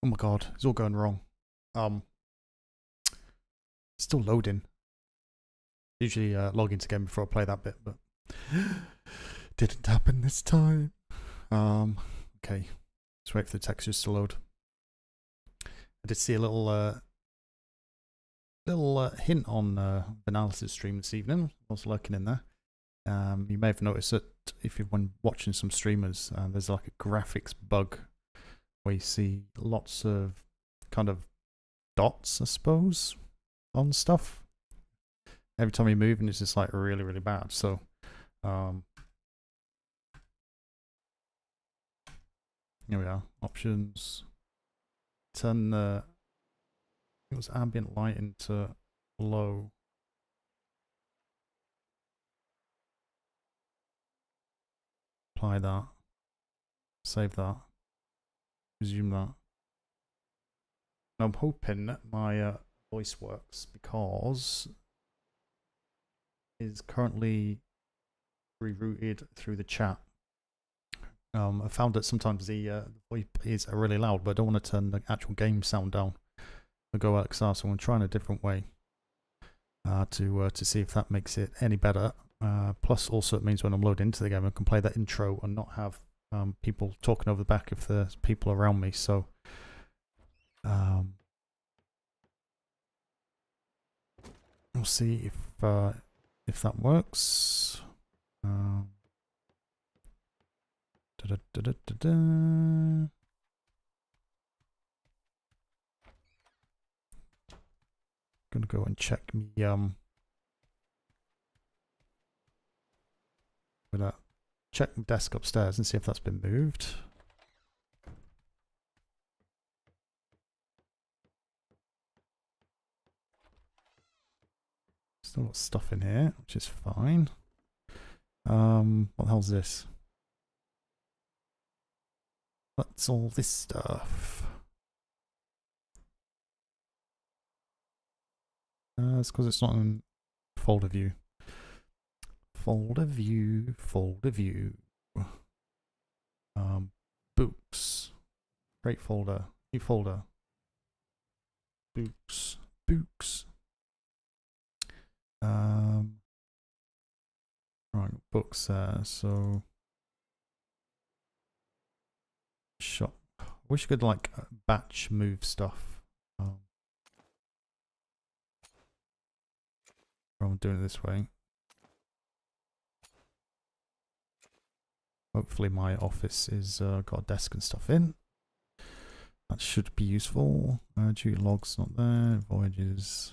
Oh my god, it's all going wrong. Still loading. Usually log into game before I play that bit, but didn't happen this time. Okay, let's wait for the textures to load. I did see a little hint on Analysis stream this evening. I was lurking in there. You may have noticed that if you've been watching some streamers, there's like a graphics bug where you see lots of kind of dots, I suppose, on stuff. Every time you move, and it's just like really, really bad. So, here we are. Options. Turn the, it was ambient light into low. Apply that. Save that. Resume that. Now I'm hoping that my voice works because is currently rerouted through the chat. I found that sometimes the VoIP is really loud, but I don't want to turn the actual game sound down. I'll go XR, so I'm trying a different way to see if that makes it any better. Plus, also it means when I'm loaded into the game, I can play that intro and not have people talking over the back if there's people around me. So, we'll see if that works. Gonna go and check me gonna check my desk upstairs and see if that's been moved. Still got stuff in here, which is fine. What the hell's this? What's all this stuff? It's because it's not in folder view. Folder view, folder view. Books. Great folder. New folder. Books. Books. Right, books there. So shop. I wish you could like batch move stuff. I'm doing it this way. Hopefully my office is got a desk and stuff in. That should be useful. Duty logs not there. Voyages.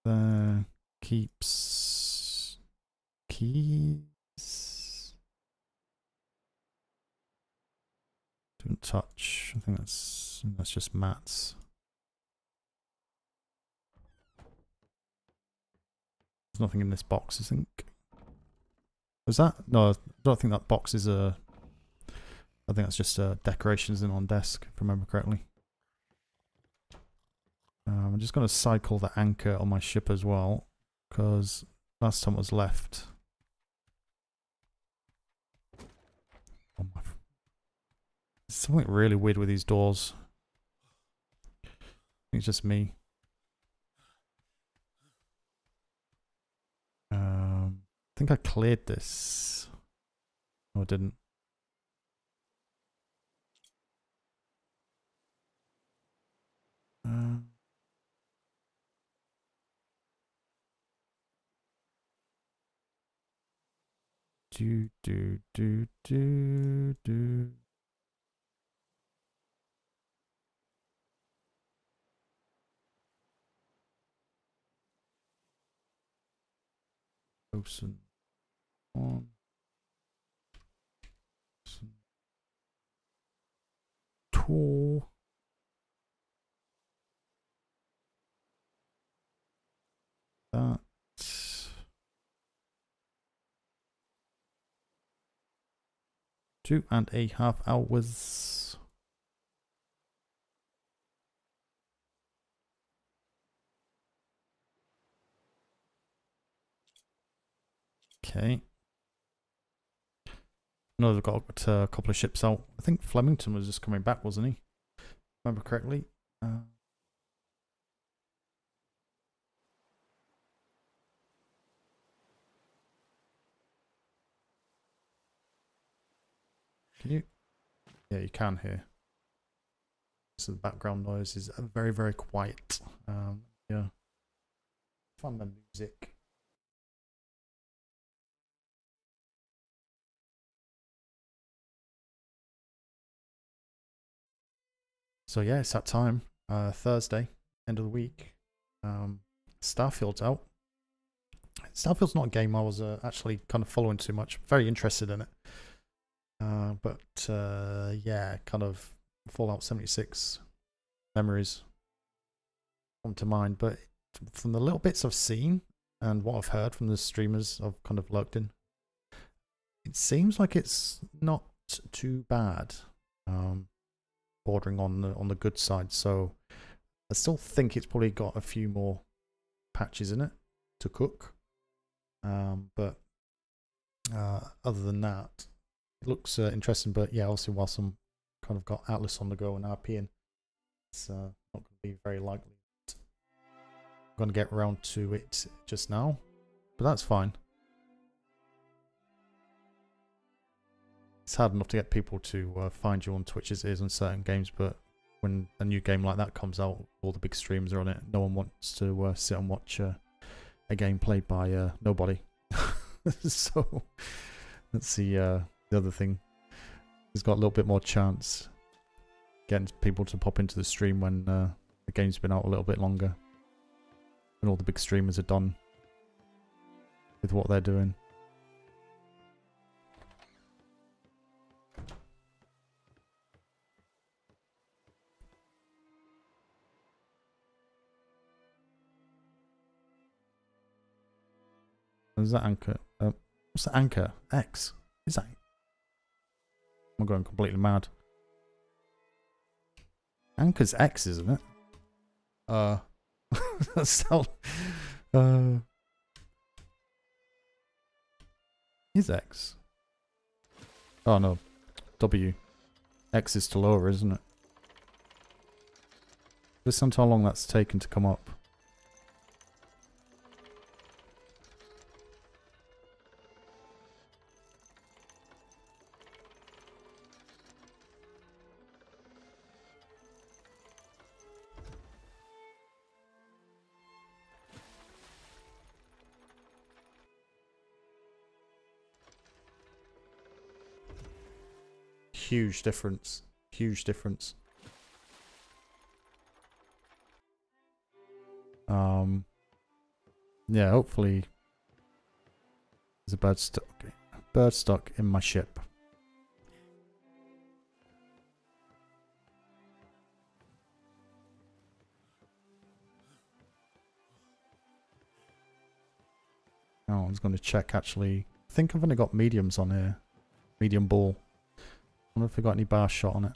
There. Keeps. Keys. Don't touch. I think that's just mats. There's nothing in this box, I think. Was that? No, I don't think that box is a... I think that's just decorations in on desk, if I remember correctly. I'm just going to cycle the anchor on my ship as well, because last time it was left. Oh my... There's something really weird with these doors. I think it's just me. I think I cleared this. No, I didn't. Do. Ocean on. Tour. That. 2.5 hours. Okay. know they've got a couple of ships out. I think Flemington was just coming back, wasn't he? Remember correctly. Can you? Yeah, you can hear. So the background noise is very, very quiet. Yeah. Find the music. So yeah, it's that time. Thursday, end of the week. Starfield's out. Starfield's not a game I was actually kind of following too much. Very interested in it. But yeah, kind of Fallout 76 memories come to mind. But from the little bits I've seen and what I've heard from the streamers I've kind of lurked in, it seems like it's not too bad. Bordering on the good side. So I still think it's probably got a few more patches in it to cook. But other than that, it looks interesting. But yeah, obviously whilst I'm kind of got Atlas on the go and RP in, it's not going to be very likely. I'm going to get around to it just now, but that's fine. It's hard enough to get people to find you on Twitch as it is on certain games, but when a new game like that comes out, all the big streams are on it. No one wants to sit and watch a game played by nobody. So that's the other thing. It's got a little bit more chance getting people to pop into the stream when the game's been out a little bit longer, and all the big streamers are done with what they're doing. What's that anchor? What's the anchor? X? Is that? I'm going completely mad. Anchor's X, isn't it? That's how. Is X? Oh no, W. X is to lower, isn't it? Listen to how long that's taken to come up. Huge difference. Huge difference. Yeah, hopefully there's a bird stuck in my ship. Oh, I was going to check actually. I think I've only got mediums on here. Medium ball. I wonder if I got any bar shot on it.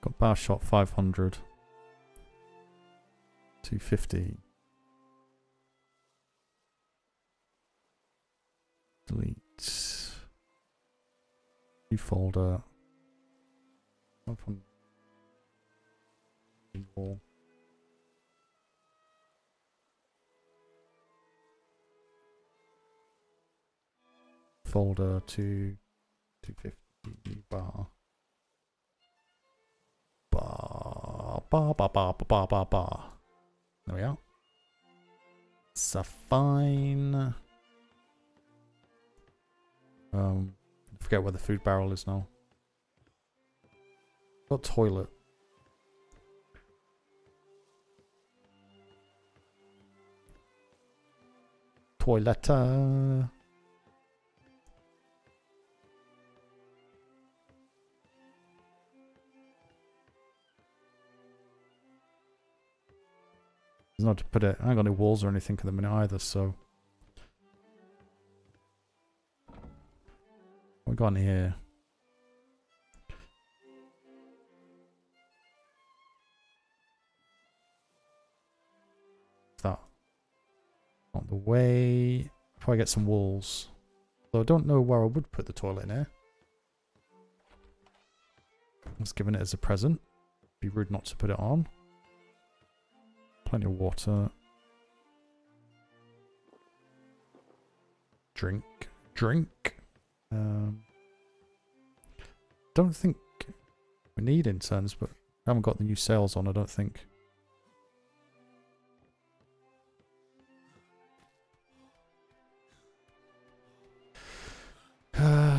Got bar shot 500. 250. Delete. New folder. Open. Wall. Folder to 250 bar. Bar. There we are. So fine. I forget where the food barrel is now. Got toilet. Toiletta. There's not to put it. I ain't got any walls or anything at the minute either, so. What we got in here? away. Probably get some walls. Though I don't know where I would put the toilet in here. I was given it as a present. Be rude not to put it on. Plenty of water. Drink. Don't think we need interns, but I haven't got the new sales on, I don't think.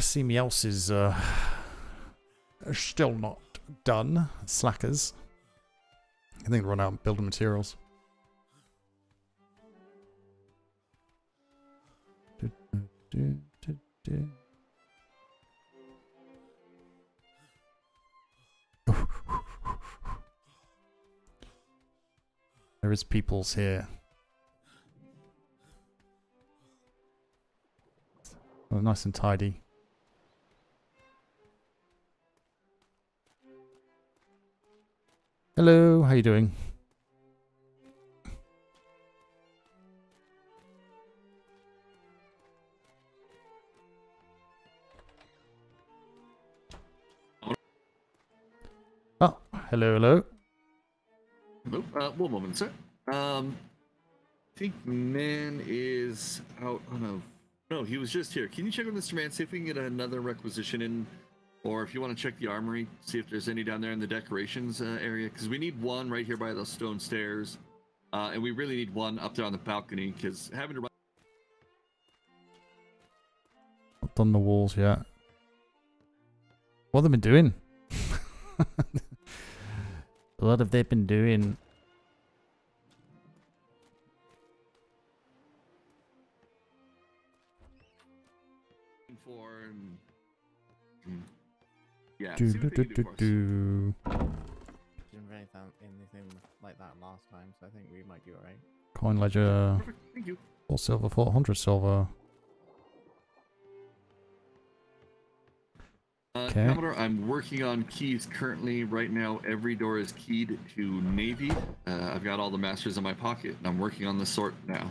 See, me else is still not done. Slackers. I think run out of building materials. There is peoples here. Oh, nice and tidy. Hello, how you doing? Oh, hello. Hello. One moment, sir. I think Man is out on a... No, he was just here. Can you check with Mr. Man, see if we can get another requisition in? Or if you want to check the armory, see if there's any down there in the decorations area. Because we need one right here by those stone stairs. And we really need one up there on the balcony, because having to run... Not done the walls yet. What have they been doing? What have they been doing? Yeah, Didn't really found anything like that last time, so I think we might be alright. Coin ledger. Perfect. Thank you. 4 silver, 400 silver. Okay. Commodore, I'm working on keys currently. Right now, every door is keyed to Navy. I've got all the masters in my pocket, and I'm working on the sort now.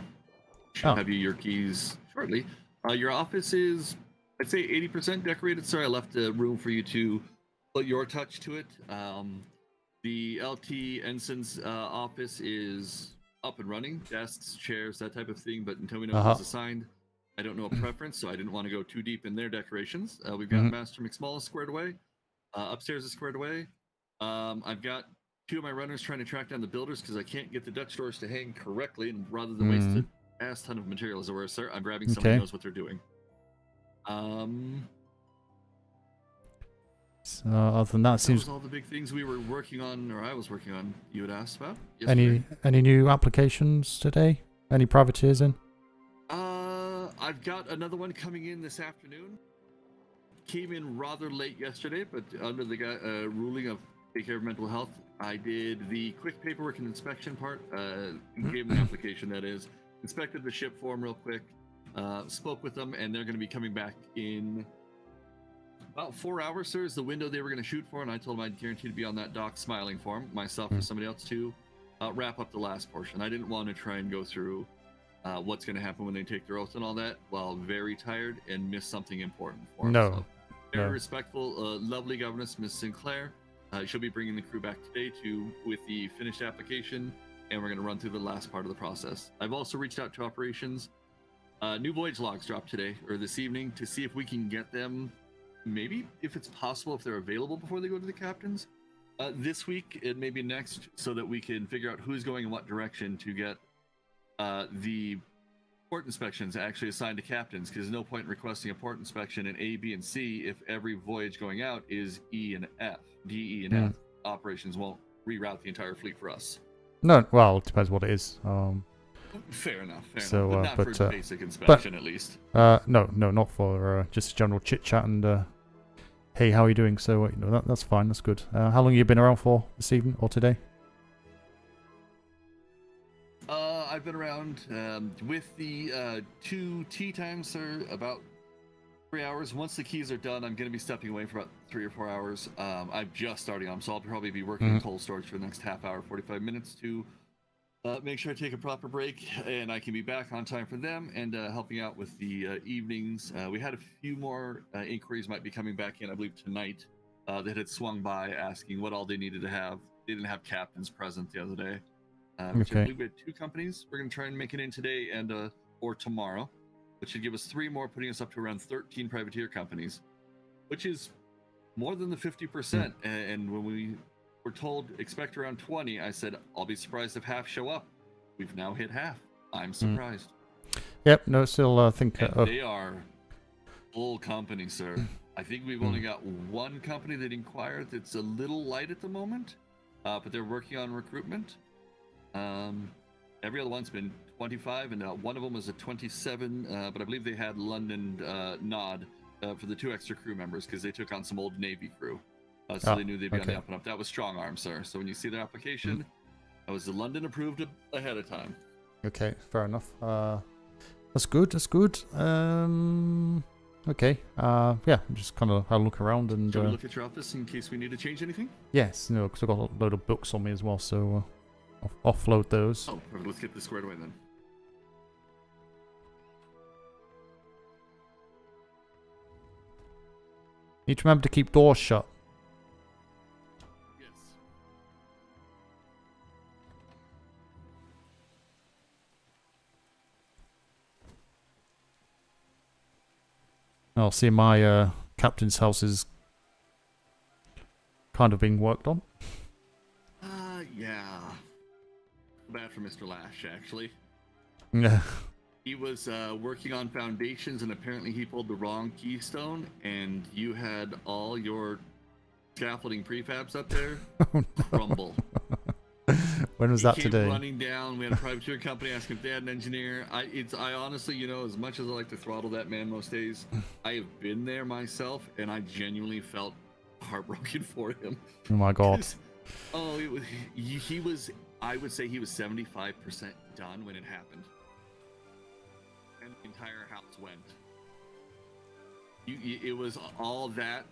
Should have you your keys shortly. Your office is, I'd say, 80% decorated, sir. I left a room for you to put your touch to it. The LT Ensign's office is up and running. Desks, chairs, that type of thing. But until we know who's assigned, I don't know a preference, so I didn't want to go too deep in their decorations. We've got Master McSmall squared away. Upstairs is squared away. I've got 2 of my runners trying to track down the builders because I can't get the Dutch doors to hang correctly, and rather than waste an ass ton of material, as it were, sir, I'm grabbing someone who knows what they're doing. So other than that, seems was all the big things we were working on, or I was working on. You had asked about any new applications today? Any privateers in? I've got another one coming in this afternoon. Came in rather late yesterday, but under the ruling of take care of mental health, I did the quick paperwork and inspection part. Gave them the application, that is. Inspected the ship form real quick. Spoke with them, and they're going to be coming back in about 4 hours, sir, is the window they were going to shoot for, and I told them I'd guarantee to be on that dock smiling for them, myself or somebody else, to wrap up the last portion. I didn't want to try and go through what's going to happen when they take their oath and all that while very tired and miss something important for them. No. So, very respectful, lovely governess, Miss Sinclair. She'll be bringing the crew back today with the finished application, and we're going to run through the last part of the process. I've also reached out to operations. New voyage logs dropped today, or this evening, to see if we can get them, maybe, if it's possible, if they're available before they go to the captains, this week and maybe next, so that we can figure out who's going in what direction to get the port inspections actually assigned to captains, because there's no point in requesting a port inspection in A, B, and C if every voyage going out is E and F. D, E, and F. Operations won't reroute the entire fleet for us. No, well, it depends what it is. Fair enough. So, enough. But not for basic inspection, at least. No, not for just general chit chat and hey, how are you doing? So that's fine. That's good. How long have you been around for this evening or today? I've been around with the 2 tea times, sir, about 3 hours. Once the keys are done, I'm going to be stepping away for about 3 or 4 hours. I'm just starting on, so I'll probably be working in cold storage for the next half hour, 45 minutes to make sure I take a proper break and I can be back on time for them and helping out with the evenings. We had a few more inquiries might be coming back in, I believe, tonight that had swung by asking what all they needed to have. They didn't have captains present the other day, which I believe we had 2 companies. We're going to try and make it in today and or tomorrow, which should give us 3 more, putting us up to around 13 privateer companies, which is more than the 50%. And when we were told expect around 20, I said I'll be surprised if half show up. We've now hit half. I'm surprised. Yep. No, still I think they are full company, sir. I think we've only got 1 company that inquired that's a little light at the moment, but they're working on recruitment. Every other one's been 25, and one of them was a 27, but I believe they had London nod for the 2 extra crew members because they took on some old Navy crew. So they knew they'd be on the up and up. That was strong arm, sir. So when you see their application, that was the London approved ahead of time. Okay, fair enough. That's good. That's good. Okay. Yeah, just kind of have a look around and. Shall we look at your office in case we need to change anything? Yes, no, because I've got a load of books on me as well, so I'll offload those. Oh, perfect. Let's get this squared away then. Need to remember to keep doors shut. Yes. I'll see my captain's house is kind of being worked on. Yeah. Bad for Mr. Lash, actually. Yeah. He was working on foundations, and apparently he pulled the wrong keystone, and you had all your scaffolding prefabs up there crumble. When was that today? Running down. We had a privateer company asking if they had an engineer. I honestly, you know, as much as I like to throttle that man most days, I have been there myself, and I genuinely felt heartbroken for him. Oh my god. Oh, he was. I would say he was 75% done when it happened. And the entire house went. It was all that.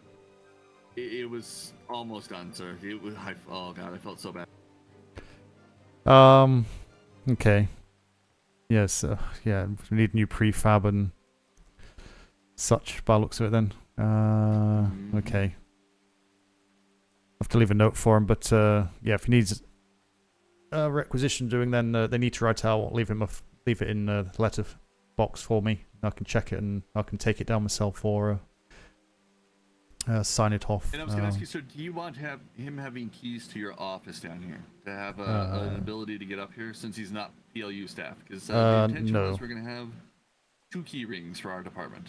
It was almost done, sir. It was. Oh god, I felt so bad. Okay. Yes. Yeah. We need new prefab and such. By the looks of it, then. Okay. Have to leave a note for him, but yeah, if he needs requisition doing, then they need to write out. Leave it in the letter box for me. I can check it and I can take it down myself or sign it off. And I was going to ask you, sir, do you want him having keys to your office down here to have an ability to get up here since he's not PLU staff? Because the intention was we're going to have 2 key rings for our department,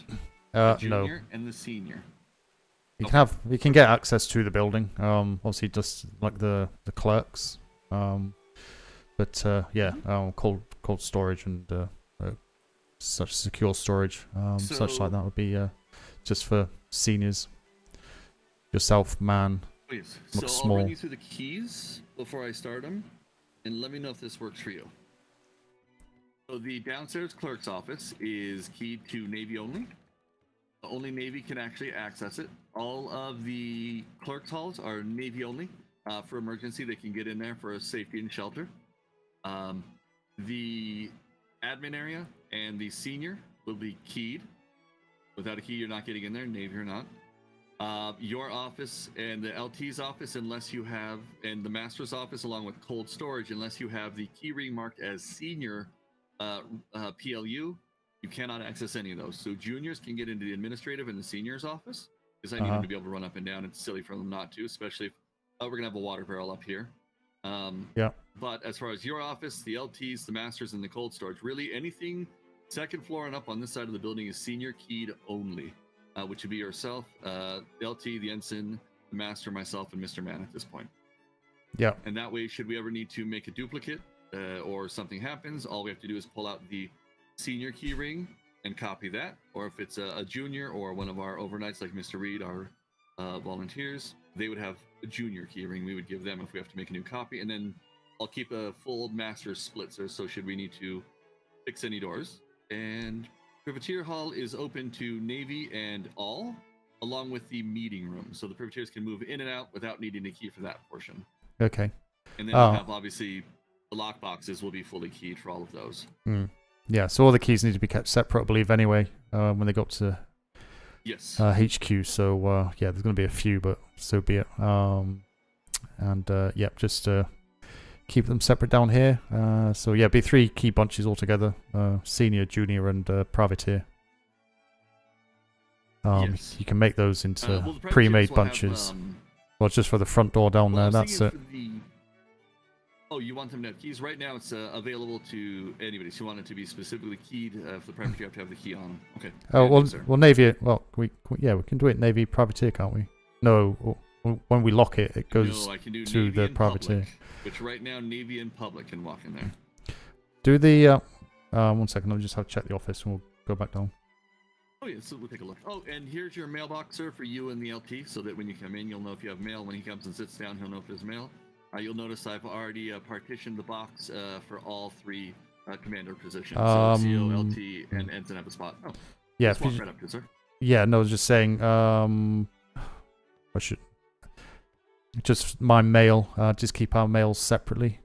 the junior and the senior. You can get access to the building. Obviously, just like the clerks. But yeah, cold storage and such secure storage, such like that would be just for seniors. Yourself, man. Please. Looks so small. I'll run you through the keys before I start them, and let me know if this works for you. So the downstairs clerk's office is keyed to Navy only. Only Navy can actually access it. All of the clerk's halls are Navy only. For emergency, they can get in there for safety and shelter. The admin area and the senior will be keyed. Without a key, you're not getting in there, Navy or not. Your office and the LT's office, unless you have, and the master's office, along with cold storage, unless you have the key ring marked as senior PLU, you cannot access any of those. So juniors can get into the administrative and the senior's office, because I need them to be able to run up and down. It's silly for them not to, especially if we're going to have a water barrel up here. Yeah. But as far as your office, the LTs, the masters, and the cold storage, really anything second floor and up on this side of the building is senior keyed only, which would be yourself, the LT, the ensign, the master, myself, and Mr. Man at this point. Yeah. And that way, should we ever need to make a duplicate or something happens, all we have to do is pull out the senior key ring and copy that. Or if it's a junior or one of our overnights like Mr. Reed, our volunteers, they would have a junior key ring. We would give them if we have to make a new copy. And then I'll keep a full master splitzer, so should we need to fix any doors. And Privateer Hall is open to Navy and all, along with the meeting room. So the privateers can move in and out without needing a key for that portion. Okay. And then we have obviously The lock boxes will be fully keyed for all of those. Yeah, so all the keys need to be kept separate, I believe, anyway, when they go up to Yes. HQ. So yeah, there's going to be a few, but so be it. Yeah, just keep them separate down here. So yeah, be 3 key bunches altogether: senior, junior, and privateer. Yes. You can make those into Well, the pre-made will bunches. Have, Well, just for the front door down well, there. That's it. Oh, you want them to have keys? Right now, it's available to anybody. So you want it to be specifically keyed for the privateer. You have to have the key on them. Okay. Oh well, Navy. Well, we can do it Navy privateer, can't we? No, when we lock it, it goes I can do to Navy the and privateer. Public, which right now Navy and Public can walk in there. Do the 1 second. I'll just have to check the office, and we'll go back down. Oh yeah, so we'll take a look. Oh, and here's your mailbox, sir, for you and the LT, so that when you come in, you'll know if you have mail. When he comes and sits down, he'll know if there's mail. You'll notice I've already partitioned the box for all 3 commander positions. So CO, LT, and Ensign have a spot. Oh, yeah. Let's walk right up to, sir. Yeah, no, I was just saying. I should just my mail. Just keep our mails separately.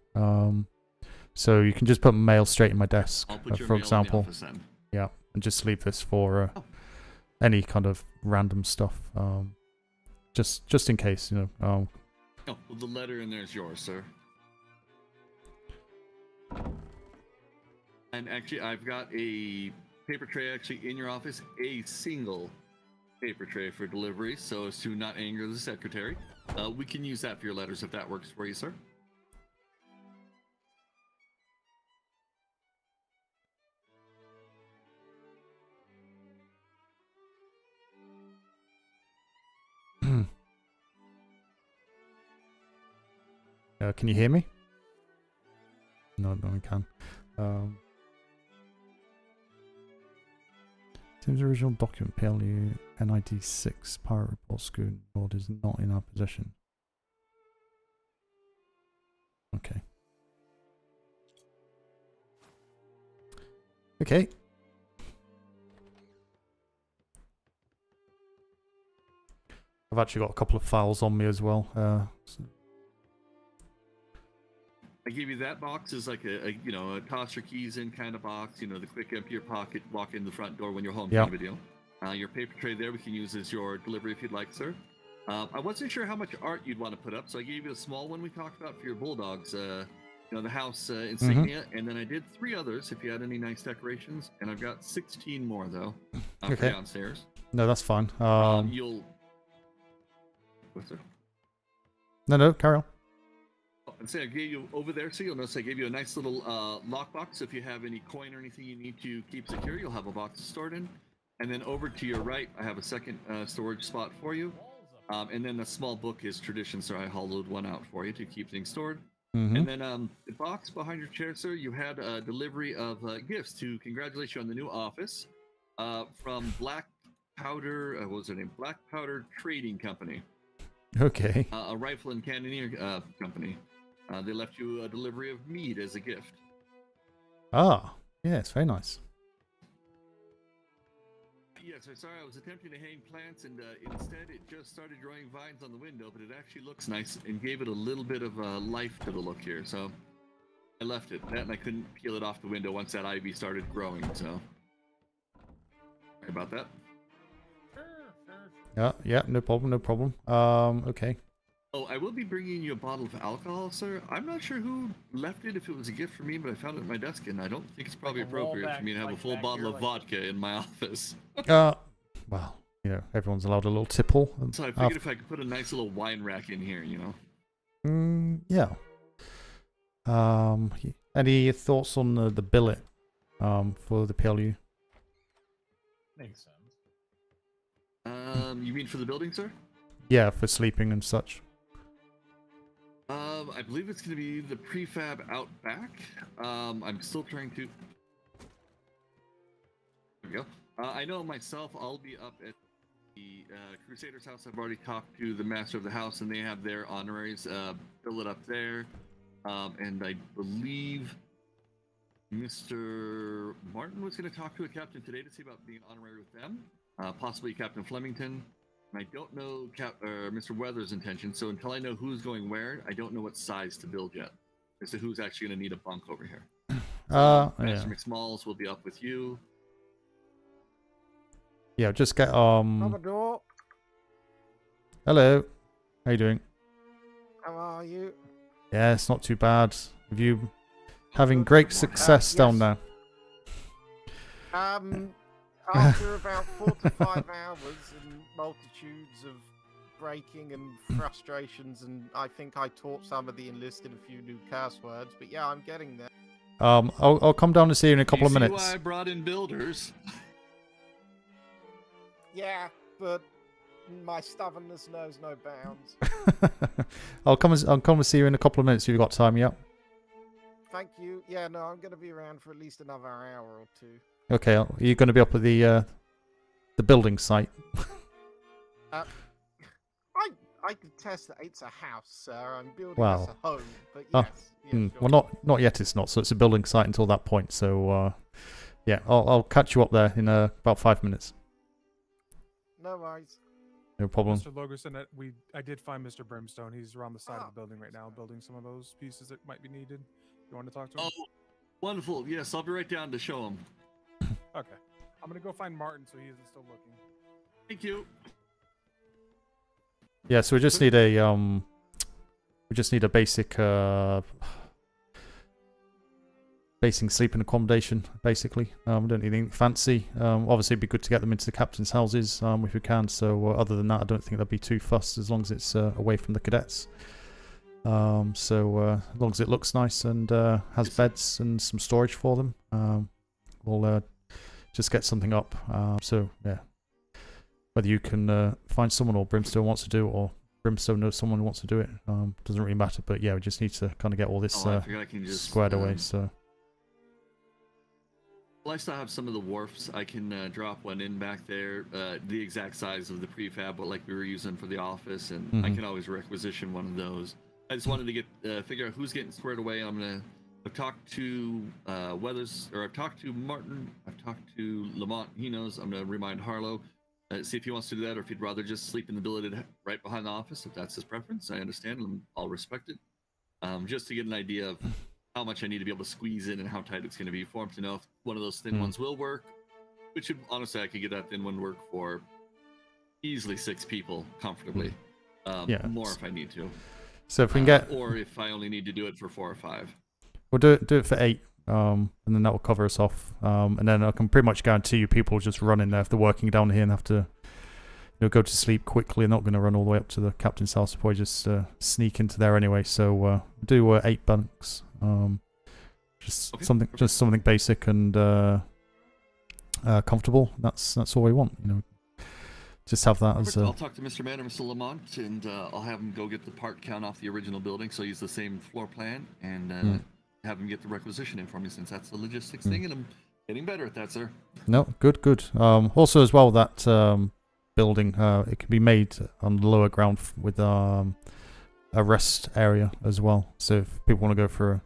So you can just put mail straight in my desk, I'll put your for mail example. in the office then. Yeah, and just leave this for any kind of random stuff. Just in case, you know. Oh, well, the letter in there is yours, sir. And actually, I've got a paper tray actually in your office, a single paper tray for delivery, so as to not anger the secretary. We can use that for your letters if that works for you, sir. Can you hear me? No, I can. Seems original document PLU NID 6 pirate report schooner board is not in our possession. Okay. Okay. I've actually got a couple of files on me as well. I gave you that box as like a toss your keys in kind of box. You know, the quick empty your pocket, walk in the front door when you're home kind of a deal. Your paper tray there we can use as your delivery if you'd like, sir. I wasn't sure how much art you'd want to put up, so I gave you a small one we talked about for your bulldogs. The house insignia, and then I did 3 others if you had any nice decorations, and I've got 16 more though for downstairs. No, that's fine. You'll. What's that? No, carry on. And say I gave you over there, so you'll notice I gave you a nice little lockbox. If you have any coin or anything you need to keep secure, you'll have a box stored in. And then over to your right, I have a second storage spot for you. And then a small book is tradition, so I hollowed one out for you to keep things stored. And then the box behind your chair, sir, you had a delivery of gifts to congratulate you on the new office from Black Powder. What was their name? Black Powder Trading Company. Okay. A rifle and cannoneer company. They left you a delivery of mead as a gift. Ah, yeah, it's very nice. Yes, I'm sorry, I was attempting to hang plants, and instead it just started growing vines on the window, but it actually looks nice and gave it a little bit of life to the look here, so I left it. That, and I couldn't peel it off the window once that ivy started growing, so sorry about that. Yeah, no problem. Okay. Oh, I will be bringing you a bottle of alcohol, sir. I'm not sure who left it, if it was a gift for me, but I found it at my desk, and I don't think it's probably appropriate for me to have a full bottle of vodka in my office. Well, everyone's allowed a little tipple. So I figured if I could put a nice little wine rack in here, Yeah. Any thoughts on the billet for the PLU? Makes sense. You mean for the building, sir? Yeah, for sleeping and such. I believe it's going to be the prefab out back. I'm still trying to. There we go. I know myself, I'll be up at the Crusaders' house. I've already talked to the master of the house, and they have their honoraries. Fill it up there. And I believe Mr. Martin was going to talk to a captain today to see about being honorary with them. Possibly Captain Flemington. And I don't know Mr. Weather's intention, so until I know who's going where, I don't know what size to build yet. as to who's actually going to need a bunk over here. Yeah. Master McSmalls will be up with you. Yeah, just get Commodore, hello. How you doing? how are you? Yeah, it's not too bad. Have you having great success down yes. there? After about 4 to 5 hours and multitudes of breaking and frustrations, and I think I taught some of the enlisted a few new curse words, but yeah, I'm getting there. I'll come down and see you in a couple of minutes. You see why I brought in builders? Yeah, but my stubbornness knows no bounds. I'll come and see you in a couple of minutes if you've got time. Yep. Thank you. Yeah, no, I'm going to be around for at least another hour or two. Okay, are you going to be up at the building site? I contest that it's a house, sir. I'm building Wow. us a home, but Oh, yes. Sure. Well, not yet. It's not. So it's a building site until that point. So yeah, I'll catch you up there in about 5 minutes. No worries. No problem. Mr. Logerson, I did find Mr. Brimstone. He's around the side of the building right now, building some of those pieces that might be needed. You want to talk to him? Oh, wonderful. Yes, I'll be right down to show him. Okay. I'm gonna go find Martin so he isn't still looking. Thank you. Yeah, so we just need a basic basic sleeping accommodation, basically. We don't need anything fancy. Obviously, it'd be good to get them into the captain's houses if we can. So other than that, I don't think they'd be too fussed as long as it's away from the cadets. As long as it looks nice and has beds and some storage for them, we'll just get something up. So yeah, whether you can find someone or Brimstone wants to do it, or Brimstone knows someone who wants to do it, doesn't really matter. But yeah, we just need to kind of get all this squared away. So. Well, I still have some of the wharfs. I can drop one in back there, the exact size of the prefab, but like we were using for the office, and I can always requisition one of those. I just wanted to get figure out who's getting squared away. I've talked to Weathers, or I've talked to Martin, I've talked to Lamont. He knows. I'm gonna remind Harlow, see if he wants to do that, or if he'd rather just sleep in the building right behind the office. If that's his preference, I understand, and I'll respect it. Just to get an idea of how much I need to be able to squeeze in and how tight it's going to be for him to know if one of those thin ones will work. Which honestly, I could get that thin one work for easily 6 people comfortably. More if I need to. So if we can get, or if I only need to do it for 4 or 5. We'll do it for 8, and then that will cover us off. And then I can pretty much guarantee you people will just run in there if they're working down here and have to, go to sleep quickly. They're not going to run all the way up to the captain's house. They'll probably just sneak into there anyway. So do 8 bunks. Just something basic and comfortable. That's all we want. Just have that as. I'll talk to Mr. Mann or Mr. Lamont, and I'll have him go get the part count off the original building, so use the same floor plan, and have him get the requisition in for me, since that's the logistics thing, and I'm getting better at that, sir. No, good. Also, as well, that building it can be made on the lower ground with a rest area as well. So if people want to go for a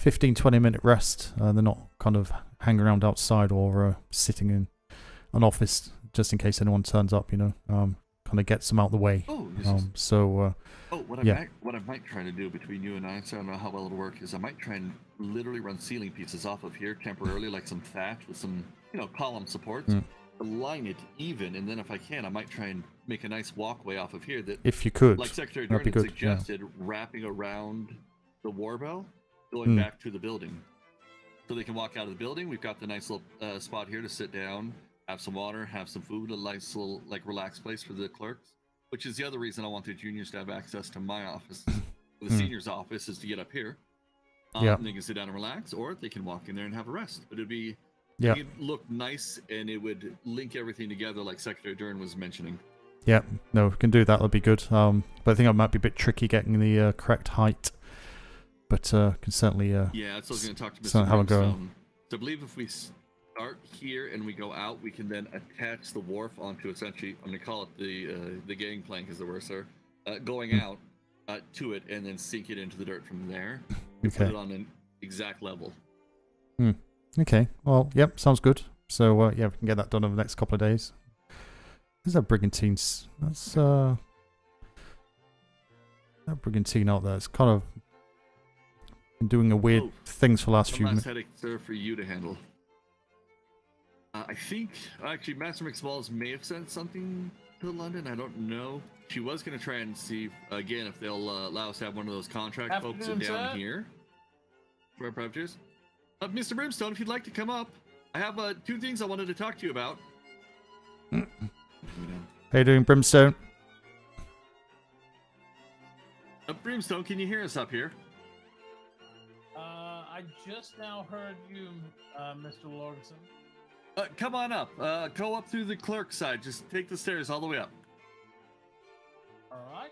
15-20 minute rest, they're not kind of hanging around outside or sitting in an office just in case anyone turns up, kind of gets them out of the way. What I might try to do between you and I, so I don't know how well it'll work, is I might try and literally run ceiling pieces off of here temporarily, like some thatch with some, column supports, line it even, and then if I can, I might try and make a nice walkway off of here that, if you could, like Secretary Durden suggested, wrapping around the war bell, going back to the building. So they can walk out of the building. We've got the nice little spot here to sit down, have some water, have some food, a nice little relaxed place for the clerks, which is the other reason I want the juniors to have access to my office. The seniors' office is to get up here. And they can sit down and relax, or they can walk in there and have a rest. But it'd be, it would look nice, and it would link everything together like Secretary Dern was mentioning. Yeah, no, we can do that. That'll be good. But I think it might be a bit tricky getting the correct height. But can certainly that's what I was going to talk to Mr. Brimstone. So I believe if we start here and we go out, we can then attach the wharf onto, essentially, I'm going to call it the gangplank, as it were, sir, going out to it, and then sink it into the dirt from there. Okay. Put it on an exact level. Okay. Well, yep, sounds good. So we can get that done over the next couple of days. There's that brigantines. That's that brigantine out there. It's kind of Been doing a weird things for the last few One last minutes. headache, sir, for you to handle. I think, actually, Master McSmalls may have sent something to London. I don't know. She was going to try and see, again, if they'll allow us to have one of those contract folks down here for our privateers. Mr. Brimstone, if you'd like to come up, I have 2 things I wanted to talk to you about. How you doing, Brimstone? Brimstone, can you hear us up here? I just now heard you, Mr. Lorgson. Come on up. Go up through the clerk side. Just take the stairs all the way up. All right.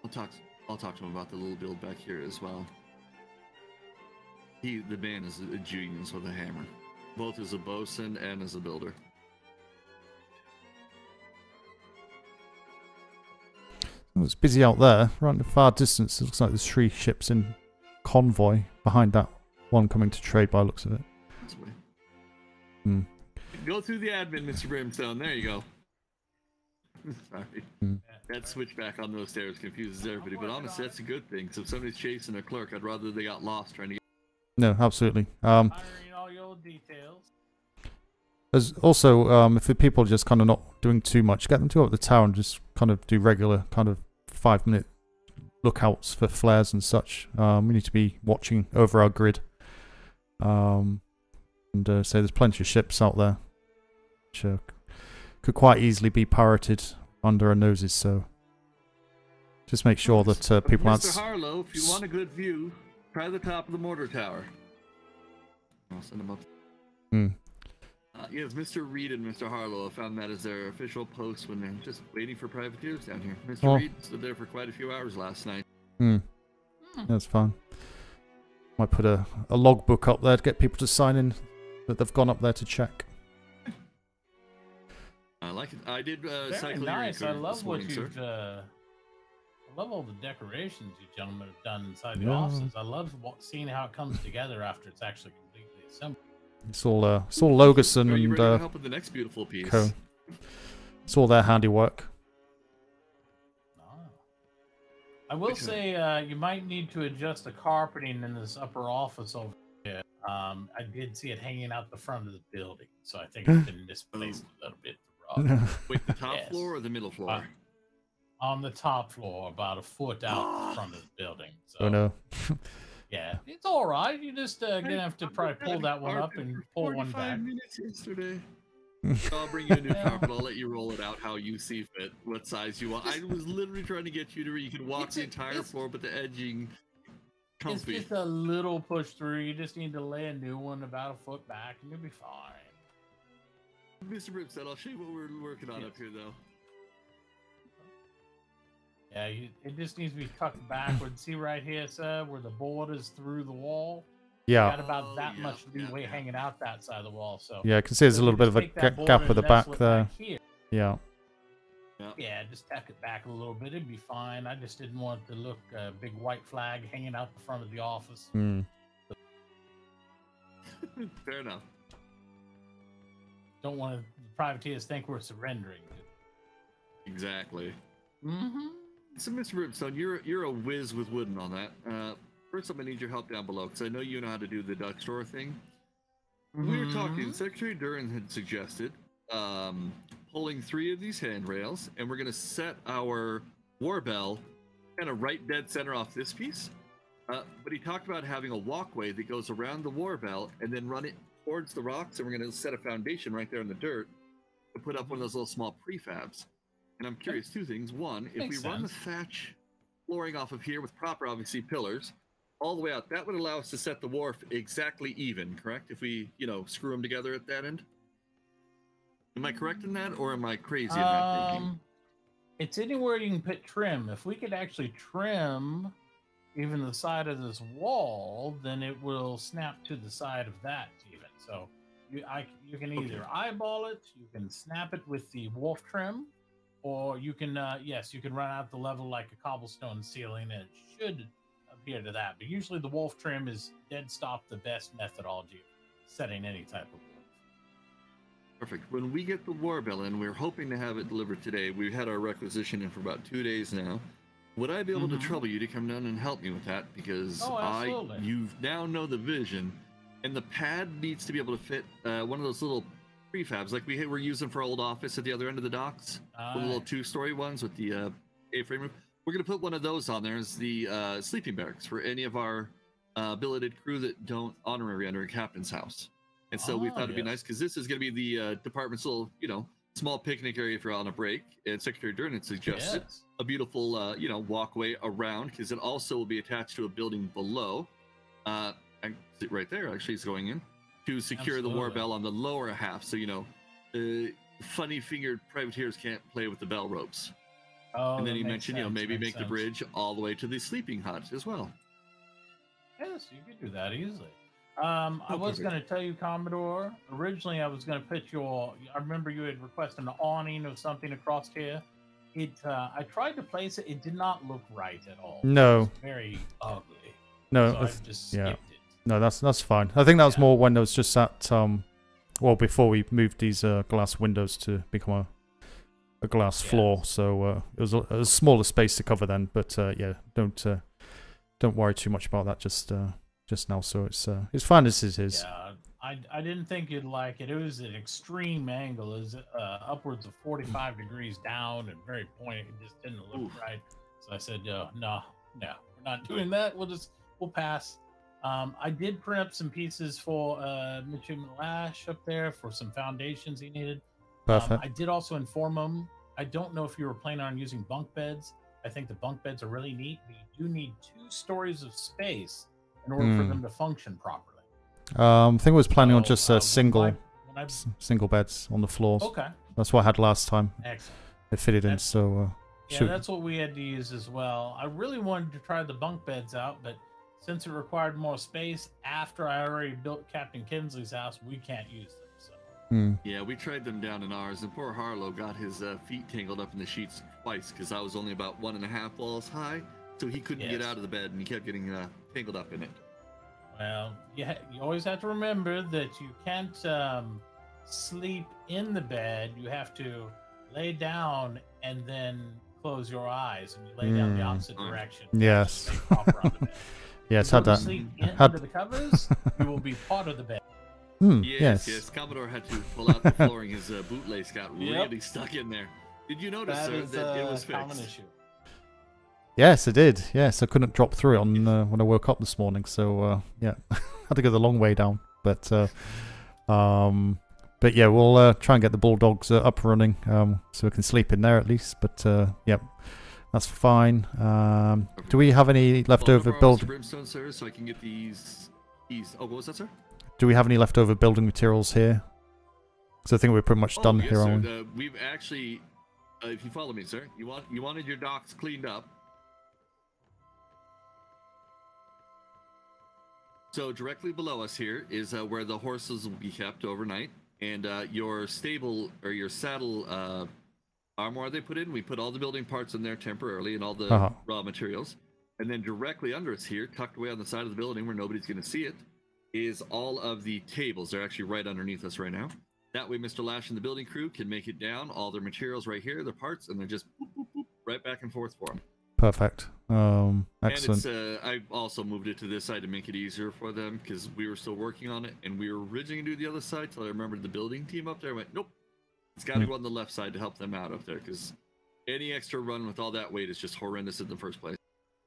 I'll talk to him about the little build back here as well. The man is a genius with a hammer, both as a bosun and as a builder. It's busy out there. Right in the far distance, it looks like there's 3 ships in convoy behind that one coming to trade by the looks of it. This way. Hmm. Go through the admin, Mr. Brimstone. There you go. Sorry. That switchback on those stairs confuses everybody, but honestly, that's a good thing. So if somebody's chasing a clerk, I'd rather they got lost trying to get... No, absolutely. Hiring all your details. There's also, if the people are just kind of not doing too much, get them to go up the tower and just kind of do regular kind of 5-minute lookouts for flares and such. We need to be watching over our grid. And so there's plenty of ships out there which could quite easily be pirated under our noses, so just make sure that people aren't... Mr. Harlow, if you want a good view, try the top of the mortar tower. I'll send them up. Yes, Mr. Reed and Mr. Harlow found that as their official post when they're just waiting for privateers down here. Mr. Reed stood there for quite a few hours last night. That's fine. Might put a logbook up there to get people to sign in that they've gone up there to check. I like it. I did Very nice. I love what you've. I love all the decorations you gentlemen have done inside the offices. I love seeing how it comes together after it's actually completely assembled. It's all Logerson Are you and ready to help with the next beautiful piece? Co. It's all their handiwork. I will say you might need to adjust the carpeting in this upper office over here. I did see it hanging out the front of the building, so I think it's been misplaced a little bit. Wait, the top floor or the middle floor? On the top floor, about a foot out the front of the building. So, Oh no. Yeah, it's all right. You just gonna have to probably pull that one up and pull one back. 45 minutes yesterday. I'll bring you a new carpet. I'll let you roll it out how you see fit, what size you want. I was literally trying to get you to where you could walk the entire floor, but the edging comfy. It's just a little push through. You just need to lay a new one about a foot back, and you'll be fine. Mr. Brimstone, I'll show you what we're working on up here, though. Yeah, it just needs to be tucked backwards. See right here, sir, where the board is through the wall? Yeah. You got about that much leeway hanging out that side of the wall. So Yeah, I can see there's a little bit of a gap at the back there. Yeah. Yeah, just tuck it back a little bit. It'd be fine. I just didn't want it to look a big white flag hanging out the front of the office. Fair enough. Don't want the privateers think we're surrendering. Exactly. So, Mr. Brimstone, you're a whiz with wood and all that. First, I'm gonna need your help down below because I know you know how to do the duck store thing. We were talking. Secretary Duran had suggested pulling 3 of these handrails, and we're gonna set our war bell kind of right dead center off this piece. But he talked about having a walkway that goes around the war bell and then run it towards the rocks, and we're gonna set a foundation right there in the dirt to put up one of those little small prefabs. And I'm curious, 2 things. One, if we run the thatch flooring off of here with proper, obviously, pillars all the way out, that would allow us to set the wharf exactly even, correct? If we, screw them together at that end? Am I correct in that, or am I crazy in that thinking? It's anywhere you can put trim. If we could actually trim even the side of this wall, then it will snap to the side of that even. So you can either eyeball it, you can snap it with the wharf trim, or you can, you can run out the level like a cobblestone ceiling, and it should appear to that. But usually the wolf trim is dead stop the best methodology of setting any type of wolf. Perfect. When we get the war bell in, we're hoping to have it delivered today. We've had our requisition in for about 2 days now. Would I be able to trouble you to come down and help me with that? Because absolutely. you now know the vision, and the pad needs to be able to fit one of those little prefabs like we were using for our old office at the other end of the docks. The little 2-story ones with the A-frame roof. We're going to put one of those on there as the sleeping barracks for any of our billeted crew that don't honorary under a captain's house. And so we thought it'd be nice because this is going to be the department's little, small picnic area if you're on a break. And Secretary Durnan suggested a beautiful, walkway around because it also will be attached to a building below. Right there, actually, is going in to secure the war bell on the lower half. So, funny-fingered privateers can't play with the bell ropes. And then he mentioned, maybe make the bridge all the way to the sleeping hut as well. Yes, you could do that easily. I was going to tell you, Commodore, originally I was going to put I remember you had requested an awning or something across here. I tried to place it. It did not look right at all. No. It was very ugly. No, so I just skipped it. No, that's fine. I think that was more when there was just that, before we moved these glass windows to become a glass floor. So it was a smaller space to cover then. But don't worry too much about that just now. So it's fine as it is. Yeah, I didn't think you'd like it. It was an extreme angle. It was upwards of 45 degrees down and very pointy. It just didn't look right. So I said, no, we're not doing that. We'll pass. I did print up some pieces for Mitchum Lash up there for some foundations he needed. Perfect. I did also inform him. I don't know if you were planning on using bunk beds. I think the bunk beds are really neat, but you do need 2 stories of space in order for them to function properly. I think I was planning on just single beds on the floors. Okay. That's what I had last time. Excellent. It fitted in, so... that's what we had to use as well. I really wanted to try the bunk beds out, but since it required more space, after I already built Captain Kinsley's house, we can't use them. So. Yeah, we tried them down in ours, and poor Harlow got his feet tangled up in the sheets twice because I was only about 1.5 walls high, so he couldn't get out of the bed, and he kept getting tangled up in it. Well, you always have to remember that you can't sleep in the bed. You have to lay down and then close your eyes, and you lay down the opposite direction. Yes. Yes, had that. Sleep under the covers, you will be part of the bed. Yes. Commodore had to pull out the flooring. His bootlace got really stuck in there. Did you notice, sir, that it was fixed? Common issue. Yes, I did. Yes, I couldn't drop through it on when I woke up this morning. So had to go the long way down. But yeah, we'll try and get the bulldogs up and running so we can sleep in there at least. But that's fine. Do we have any leftover brimstone, sir, so I can get these. Oh, what was that, sir? Do we have any leftover building materials here? So I think we're pretty much done here. Sir. We've actually, if you follow me, sir, you wanted your docks cleaned up. So directly below us here is where the horses will be kept overnight, and your stable or your saddle armoire they put in. We put all the building parts in there temporarily and all the raw materials, and then directly under us here, tucked away on the side of the building where nobody's going to see it, is all of the tables. They're actually right underneath us right now. That way, Mr. Lash and the building crew can make it down. All their materials right here, their parts, and they're just boop, boop, boop, right back and forth for them. Perfect. Excellent. And I also moved it to this side to make it easier for them because we were still working on it, and we were originally going to do the other side till I remembered the building team up there. I went, nope, it's got to go on the left side to help them out up there because any extra run with all that weight is just horrendous in the first place.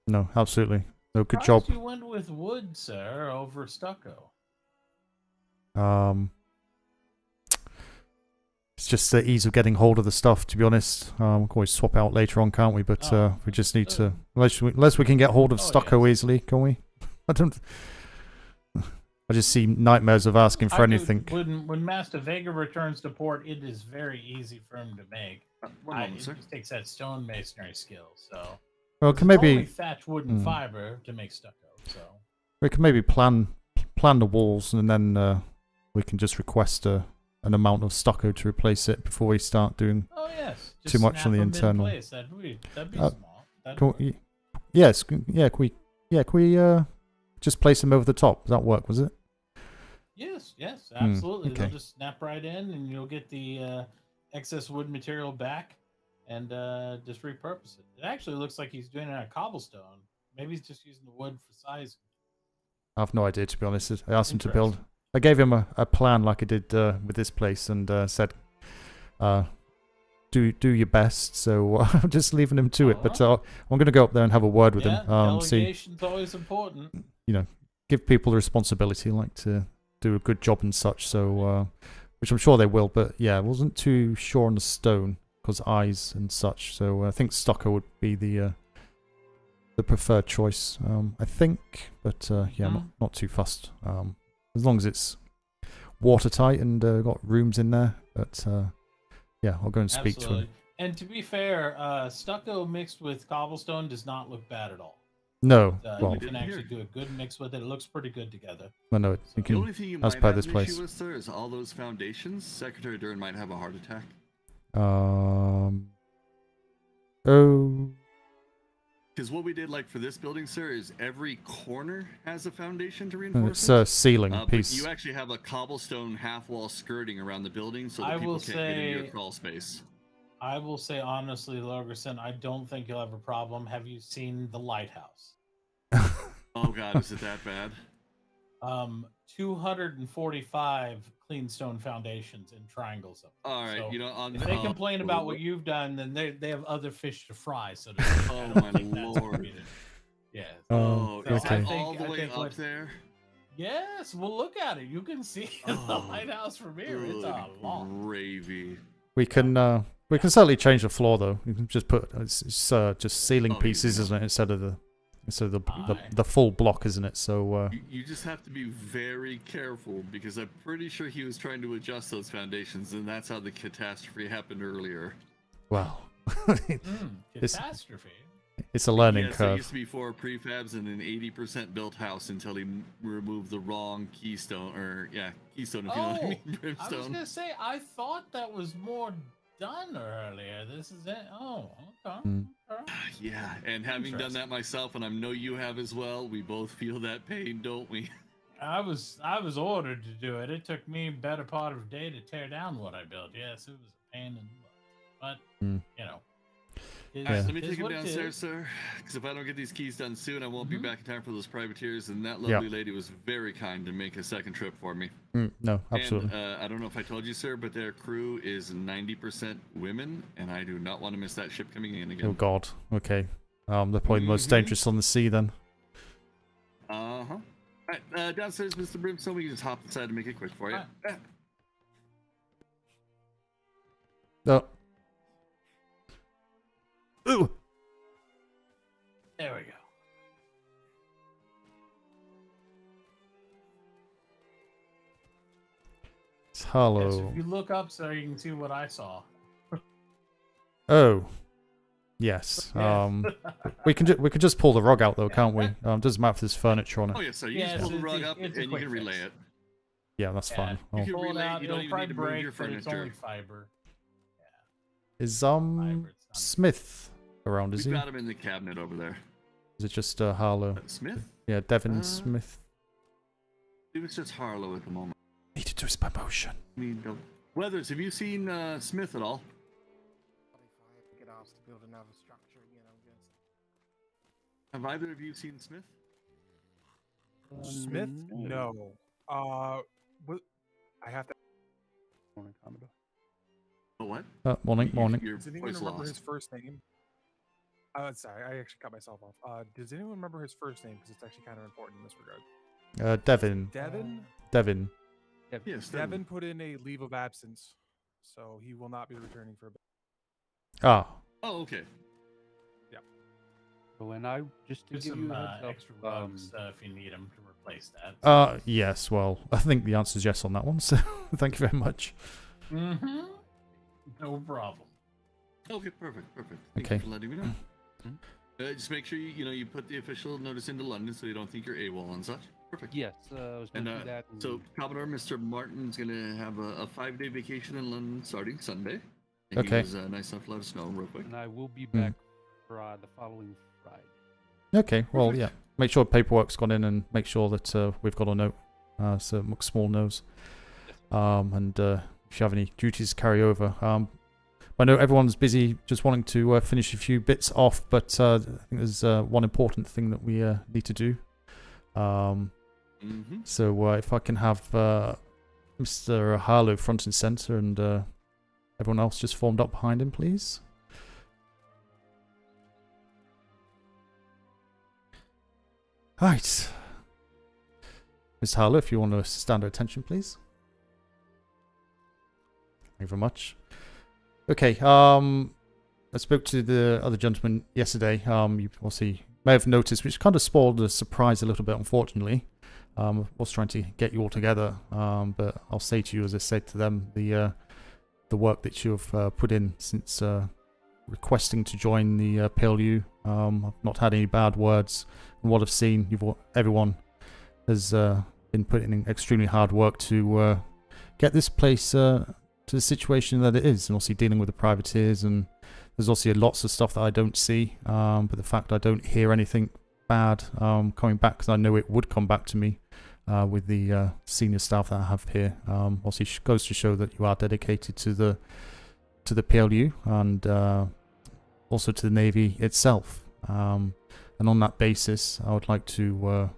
No, absolutely. No, good job. You went with wood, sir, over stucco. It's just the ease of getting hold of the stuff, to be honest. We can always swap out later on, can't we? But we just need to, unless we can get hold of stucco easily, can we? I just see nightmares of asking for anything. When Master Vega returns to port, it is very easy for him to make. It just takes that stone masonry skill. So, well, can maybe only thatch wood and fiber to make stucco. So we can maybe plan the walls, and then we can just request an amount of stucco to replace it before we start doing too much on the internal. That'd be small. Can we just place them over the top? Does that work? Was it? Yes, absolutely. Okay. They'll just snap right in, and you'll get the excess wood material back. and just repurpose it. It actually looks like he's doing it out of cobblestone. Maybe he's just using the wood for size. I have no idea, to be honest. I asked him to build. I gave him a plan like I did with this place, and said, do your best. So I'm just leaving him to it. But I'm going to go up there and have a word with him. Delegation's always important. You know, give people the responsibility, like to do a good job and such. So, which I'm sure they will. But yeah, I wasn't too sure on the stone because eyes and such. So I think stucco would be the preferred choice. I think, but yeah, not too fussed. As long as it's watertight and got rooms in there. But yeah, I'll go and speak to him. And to be fair, stucco mixed with cobblestone does not look bad at all. No, well, you can actually do a good mix with it. It looks pretty good together. I know it. You The can, only thing you as might per have this an place. issue with, sir, is all those foundations. Secretary Dern might have a heart attack. Oh. Because what we did, like for this building, sir, is every corner has a foundation to reinforce. It's a ceiling piece. But you actually have a cobblestone half wall skirting around the building, so that people can't get into your crawl space. I will say honestly, Logerson, I don't think you'll have a problem. Have you seen the lighthouse? Oh God, is it that bad? 245 clean stone foundations in triangles. All right, so you know, if they complain about what you've done, then they have other fish to fry. So oh my lord. Yeah. Oh, so okay. All the way up there. Yes, well, look at it. You can see the lighthouse from here. It's a lot. Gravy. We can certainly change the floor though. You can just put it's just ceiling pieces, isn't it, instead of the full block, isn't it? So you just have to be very careful because I'm pretty sure he was trying to adjust those foundations, and that's how the catastrophe happened earlier. Wow. Catastrophe. It's a learning curve. It used to be 4 prefabs and an 80% built house until he removed the wrong keystone, keystone, if you know what I mean, brimstone. I was gonna say, I thought that was more done earlier. This is it. Oh, okay. Yeah, and having done that myself, and I know you have as well, we both feel that pain, don't we? I was ordered to do it. It took me better part of a day to tear down what I built. Yes, it was a pain in the butt. But you know. Alright, let me take him downstairs, sir. Because if I don't get these keys done soon, I won't be back in time for those privateers. And that lovely lady was very kind to make a second trip for me. No, absolutely. And I don't know if I told you, sir, but their crew is 90% women, and I do not want to miss that ship coming in again. Oh God. Okay. They're probably the most dangerous on the sea then. Alright, downstairs, Mr. Brimstone. We can just hop inside and make it quick for you. Oh. Ooh. There we go. It's hollow. Yes, if you look up, sir, you can see what I saw. Oh. Yes. We can just pull the rug out though, can't we? Doesn't matter if there's furniture on it. Oh yeah, so you just pull the rug up and you can relay it. Yeah, that's fine. You can relay it. You don't even need to move your furniture. It's only fiber. Is Smythe around? Is he? We've got him in the cabinet over there. Is it just Harlow? Smythe? Yeah, Devin Smythe. It was just Harlow at the moment. Need to do his promotion. I mean, Weathers, have you seen Smythe at all? If I get asked to build another structure again, I'm going to. Have either of you seen Smythe? Smythe? No. I have to. Morning, Commodore. What? Morning. Does anyone remember his first name? Sorry, I actually cut myself off. Does anyone remember his first name? Because it's actually kind of important in this regard. Devin. Devin. Yes, Devin put in a leave of absence, so he will not be returning for a bit. Ah. Oh, okay. Yeah. So, and I just to There's give some you a heads up, extra rugs if you need them to replace that. Yes. Well, I think the answer is yes on that one. So, thank you very much. No problem. Okay, perfect. Thank you for letting me know. Just make sure you put the official notice into London so you don't think you're AWOL and such. Perfect. Yes, I was going to do that. So, Commodore, Mr. Martin's going to have a 5-day vacation in London starting Sunday. And he was nice enough to let us know real quick. And I will be back for the following Friday. Okay, well, yeah. Make sure paperwork's gone in and make sure that we've got a note, so Small knows. And if you have any duties to carry over. I know everyone's busy just wanting to finish a few bits off, but I think there's one important thing that we need to do. So if I can have Mr. Harlow front and center and everyone else just formed up behind him, please. Right. Mr. Harlow, if you want to stand at attention, please. Thank you very much. Okay, I spoke to the other gentleman yesterday. You obviously may have noticed, which kind of spoiled the surprise a little bit, unfortunately. I was trying to get you all together, but I'll say to you, as I said to them, the work that you have put in since requesting to join the PLU. I've not had any bad words. And what I've seen, everyone has been putting in extremely hard work to get this place to the situation that it is, and also dealing with the privateers. And there's also lots of stuff that I don't see, but the fact I don't hear anything bad coming back, because I know it would come back to me with the senior staff that I have here. Also goes to show that you are dedicated to the PLU and also to the Navy itself. And on that basis, I would like to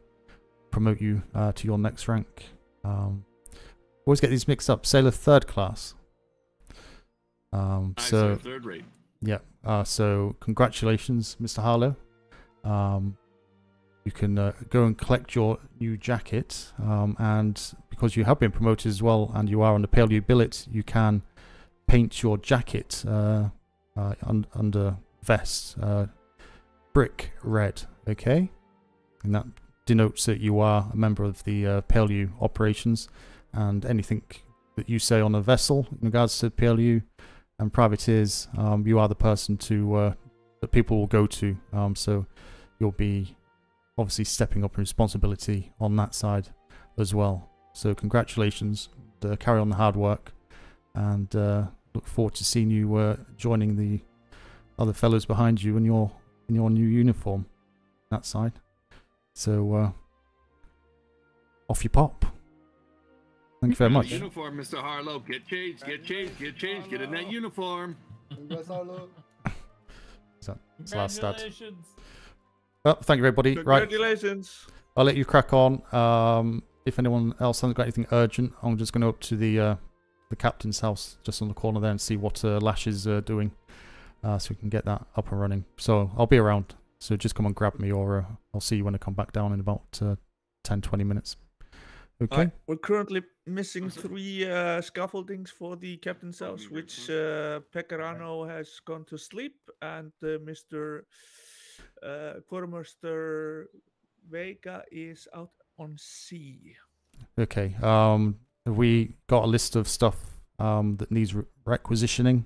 promote you to your next rank. Always get these mixed up. Sailor 3rd class. So 3rd rate. Yeah. So congratulations, Mr. Harlow. You can go and collect your new jacket, and because you have been promoted as well, and you are on the PLU billet, you can paint your jacket under vest brick red. Okay, and that denotes that you are a member of the PLU operations, and anything that you say on a vessel in regards to PLU and privateers, you are the person to that people will go to. So you'll be obviously stepping up in responsibility on that side as well. So congratulations, carry on the hard work, and look forward to seeing you joining the other fellows behind you in your new uniform that side. So off you pop. Thank you very much. Uniform, Mr. Harlow. Get changed, get changed, get changed. Get in that uniform. That's the last stat. Well, thank you, everybody. Congratulations. Right. I'll let you crack on. If anyone else hasn't got anything urgent, I'm just going to up to the captain's house just on the corner there and see what Lash is doing, so we can get that up and running. So I'll be around. So just come and grab me, or I'll see you when I come back down in about 10-20 minutes. Okay. We're currently missing 3 scaffoldings for the captain's house, which Pecorano has gone to sleep, and Mr. Quartermaster Vega is out on sea. Okay. Have we got a list of stuff that needs requisitioning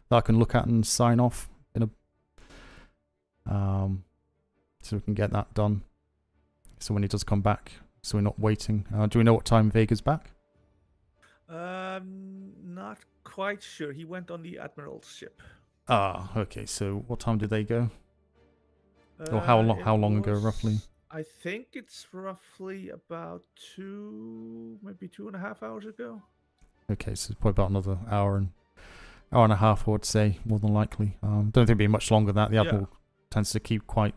that I can look at and sign off in a so we can get that done, so when he does come back, so we're not waiting. Do we know what time Vega's back? Not quite sure. He went on the Admiral's ship. Ah, okay. So what time did they go? Or how long ago, roughly? I think it's roughly about 2, maybe 2.5 hours ago. Okay, so it's probably about another hour and a half, I would say, more than likely. Don't think it'll be much longer than that. The Admiral tends to keep quite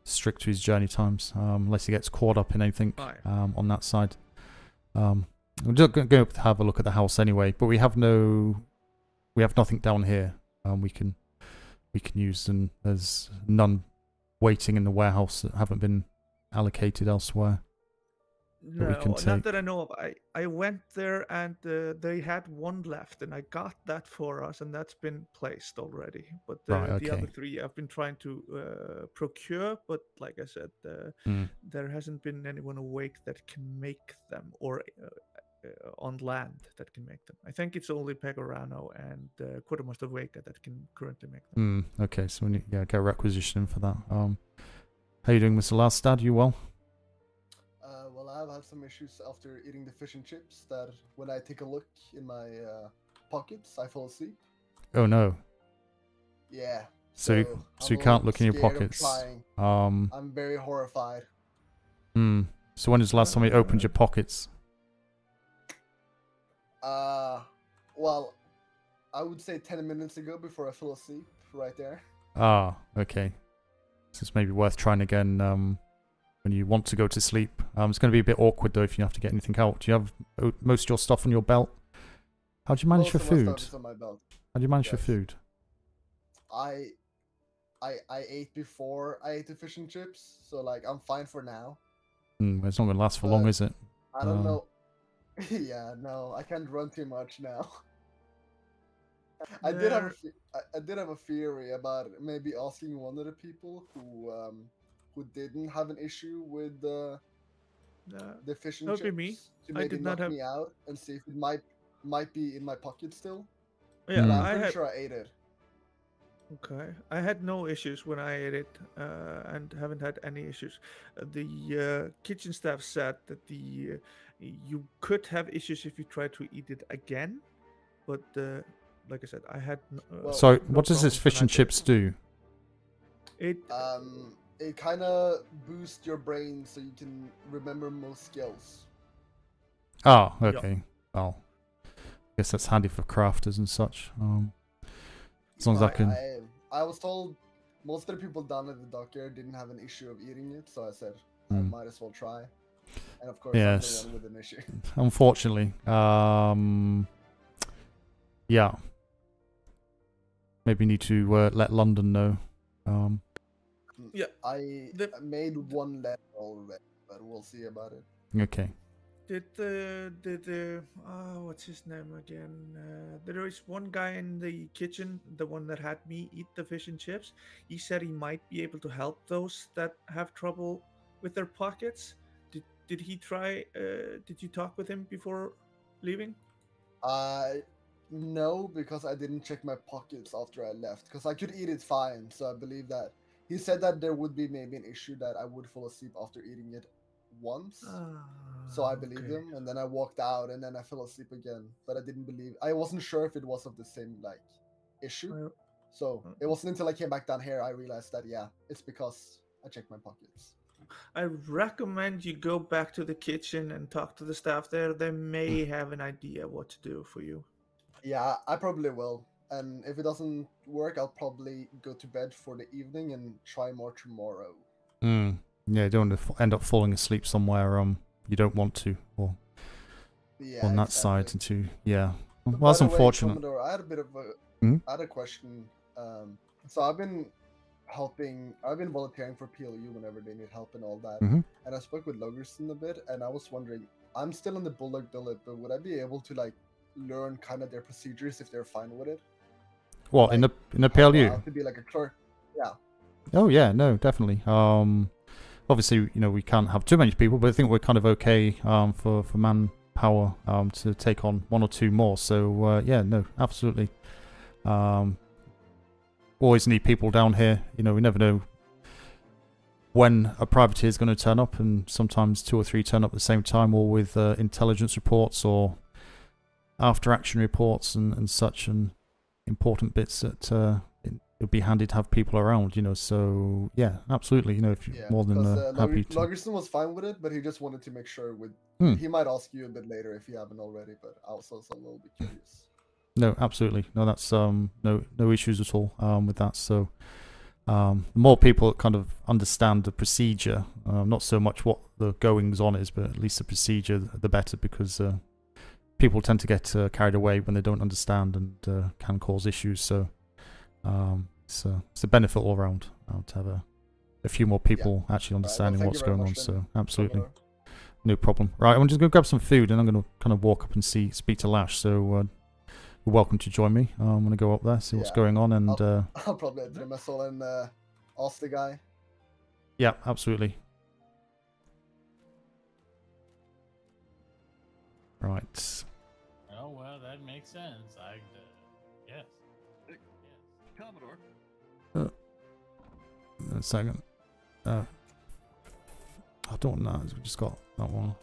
strict to his journey times, unless he gets caught up in anything on that side. We're just going to have a look at the house anyway, but we have nothing down here. We can use, and there's none waiting in the warehouse that haven't been allocated elsewhere. No, not that I know of. I went there and they had 1 left, and I got that for us, and that's been placed already. But the other 3 I've been trying to procure, but like I said, there hasn't been anyone awake that can make them, or on land that can make them. I think it's only Pecorano and Quartermaster Vega that can currently make them. Okay, so we need get a requisition for that. How you doing, Mr. Lastad? You well? Well, I've had some issues after eating the fish and chips that when I take a look in my pockets, I fall asleep. Oh no. Yeah. So you can't look in your pockets. I'm very horrified. So when was the last time you opened your pockets? Well, I would say 10 minutes ago before I fell asleep, right there. Ah, okay. So it's maybe worth trying again when you want to go to sleep. It's going to be a bit awkward though if you have to get anything out. Do you have most of your stuff on your belt? How do you manage your food? Most of my stuff is on my belt. How do you manage your food? I ate before I ate the fish and chips, so like I'm fine for now. It's not going to last for long, is it? I don't know. Yeah, no, I can't run too much now. I did have a theory about maybe asking one of the people who didn't have an issue with the fish and chips be me. to maybe knock me out and see if it might be in my pocket still. Yeah, but I'm pretty sure I ate it. Okay, I had no issues when I ate it, and haven't had any issues. The kitchen staff said that you could have issues if you try to eat it again, but like I said, I had. So, what does this fish and chips do? It kind of boosts your brain so you can remember most skills. Oh, okay. Well, I guess that's handy for crafters and such. As long as I can. I was told most of the people down at the dockyard didn't have an issue of eating it, so I said I might as well try. And of course, yes. I'm the one with an issue. Unfortunately, yeah. Maybe need to let London know. Yeah, I made one letter already, but we'll see about it. Okay. What's his name again? There is one guy in the kitchen, the one that had me eat the fish and chips. He said he might be able to help those that have trouble with their pockets. Did he try? Did you talk with him before leaving? No, because I didn't check my pockets after I left. Because I could eat it fine, so I believe that he said that there would be maybe an issue that I would fall asleep after eating it once. So I believed him, and then I walked out, and then I fell asleep again. But I didn't believe. I wasn't sure if it was of the same like issue. So it wasn't until I came back down here I realized that it's because I checked my pockets. I recommend you go back to the kitchen and talk to the staff there. They may have an idea what to do for you. Yeah, I probably will. And if it doesn't work, I'll probably go to bed for the evening and try more tomorrow. Yeah, you don't want to end up falling asleep somewhere you don't want to, or on that side into well, that's unfortunate. Commodore, I had a bit of a I had a question. So I've been volunteering for PLU whenever they need help and all that. And I spoke with Logerson a bit, and I was wondering, I'm still in the Bulldog billet, but would I be able to like learn kind of their procedures if they're fine with it? What, like, in the PLU? I have to be like a clerk. Yeah. Oh yeah, no, definitely. Obviously, we can't have too many people, but I think we're kind of okay for manpower to take on one or two more. So yeah, no, absolutely. Always need people down here. We never know when a privateer is going to turn up, and sometimes 2 or 3 turn up at the same time, or with intelligence reports or after action reports and such, and important bits that it would be handy to have people around, so yeah, absolutely, if you're more than happy to. Logerson was fine with it, but he just wanted to make sure he might ask you a bit later if you haven't already, but I was also a little bit curious. No, absolutely, no, that's no issues at all with that. So the more people kind of understand the procedure, not so much what the goings on is, but at least the procedure, the better, because people tend to get carried away when they don't understand, and can cause issues. So it's a benefit all around to have a few more people actually understanding what's going on. So absolutely, no problem. Right, I'm just going to grab some food, and I'm going to kind of walk up and speak to Lash. So you're welcome to join me. I'm going to go up there, see what's going on, and I'll probably enter my soul and ask the guy. Yeah, absolutely. Right. Oh, well, that makes sense. Yes. Commodore. A second. I don't know. We just got that one.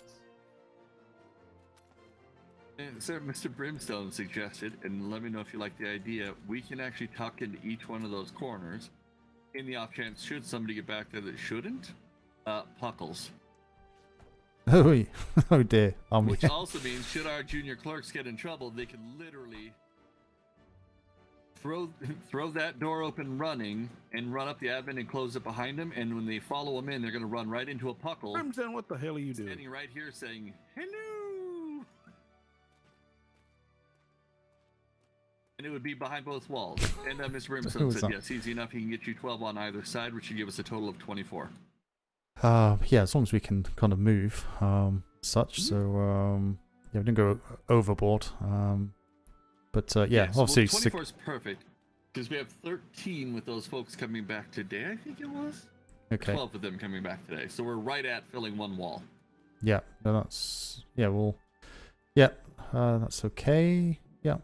And so Mr. Brimstone suggested, and let me know if you like the idea, we can actually tuck into each one of those corners in the off chance should somebody get back there that shouldn't, puckles. Oh dear. Which also means should our junior clerks get in trouble, they can literally throw that door open running and run up the admin and close it behind them. And when they follow him in, they're going to run right into a puckle. Crimson, what the hell are you doing? Standing right here saying, hello. And it would be behind both walls. And Mr. Brimstone said, yes, easy enough. He can get you 12 on either side, which should give us a total of 24. Yeah, as long as we can kind of move, such. So, yeah, we didn't go overboard. But yeah, so obviously 24 is perfect because we have 13 with those folks coming back today. I think it was. Okay. 12 of them coming back today, so we're right at filling one wall. Yeah, no, that's that's okay. Yeah.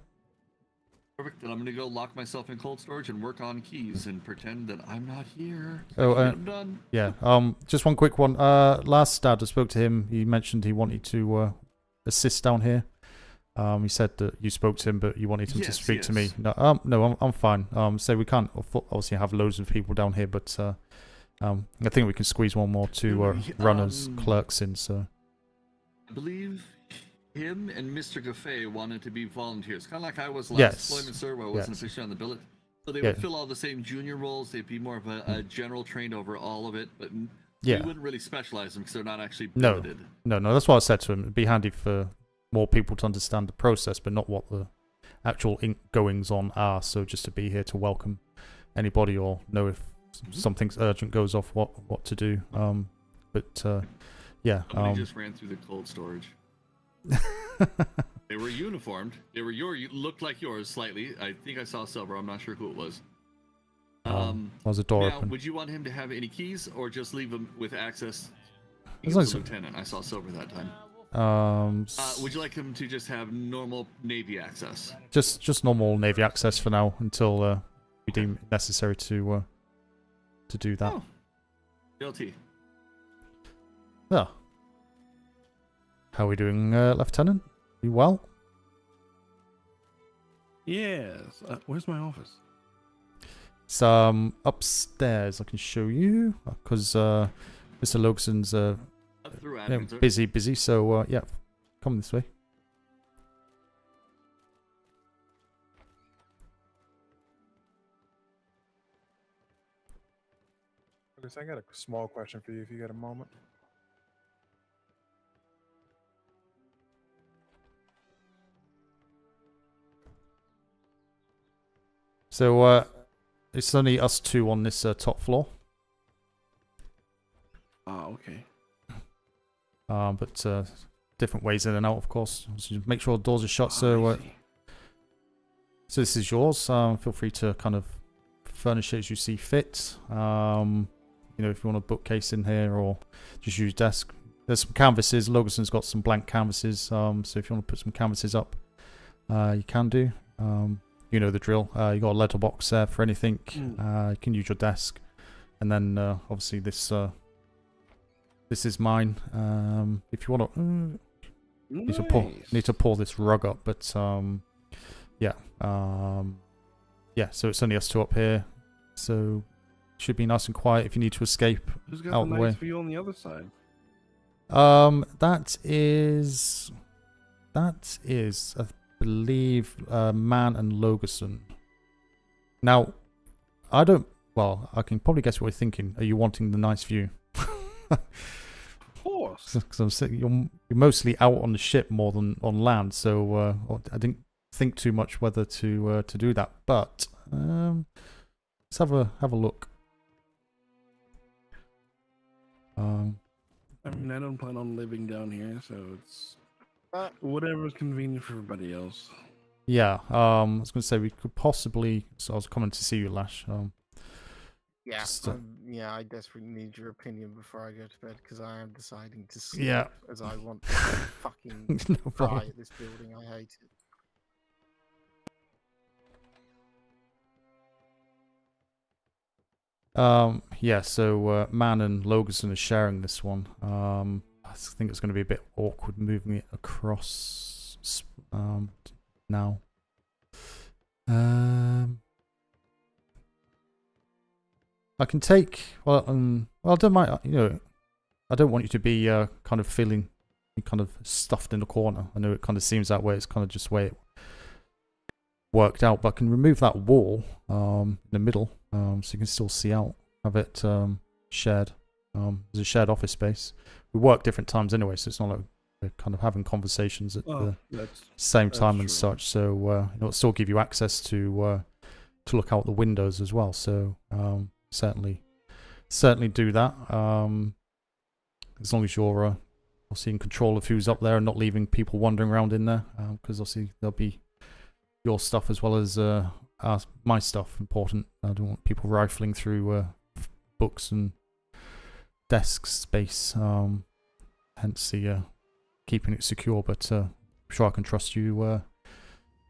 Perfect. Then I'm gonna go lock myself in cold storage and work on keys and pretend that I'm not here. Oh, I'm done. Yeah. Just one quick one. Last dad, I spoke to him. He mentioned he wanted to assist down here. He said that you spoke to him, but you wanted him to speak to me. No, no, I'm fine. So we can't obviously have loads of people down here, but I think we can squeeze one more two runners, clerks in. So I believe him and Mr. Gaffey wanted to be volunteers, kind of like I was last deployment, sir, where I wasn't officially on the billet. So they would fill all the same junior roles. They'd be more of a general trained over all of it, but we wouldn't really specialize them because they're not actually billeted. No, that's what I said to him. It'd be handy for more people to understand the process, but not what the actual goings on are. So just to be here to welcome anybody or know if something's urgent goes off, what to do. Yeah. Somebody just ran through the cold storage. They were uniformed. They were looked like yours slightly. I think I saw silver. I'm not sure who it was. Was a door now, open? Would you want him to have any keys or just leave him with access? He's As a lieutenant. I saw silver that time. Would you like him to just have normal Navy access? Just normal Navy access for now until we deem it necessary to do that. Oh. LT. Yeah. How are we doing, Lieutenant? You well? Yes. Where's my office? It's upstairs. I can show you because Mr. Logson's busy. So yeah, come this way. I got a small question for you if you got a moment. So it's only us two on this top floor. Oh, okay. But different ways in and out, of course. So make sure the doors are shut. So this is yours. Feel free to kind of furnish it as you see fit. You know, if you want a bookcase in here or just use desk. There's some canvases. Logason's got some blank canvases. So if you want to put some canvases up, you can do. You know the drill. You got a letterbox there for anything. You can use your desk, and then obviously this is mine. If you want to, need to pull this rug up, but yeah, yeah. So it's only us two up here, so should be nice and quiet. If you need to escape, who's got out the the way. nice view on the other side? That is, I believe, Man and Logason. Now, I don't. Well, I can probably guess what you're thinking. Are you wanting the nice view? Of course. Because I'm saying you're mostly out on the ship more than on land, so I didn't think too much whether to do that. But let's have a look. I mean, I don't plan on living down here, so it's whatever's convenient for everybody else. Yeah, I was going to say we could possibly. So I was coming to see you, Lash. Yeah, yeah, I desperately need your opinion before I go to bed because I am deciding to sleep. Yeah. As I want to fucking die at this building. I hate it. Yeah, so Man and Logason are sharing this one. I think it's going to be a bit awkward moving it across now. I can take well, I don't mind. You know, I don't want you to be kind of feeling kind of stuffed in the corner. I know it kind of seems that way. It's kind of just way worked out, but I can remove that wall in the middle, so you can still see out. Have it shared. There's a shared office space. We work different times anyway, so it's not like we're kind of having conversations at the same time and such. So it'll still give you access to look out the windows as well. So certainly do that. As long as you're obviously in control of who's up there and not leaving people wandering around in there, because obviously there'll be your stuff as well as my stuff important. I don't want people rifling through books and desk space. Hence the keeping it secure. But I'm sure I can trust you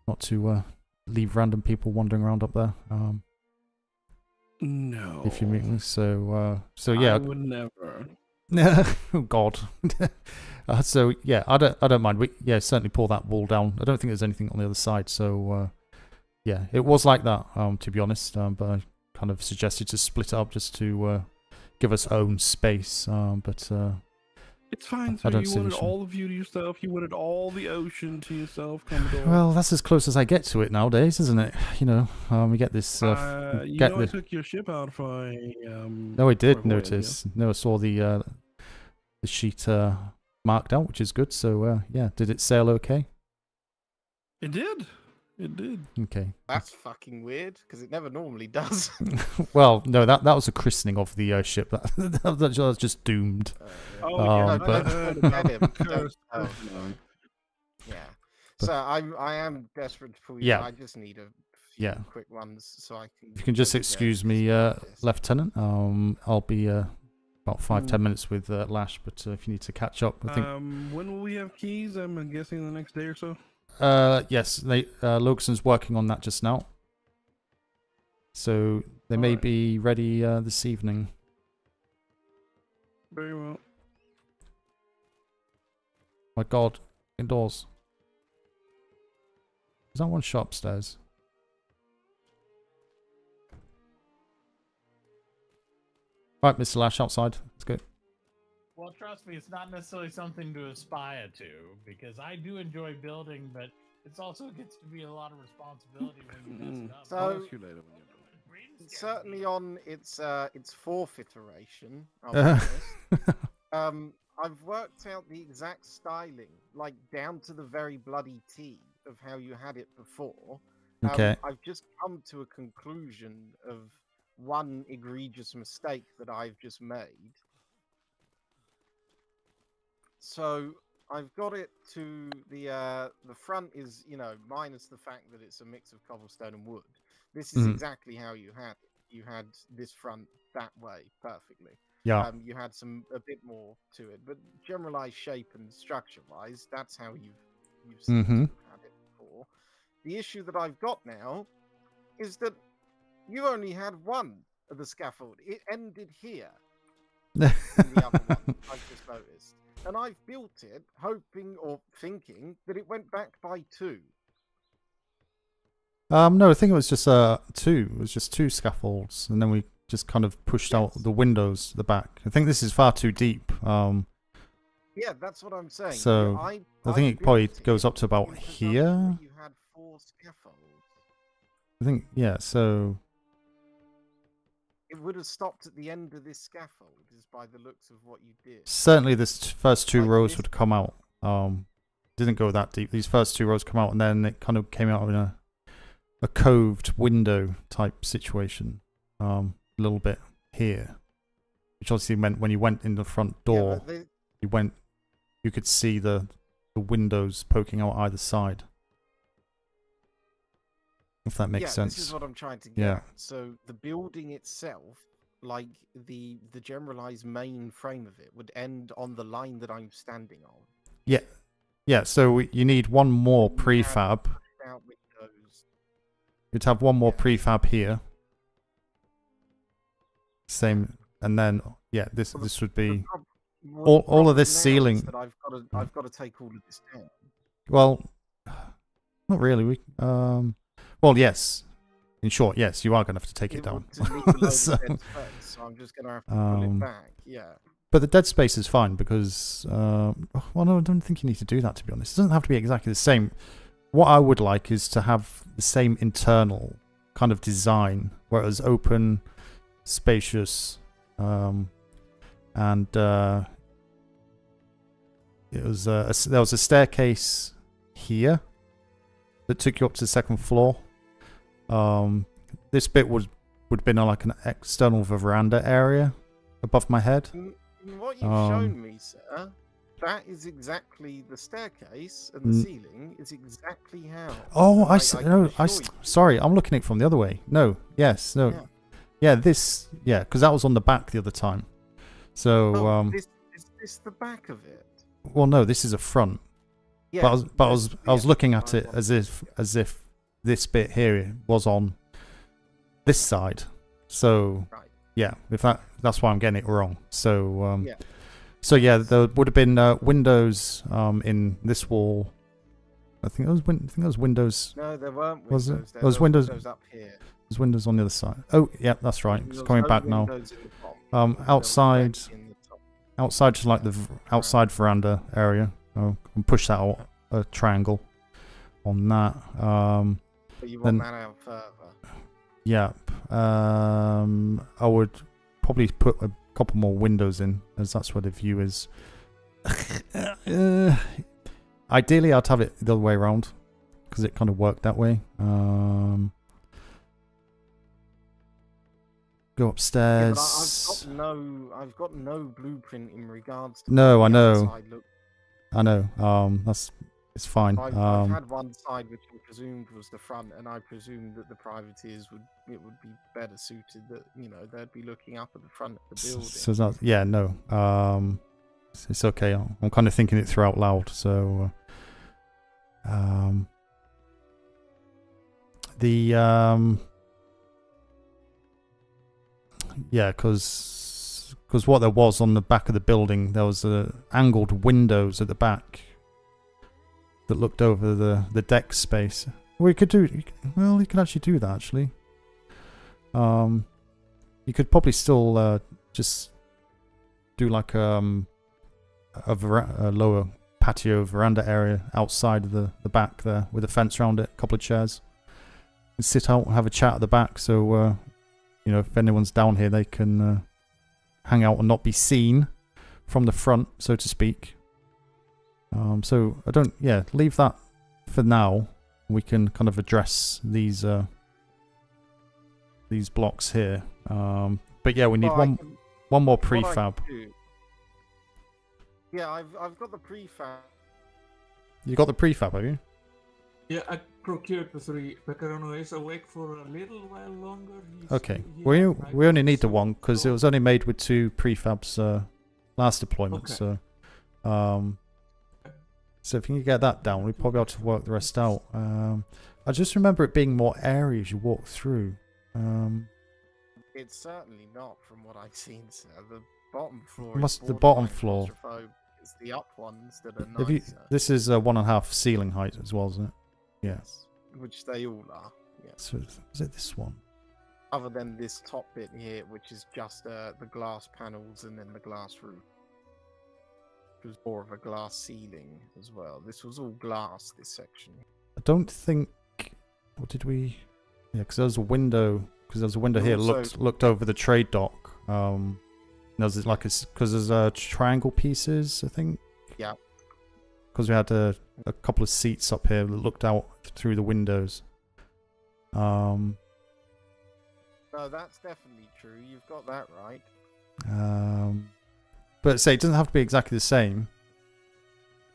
not to leave random people wandering around up there. No. If you meet me, so yeah. I would never. Oh God. So yeah, I don't mind. We certainly pull that wall down. I don't think there's anything on the other side. So yeah, it was like that to be honest. But I kind of suggested to split it up just to give us own space. But it's fine. So you wanted all the view to yourself. You wanted all the ocean to yourself. Commodore. Well, that's as close as I get to it nowadays, isn't it? You know, we get this. I took your ship out for a. No, I did notice. Yeah. No, I saw the sheet marked out, which is good. So yeah, did it sail okay? It did. It did. Okay. That's fucking weird because it never normally does. Well, no, that was a christening of the ship. That was just doomed. Yeah. So I am desperate to pull you. Yeah. I just need a few quick ones so I can. If you can just excuse me, Lieutenant. I'll be about 5-10 minutes with Lash, but if you need to catch up, I think. When will we have keys? I'm guessing the next day or so. Yes, Logson's working on that just now. So they may be ready this evening. Very well. My God, indoors. Is that one shot upstairs? Right, Mr. Lash, outside. Let's go. Well, trust me, it's not necessarily something to aspire to, because I do enjoy building, but it also gets to be a lot of responsibility when you mess it up. So, certainly on its fourth iteration, I've worked out the exact styling, like down to the very bloody T of how you had it before. Okay. I've just come to a conclusion of one egregious mistake that I've just made. So I've got it to the front is, you know, minus the fact that it's a mix of cobblestone and wood. This is exactly how you had it. You had this front that way perfectly. Yeah. You had a bit more to it, but generalized shape and structure wise, that's how you've seen had it before. The issue that I've got now is that you only had one of the scaffold. It ended here. In the other one, I've just noticed. And I've built it hoping or thinking that it went back by 2. No, I think it was just 2. It was just 2 scaffolds, and then we just kind of pushed out the windows to the back. I think this is far too deep. Yeah, that's what I'm saying. So I think it probably goes up to about here. You had 4 scaffolds. I think, yeah, so it would have stopped at the end of this scaffold, is by the looks of what you did. Certainly this first 2 rows would come out. Didn't go that deep. These first 2 rows come out, and then it kind of came out in a coved window type situation. A little bit here. Which obviously meant when you went in the front door, you could see the windows poking out either side. If that makes sense. This is what I'm trying to get at. So the building itself, like the generalized main frame of it, would end on the line that I'm standing on. Yeah. Yeah, so you need one more prefab. You'd have one more prefab here. Same, and then this would be all of this ceiling. I've got to take all of this down. Well, not really. Well, yes. In short, yes, you are going to have to take it down. So I'm just going to have to pull it back. Yeah. But the dead space is fine because, well, no, I don't think you need to do that, to be honest. It doesn't have to be exactly the same. what I would like is to have the same internal kind of design, where it was open, spacious, and it was there was a staircase here that took you up to the second floor. This bit would have been like an external veranda area above my head. What you've shown me, sir, that is exactly the staircase, and the ceiling is exactly how. Oh, I see. No, sorry, I'm looking at it from the other way. No, yes, no, yeah, this, yeah, because that was on the back the other time. So, is this the back of it? Well, no, this is a front. Yeah, but I was looking at it as if this bit here was on this side. So, yeah, if that's why I'm getting it wrong. So, so yeah, there would have been windows in this wall. I think it was windows. No, there weren't windows. Was it? There was windows up here. There's windows on the other side. Oh, yeah, that's right. It's coming back now. Outside, just like the outside veranda area. I'll push that out a triangle on that. But you want that out further. Yeah. I would probably put a couple more windows in, as that's where the view is. Ideally, I'd have it the other way around, because it kind of worked that way. Go upstairs. Yeah, I've got no blueprint in regards to. No, I know. I know. It's fine. I've had one side which I presumed was the front, and I presumed that the privateers would be better suited. That they'd be looking up at the front of the building. So that, yeah, no. It's okay. I'm kind of thinking it through out loud. So, yeah, because what there was on the back of the building, there was angled windows at the back that looked over the deck space. We could do, well, you could actually do that, actually. You could probably still just do like a lower patio veranda area outside of the back there with a fence around it, a couple of chairs, and sit out and have a chat at the back. So, if anyone's down here, they can hang out and not be seen from the front, so to speak. So leave that for now. We can kind of address these blocks here. But yeah, we need one more prefab. Yeah, I've got the prefab. You got the prefab, have you? Yeah, I procured the 3. Pecorino is awake for a little while longer. Okay, we only need the one because it was only made with 2 prefabs last deployment. Okay. So if you can get that down, we'll probably have to work the rest out. I just remember it being more airy as you walk through. It's certainly not from what I've seen, sir. The bottom floor. The bottom floor. It's the up ones that are nicer. This is 1.5 ceiling height as well, isn't it? Yes. Which they all are. Yeah. So is it this one? Other than this top bit here, which is just the glass panels and then the glass roof. It was more of a glass ceiling as well. This was all glass, this section. I don't think... What did we... Yeah, because there was a window... Because there was a window here looked over the trade dock. There's like because there's triangle pieces, I think. Yeah. Because we had a couple of seats up here that looked out through the windows. No, that's definitely true. You've got that right. But say it doesn't have to be exactly the same.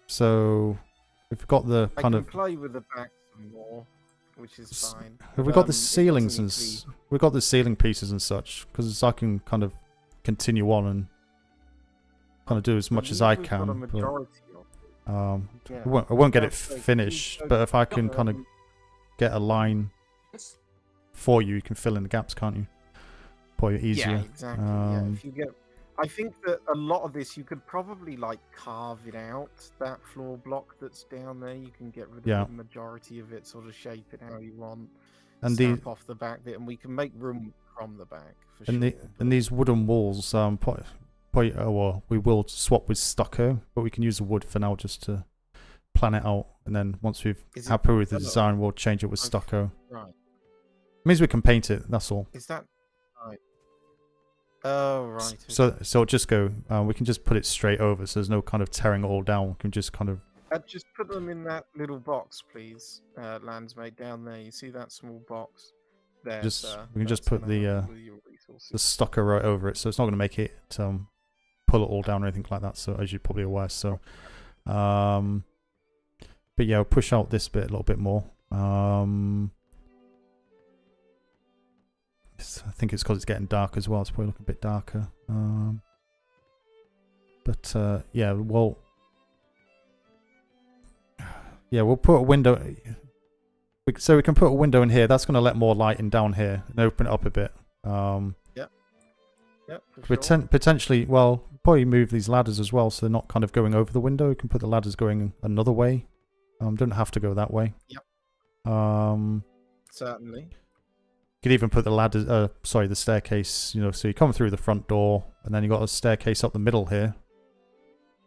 So we've got the kind of play with the back some more, which is fine. Have we got the ceilings and we've got the ceiling pieces and such? Because I can kind of continue on and kind of do as much as I can. But, I won't get it finished, but if I can kind of get a line for you, you can fill in the gaps, can't you? Probably easier. Yeah, exactly. Yeah, if you get. I think that a lot of this you could probably like carve it out, that floor block that's down there. You can get rid of the majority of it, sort of shape it how you want, and snap off the back bit, and we can make room from the back for sure. And these wooden walls, we will swap with stucco, but we can use the wood for now just to plan it out, and then once we've happy with the design, we'll change it with stucco. Right. It means we can paint it. That's all. Is that right? Oh, right. So it'll just go. We can just put it straight over, so there's no kind of tearing it all down. We can just kind of. Just put them in that little box, please, Landsmate, down there. You see that small box there? We can just put the stucco right over it, so it's not going to make it pull it all down or anything like that. So as you're probably aware, so but yeah, we'll push out this bit a little bit more. I think it's because it's getting dark as well. It's probably looking a bit darker. But yeah, we'll put a window. So we can put a window in here. That's going to let more light in down here and open it up a bit. Yeah, for sure. Potentially, well, probably move these ladders as well, so they're not kind of going over the window. You can put the ladders going another way. Don't have to go that way. Yep. Certainly. You could even put the ladders, the staircase. You know, so you come through the front door, and then you got a staircase up the middle here.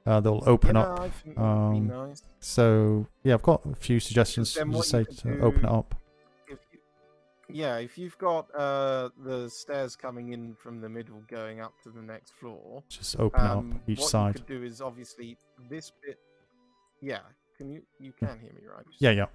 They'll open up. I think that'd be nice. So yeah, I've got a few suggestions to say to open it up. If you've got the stairs coming in from the middle going up to the next floor, just open up each side. What you could do is obviously this bit. Yeah, you can hear me, right? Yeah.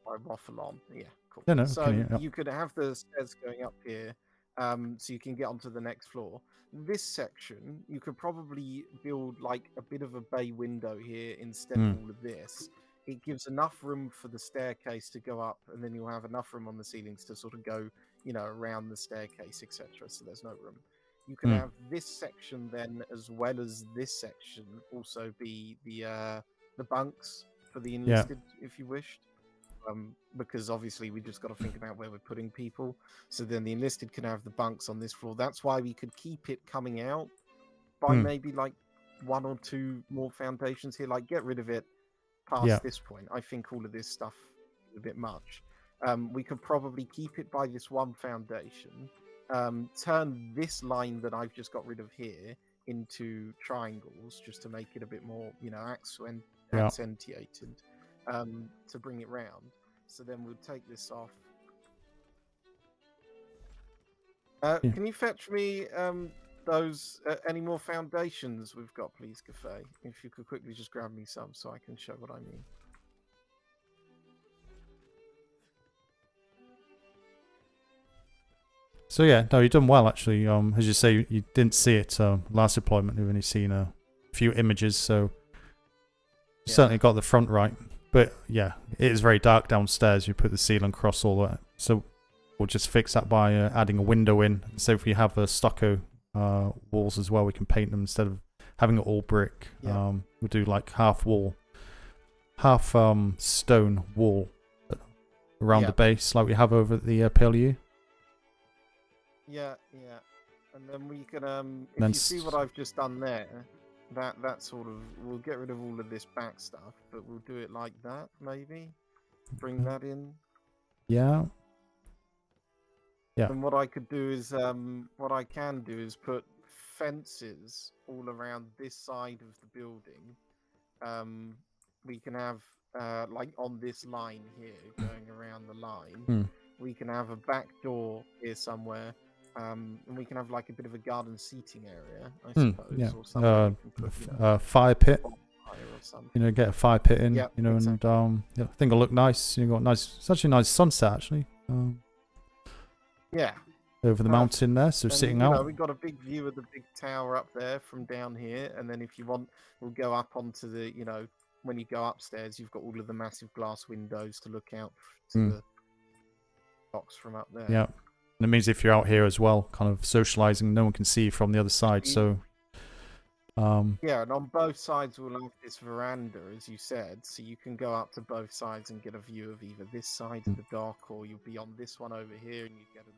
I waffle on. Yeah, cool. No, so yeah. you could have the stairs going up here, so you can get onto the next floor. This section, you could probably build like a bit of a bay window here instead of all of this. It gives enough room for the staircase to go up, and then you'll have enough room on the ceilings to sort of go, around the staircase, etc. So there's no room. You can have this section then, as well as this section, also be the bunks for the enlisted, if you wished. Because obviously we just got to think about where we're putting people. So then the enlisted can have the bunks on this floor. That's why we could keep it coming out by maybe like 1 or 2 more foundations here. Like get rid of it past this point. I think all of this stuff is a bit much. We could probably keep it by this one foundation. Turn this line that I've just got rid of here into triangles just to make it a bit more, accentuated. To bring it round. So then we'll take this off. Can you fetch me those any more foundations we've got, please, Cafe? If you could quickly just grab me some so I can show what I mean. So yeah, no, you've done well actually. As you say, you didn't see it last deployment. You've only seen a few images, so certainly got the front right. But yeah, it is very dark downstairs. You put the ceiling across all that. So we'll just fix that by adding a window in. So if we have stucco walls as well, we can paint them instead of having it all brick. We'll do like half stone wall around the base like we have over at the PLU. Yeah. And then we can, if you see what I've just done there, that sort of, we'll get rid of all of this back stuff, but we'll do it like that, maybe. Bring that in. Yeah. And what I could do is, what I can do is put fences all around this side of the building. We can have, like on this line here, going around the line, we can have a back door here somewhere. And we can have like a bit of a garden seating area, I suppose, or something. Fire pit. Or get a fire pit in. Exactly. And I think it'll look nice. You've got it's actually a nice sunset actually. Over the mountain there, so sitting out. We've got a big view of the big tower up there from down here, and then if you want, we'll go up onto the, when you go upstairs, you've got all of the massive glass windows to look out to the box from up there. Yeah. And it means if you're out here as well, kind of socializing, no one can see you from the other side. So, yeah, and on both sides we'll have this veranda, as you said, so you can go up to both sides and get a view of either this side of the dock, or you'll be on this one over here and you get a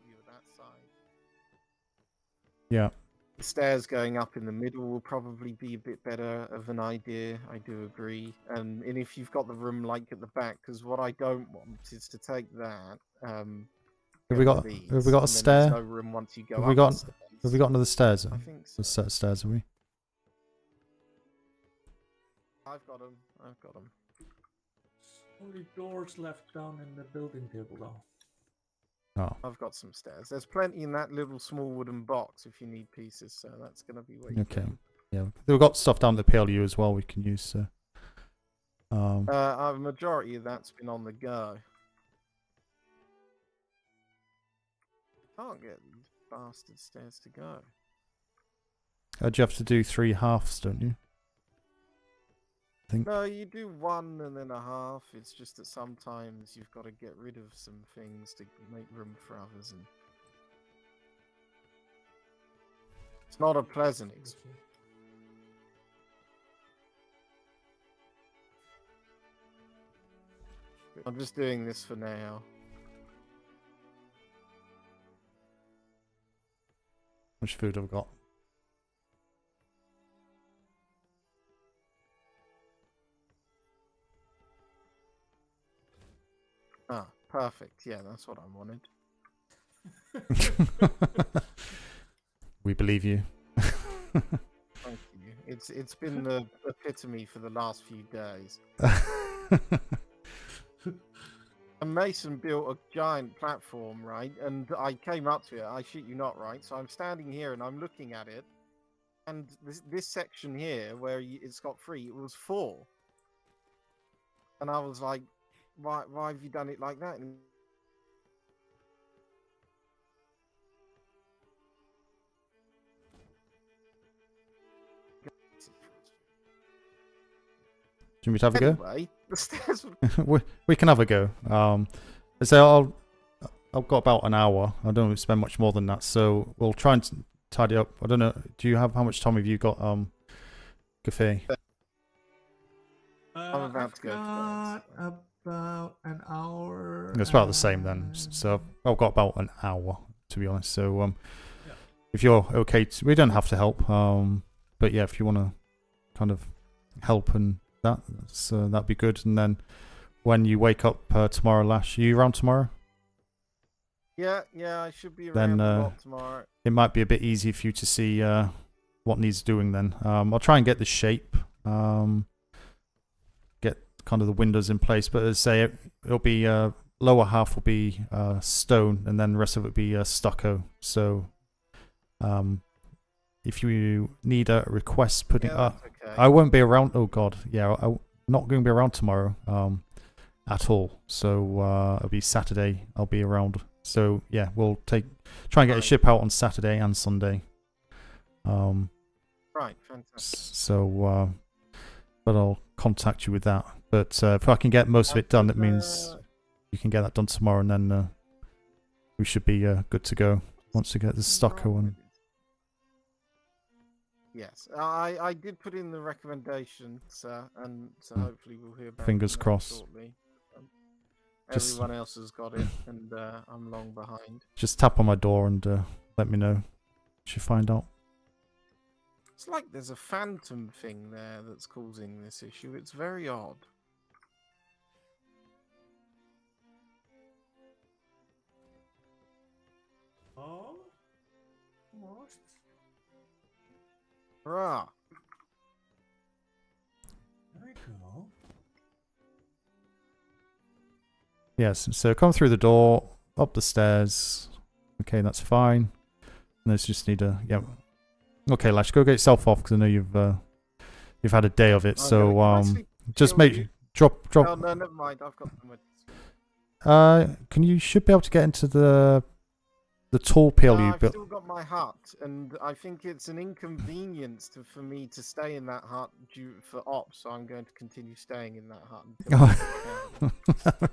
view of that side. Yeah. The stairs going up in the middle will probably be a bit better of an idea. I do agree. And if you've got the room like at the back, because what I don't want is to take that. Have we got a stair? No room once you go have we got another stairs? I think so. A set of stairs, have we? I've got them. I've got them. Only doors left down in the building table, though. Oh. I've got some stairs. There's plenty in that little small wooden box if you need pieces, so that's going to be what you Okay. get. Yeah, we've got stuff down at the PLU as well we can use. So. A majority of that's been on the go. Can't get these bastard stairs to go. Do you have to do 3 halves, don't you? I think. No, you do 1 and then a half. It's just that sometimes you've got to get rid of some things to make room for others, and it's not a pleasant experience. I'm just doing this for now. How much food have I got? Ah, perfect. Yeah, that's what I wanted. We believe you. Thank you. It's been the epitome for the last few days. And Mason built a giant platform, right? And I came up to it. I shit you not, right? So I'm standing here and I'm looking at it, and this section here where it's got 3, it was 4, and I was like, why have you done it like that? And Do you want me to have a go? anyway, the stairs we can have a go. So I've got about an hour. I don't spend much more than that, so we'll try and tidy up. I don't know. Do you have how much time have you got, Cafe? I'm about to go to bed. About an hour. It's about the same then. So I've got about an hour, to be honest. So if you're okay, we don't have to help. But yeah, if you want to kind of help and that'd be good. And then when you wake up tomorrow, Lash, are you around tomorrow? Yeah, I should be around a lot tomorrow. It might be a bit easier for you to see what needs doing then. I'll try and get the shape, get kind of the windows in place, but as I say, it'll be lower half will be stone, and then the rest of it will be stucco. So if you need a request putting up, okay. I won't be around. Oh God, yeah, I'm not going to be around tomorrow at all. So it'll be Saturday. I'll be around. So yeah, we'll try and get a ship out on Saturday and Sunday. Right, fantastic. So, but I'll contact you with that. But if I can get most of it done, that means you can get that done tomorrow, and then we should be good to go once we get the stucco on. Yes, I did put in the recommendation, sir, and so hopefully we'll hear back. Fingers crossed. Shortly. Everyone else has got it, and I'm long behind. Just tap on my door and let me know. Should find out. It's like there's a phantom thing there that's causing this issue. It's very odd. Oh, what? Hurrah! There we go. Yes, so come through the door, up the stairs. Okay, that's fine. And let's just need a Okay, Lash, go get yourself off because I know you've had a day of it. So just drop. Oh, no, never mind. I've got them. You should be able to get into the tall PLU. I've still got my hut, and I think it's an inconvenience for me to stay in that hut for ops, so I'm going to continue staying in that hut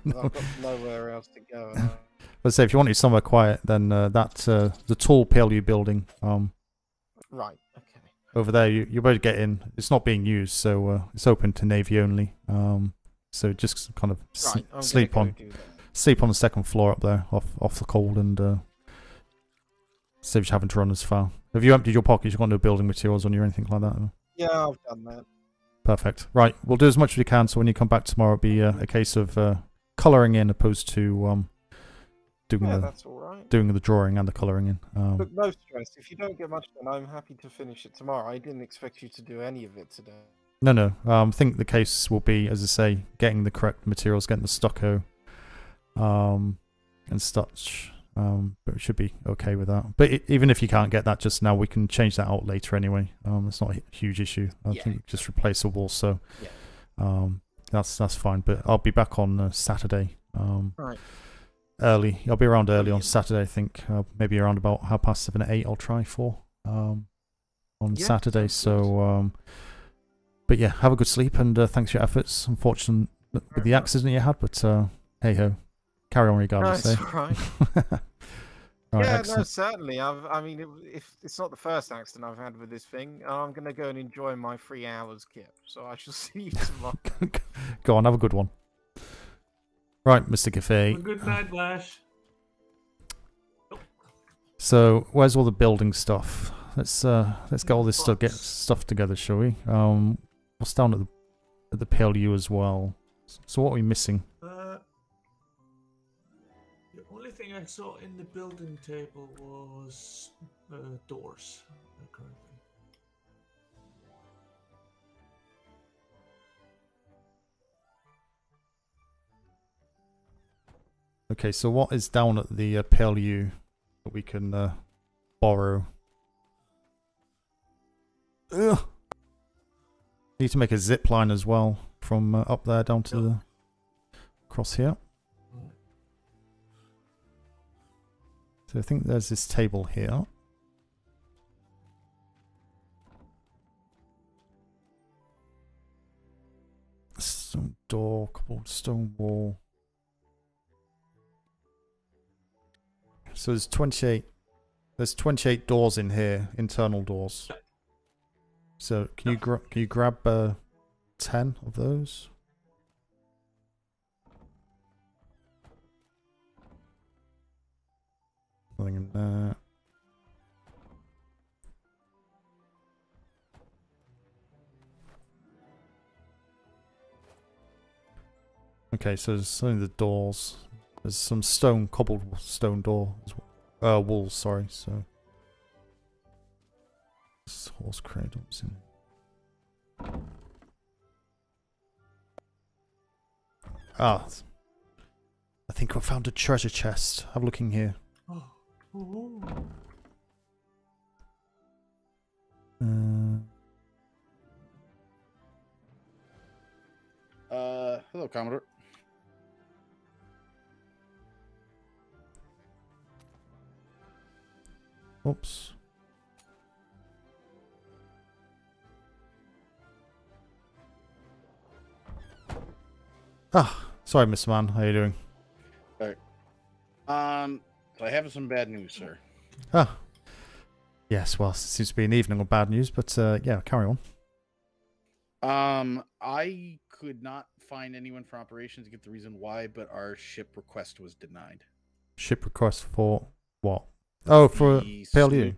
until I've got nowhere else to go. Let's say if you wanted somewhere quiet, then the tall PLU building. Right. Okay. Over there, you're able to get in. It's not being used, so it's open to Navy only. So just kind of sleep on the second floor up there, off the cold, and saves you having to run as far. Have you emptied your pockets? You've got no building materials on you or anything like that? Yeah, I've done that. Perfect. Right, we'll do as much as we can, so when you come back tomorrow, it'll be a case of colouring in opposed to doing the drawing and the colouring in. Look, no stress. If you don't get much done, I'm happy to finish it tomorrow. I didn't expect you to do any of it today. No. I think the case will be, as I say, getting the correct materials, getting the stucco, and such. But we should be okay with that. But even if you can't get that just now, we can change that out later anyway. It's not a huge issue. I think just replace the wall, so that's fine. But I'll be back on Saturday. Right. Early. I'll be around early on Saturday. I think maybe around about 7:30, 8. I'll try for on Saturday. So, but yeah, have a good sleep and thanks for your efforts. Unfortunate with the accident you had, but hey ho. Carry on regardless. No, it's all right. Right, yeah, excellent. no, certainly. I mean, if it's not the first accident I've had with this thing, I'm going to go and enjoy my 3 hours, Kip. So I shall see you tomorrow. Go on, have a good one. Right, Mr. Cafe. Well, good night, Lash. So, where's all the building stuff? Let's get all this stuff together, shall we? What's down at the PLU as well? So, what are we missing? The only thing I saw in the building table was doors currently. Okay, so what is down at the PLU that we can borrow? Ugh. Need to make a zip line as well from up there down to the across here. So I think there's this table here. Stone door, coupled stone wall. So there's 28. There's 28 doors in here, internal doors. So can you grab 10 of those? Nothing in there. Okay, so there's only the doors. There's some stone, cobbled stone door, walls. Sorry. So horse cradles in. Ah, I think I found a treasure chest. Have a look in here. Hello, Commodore. Oops. Ah, sorry, Mr. Man. How you doing? All right. So I have some bad news, sir. Ah. Yes, well, it seems to be an evening of bad news, but yeah, carry on. I could not find anyone for operations to get the reason why, but our ship request was denied. Ship request for what? Oh, for PLU?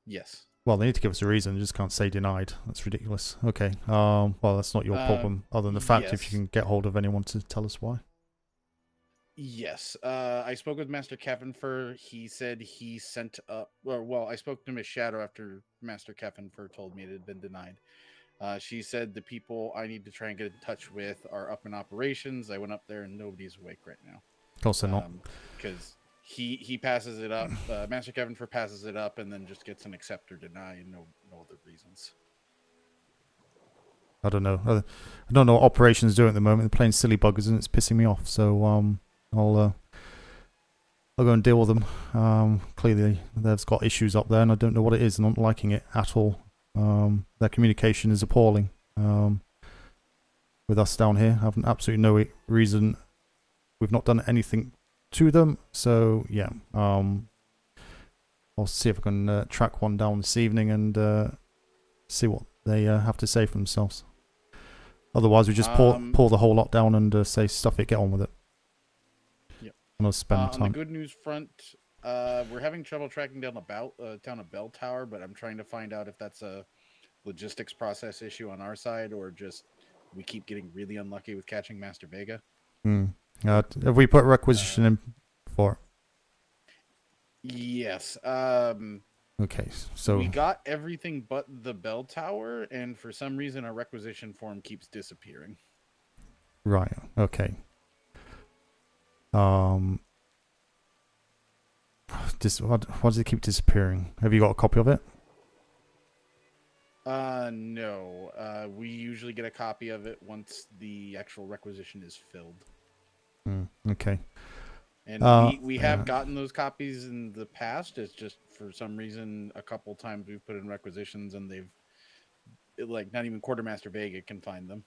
Yes. Well, they need to give us a reason. They just can't say denied. That's ridiculous. Okay. Well, that's not your problem, other than the fact if you can get hold of anyone to tell us why. Yes. I spoke with Master Kefenfer. He said he sent up... Well, I spoke to Miss Shadow after Master Kefenfer told me it had been denied. She said the people I need to try and get in touch with are up in operations. I went up there and nobody's awake right now. Of course they're not. Because he passes it up. Master Kefenfer passes it up and then just gets an accept or deny and no other reasons. I don't know. I don't know what operations do at the moment. They're playing silly buggers and it's pissing me off. So I'll go and deal with them. Clearly they've got issues up there and I don't know what it is and I'm not liking it at all. Their communication is appalling with us down here. I have absolutely no reason. We've not done anything to them. So yeah, I'll see if I can track one down this evening and see what they have to say for themselves. Otherwise, we just pour the whole lot down and say stuff it, get on with it. Yep. And I'll spend time. On the good news front, we're having trouble tracking down the town of Bell Tower, but I'm trying to find out if that's a logistics process issue on our side or just we keep getting really unlucky with catching Master Vega. Have we put a requisition in for it? Yes. Okay, so we got everything but the bell tower, and for some reason our requisition form keeps disappearing. Right. Okay. Why does it keep disappearing? Have you got a copy of it? No. We usually get a copy of it once the actual requisition is filled. Okay. And we have gotten those copies in the past. It's just for some reason a couple times we've put in requisitions and they've like not even Quartermaster Vega can find them.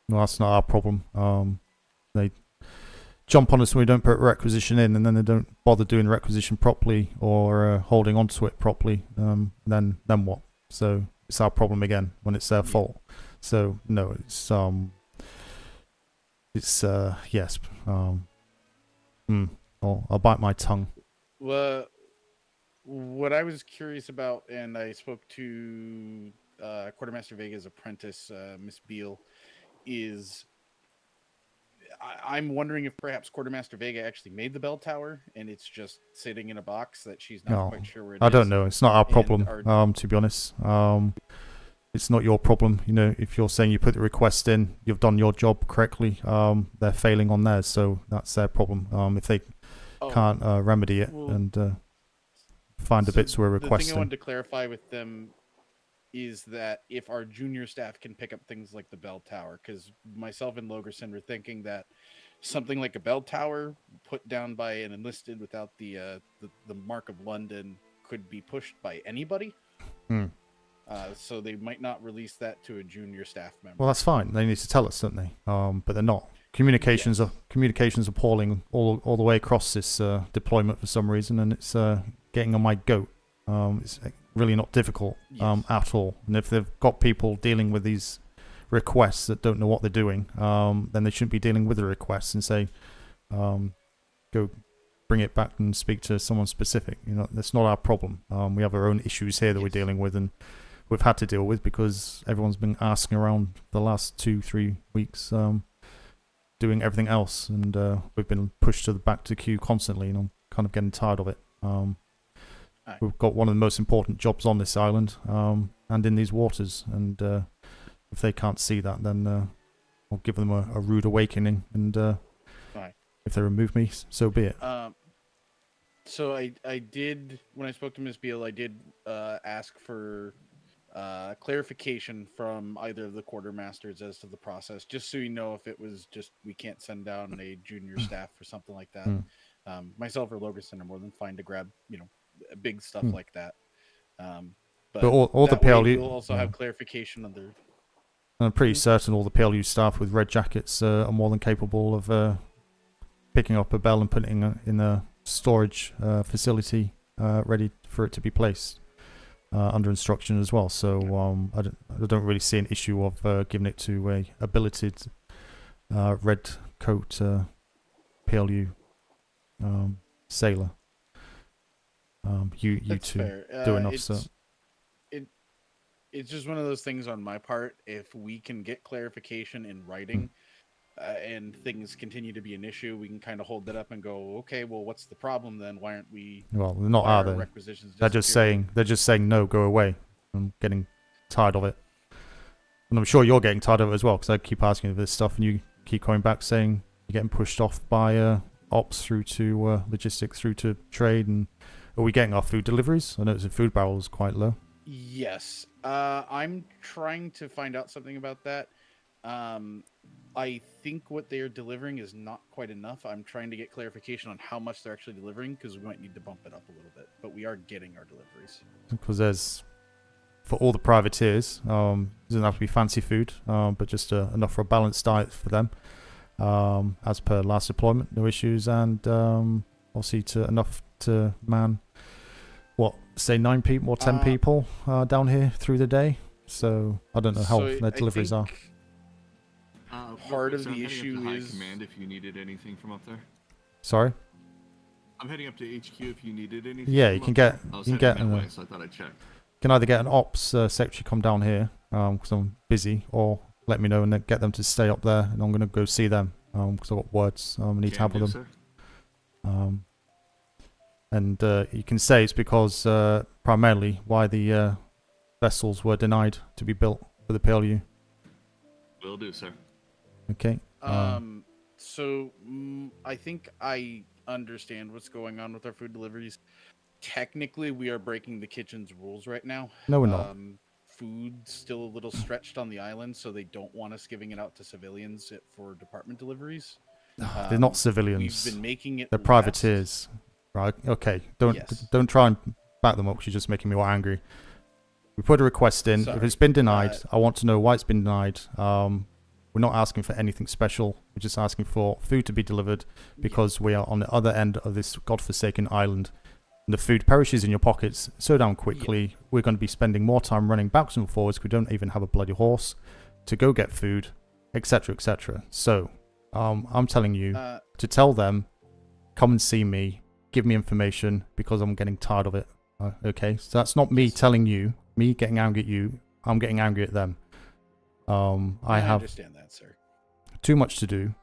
Well, that's not our problem. They jump on us when we don't put requisition in, and then they don't bother doing the requisition properly or holding onto it properly. Then what? So it's our problem again when it's their fault. So no, it's yes. I'll bite my tongue. Well, what I was curious about, and I spoke to Quartermaster Vega's apprentice, Miss Beale, is I'm wondering if perhaps Quartermaster Vega actually made the bell tower and it's just sitting in a box that she's not quite sure where it is. I don't know. It's not our problem, to be honest. It's not your problem. You know, if you're saying you put the request in, you've done your job correctly. They're failing on theirs, so that's their problem. If they can't remedy it and find the bits we're requesting. The thing I wanted to clarify with them is that if our junior staff can pick up things like the bell tower, because myself and Logerson were thinking that something like a bell tower put down by an enlisted without the mark of London could be pushed by anybody. So they might not release that to a junior staff member. Well, that's fine. They need to tell us, don't they? But they're not. Communications are appalling all the way across this deployment for some reason, and it's getting on my goat. It's really not difficult at all. And if they've got people dealing with these requests that don't know what they're doing, then they shouldn't be dealing with the requests and say, go bring it back and speak to someone specific. You know, that's not our problem. We have our own issues here that we're dealing with, and we've had to deal with because everyone's been asking around the last 2-3 weeks, doing everything else, and we've been pushed to the back to queue constantly, and I'm kind of getting tired of it. We've got one of the most important jobs on this island, and in these waters, and if they can't see that, then I'll give them a rude awakening, and if they remove me, so be it. So I did, when I spoke to Ms. Beale, I did ask for clarification from either of the quartermasters as to the process, just so you know if it was just we can't send down a junior staff or something like that. Myself or Logerson are more than fine to grab, big stuff like that. But all the PLU will also have clarification on their. I'm pretty certain all the PLU staff with red jackets are more than capable of picking up a bell and putting it in a storage facility ready for it to be placed under instruction as well. So I don't really see an issue of giving it to a abilited red coat PLU sailor. You two do enough, so. It's just one of those things on my part. If we can get clarification in writing and things continue to be an issue, we can kind of hold that up and go, okay, well, what's the problem then? Why aren't we? Well, they're not, are they? They're just saying no, go away. I'm getting tired of it, and I'm sure you're getting tired of it as well, because I keep asking you this stuff, and you keep coming back saying you're getting pushed off by ops through to logistics, through to trade, and are we getting our food deliveries? I noticed the food barrel is quite low. Yes. I'm trying to find out something about that. I think what they are delivering is not quite enough. I'm trying to get clarification on how much they're actually delivering, because we might need to bump it up a little bit. But we are getting our deliveries. Because there's, for all the privateers, it doesn't have to be fancy food, but just enough for a balanced diet for them. As per last deployment, no issues, and obviously enough to man, what, say 9 people or 10 people down here through the day. So I don't know how their deliveries are. Part of the issue is command if you needed anything from up there. Sorry. I'm heading up to HQ if you needed anything. Yeah, you can get. So I thought I'd check. You can either get an ops secretary come down here because I'm busy, or let me know and then get them to stay up there, and I'm gonna go see them because I've got words I need to have with them. And you can say it's because primarily why the vessels were denied to be built for the PLU. Will do, sir. Okay. So I think I understand what's going on with our food deliveries. Technically, we are breaking the kitchen's rules right now. No, we're not. Food's still a little stretched on the island, so they don't want us giving it out to civilians for department deliveries. They're not civilians. We've been making it. They're privateers. Right? Okay. Don't try and back them up because you're just making me more angry. We put a request in. Sorry. If it's been denied, I want to know why it's been denied. We're not asking for anything special. We're just asking for food to be delivered because we are on the other end of this godforsaken island. And the food perishes in your pockets so damn quickly. We're going to be spending more time running backwards and forwards because we don't even have a bloody horse to go get food, etc., etc. So, I'm telling you to tell them, come and see me, give me information because I'm getting tired of it. Okay, so that's not me telling you, me getting angry at you. I'm getting angry at them. I have understand that, sir. Too much to do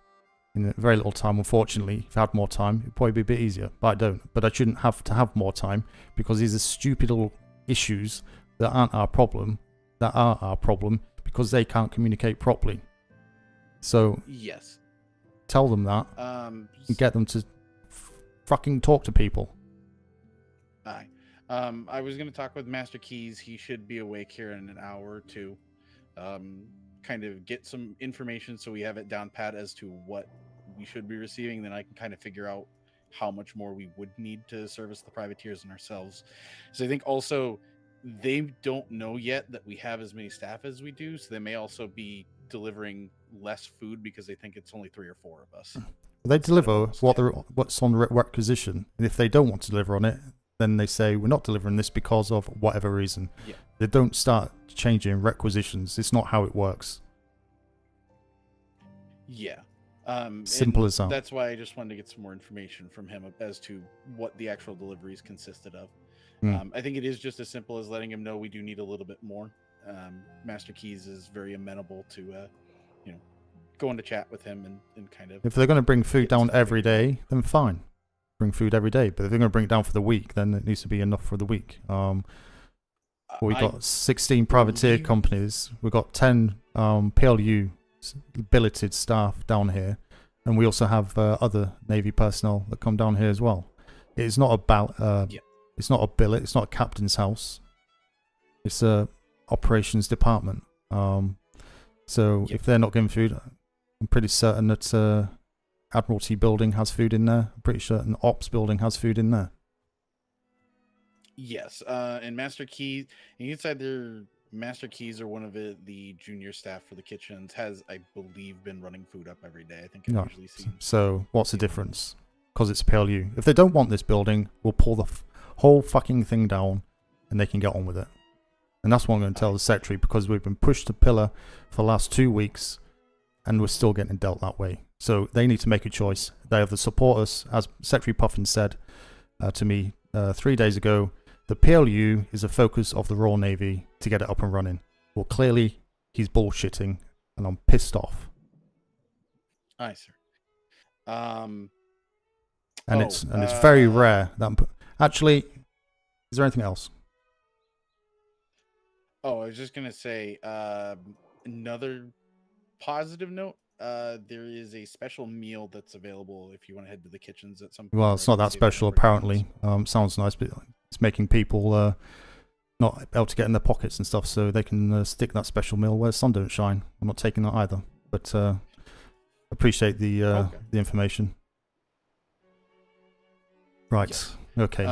in very little time. Unfortunately, if I had more time, it'd probably be a bit easier. But I don't. But I shouldn't have to have more time because these are stupid little issues that aren't our problem. That are our problem because they can't communicate properly. So yes, tell them that. And get them to fucking talk to people. Aye. I was going to talk with Master Keys. He should be awake here in an hour or two. Kind of get some information so we have it down pat as to what we should be receiving. Then I can kind of figure out how much more we would need to service the privateers and ourselves. So I think also they don't know yet that we have as many staff as we do. So they may also be delivering less food because they think it's only 3 or 4 of us. They deliver what's on the requisition. And if they don't want to deliver on it, then they say, we're not delivering this because of whatever reason. Yeah. They don't start changing requisitions. It's not how it works. Yeah. Simple as that. That's why I just wanted to get some more information from him as to what the actual deliveries consisted of. I think it is just as simple as letting him know we do need a little bit more. Master Keys is very amenable to, going to chat with him and kind of... If they're going to bring food down every day, then fine. Bring food every day. But if they're going to bring it down for the week, then it needs to be enough for the week. We've got 16 privateer companies. We've got 10 PLU billeted staff down here. And we also have other Navy personnel that come down here as well. It's not about... It's not a billet. It's not a captain's house. It's a operations department. So if they're not getting food, I'm pretty certain that Admiralty building has food in there. I'm pretty certain Ops building has food in there. Yes, and Master Keys, inside their Master Keys are one of the junior staff for the kitchens. Has, I believe, been running food up every day. I think I've usually seen. So what's the difference? Because it's PLU. If they don't want this building, we'll pull the whole fucking thing down, and they can get on with it. And that's what I'm going to tell the secretary, because we've been pushed to pillar for the last 2 weeks, and we're still getting dealt that way. So they need to make a choice. They have to support us, as Secretary Puffin said to me 3 days ago. The PLU is a focus of the Royal Navy to get it up and running. Well, clearly he's bullshitting, and I'm pissed off. Aye, sir. And it's very rare that actually. Is there anything else? Oh, I was just gonna say another positive note. There is a special meal that's available if you want to head to the kitchens at some point. Well, it's not that special apparently. Sounds nice, but it's making people not able to get in their pockets and stuff, so they can stick that special meal where the sun don't shine. I'm not taking that either, but appreciate the information. Right. Yes. Okay.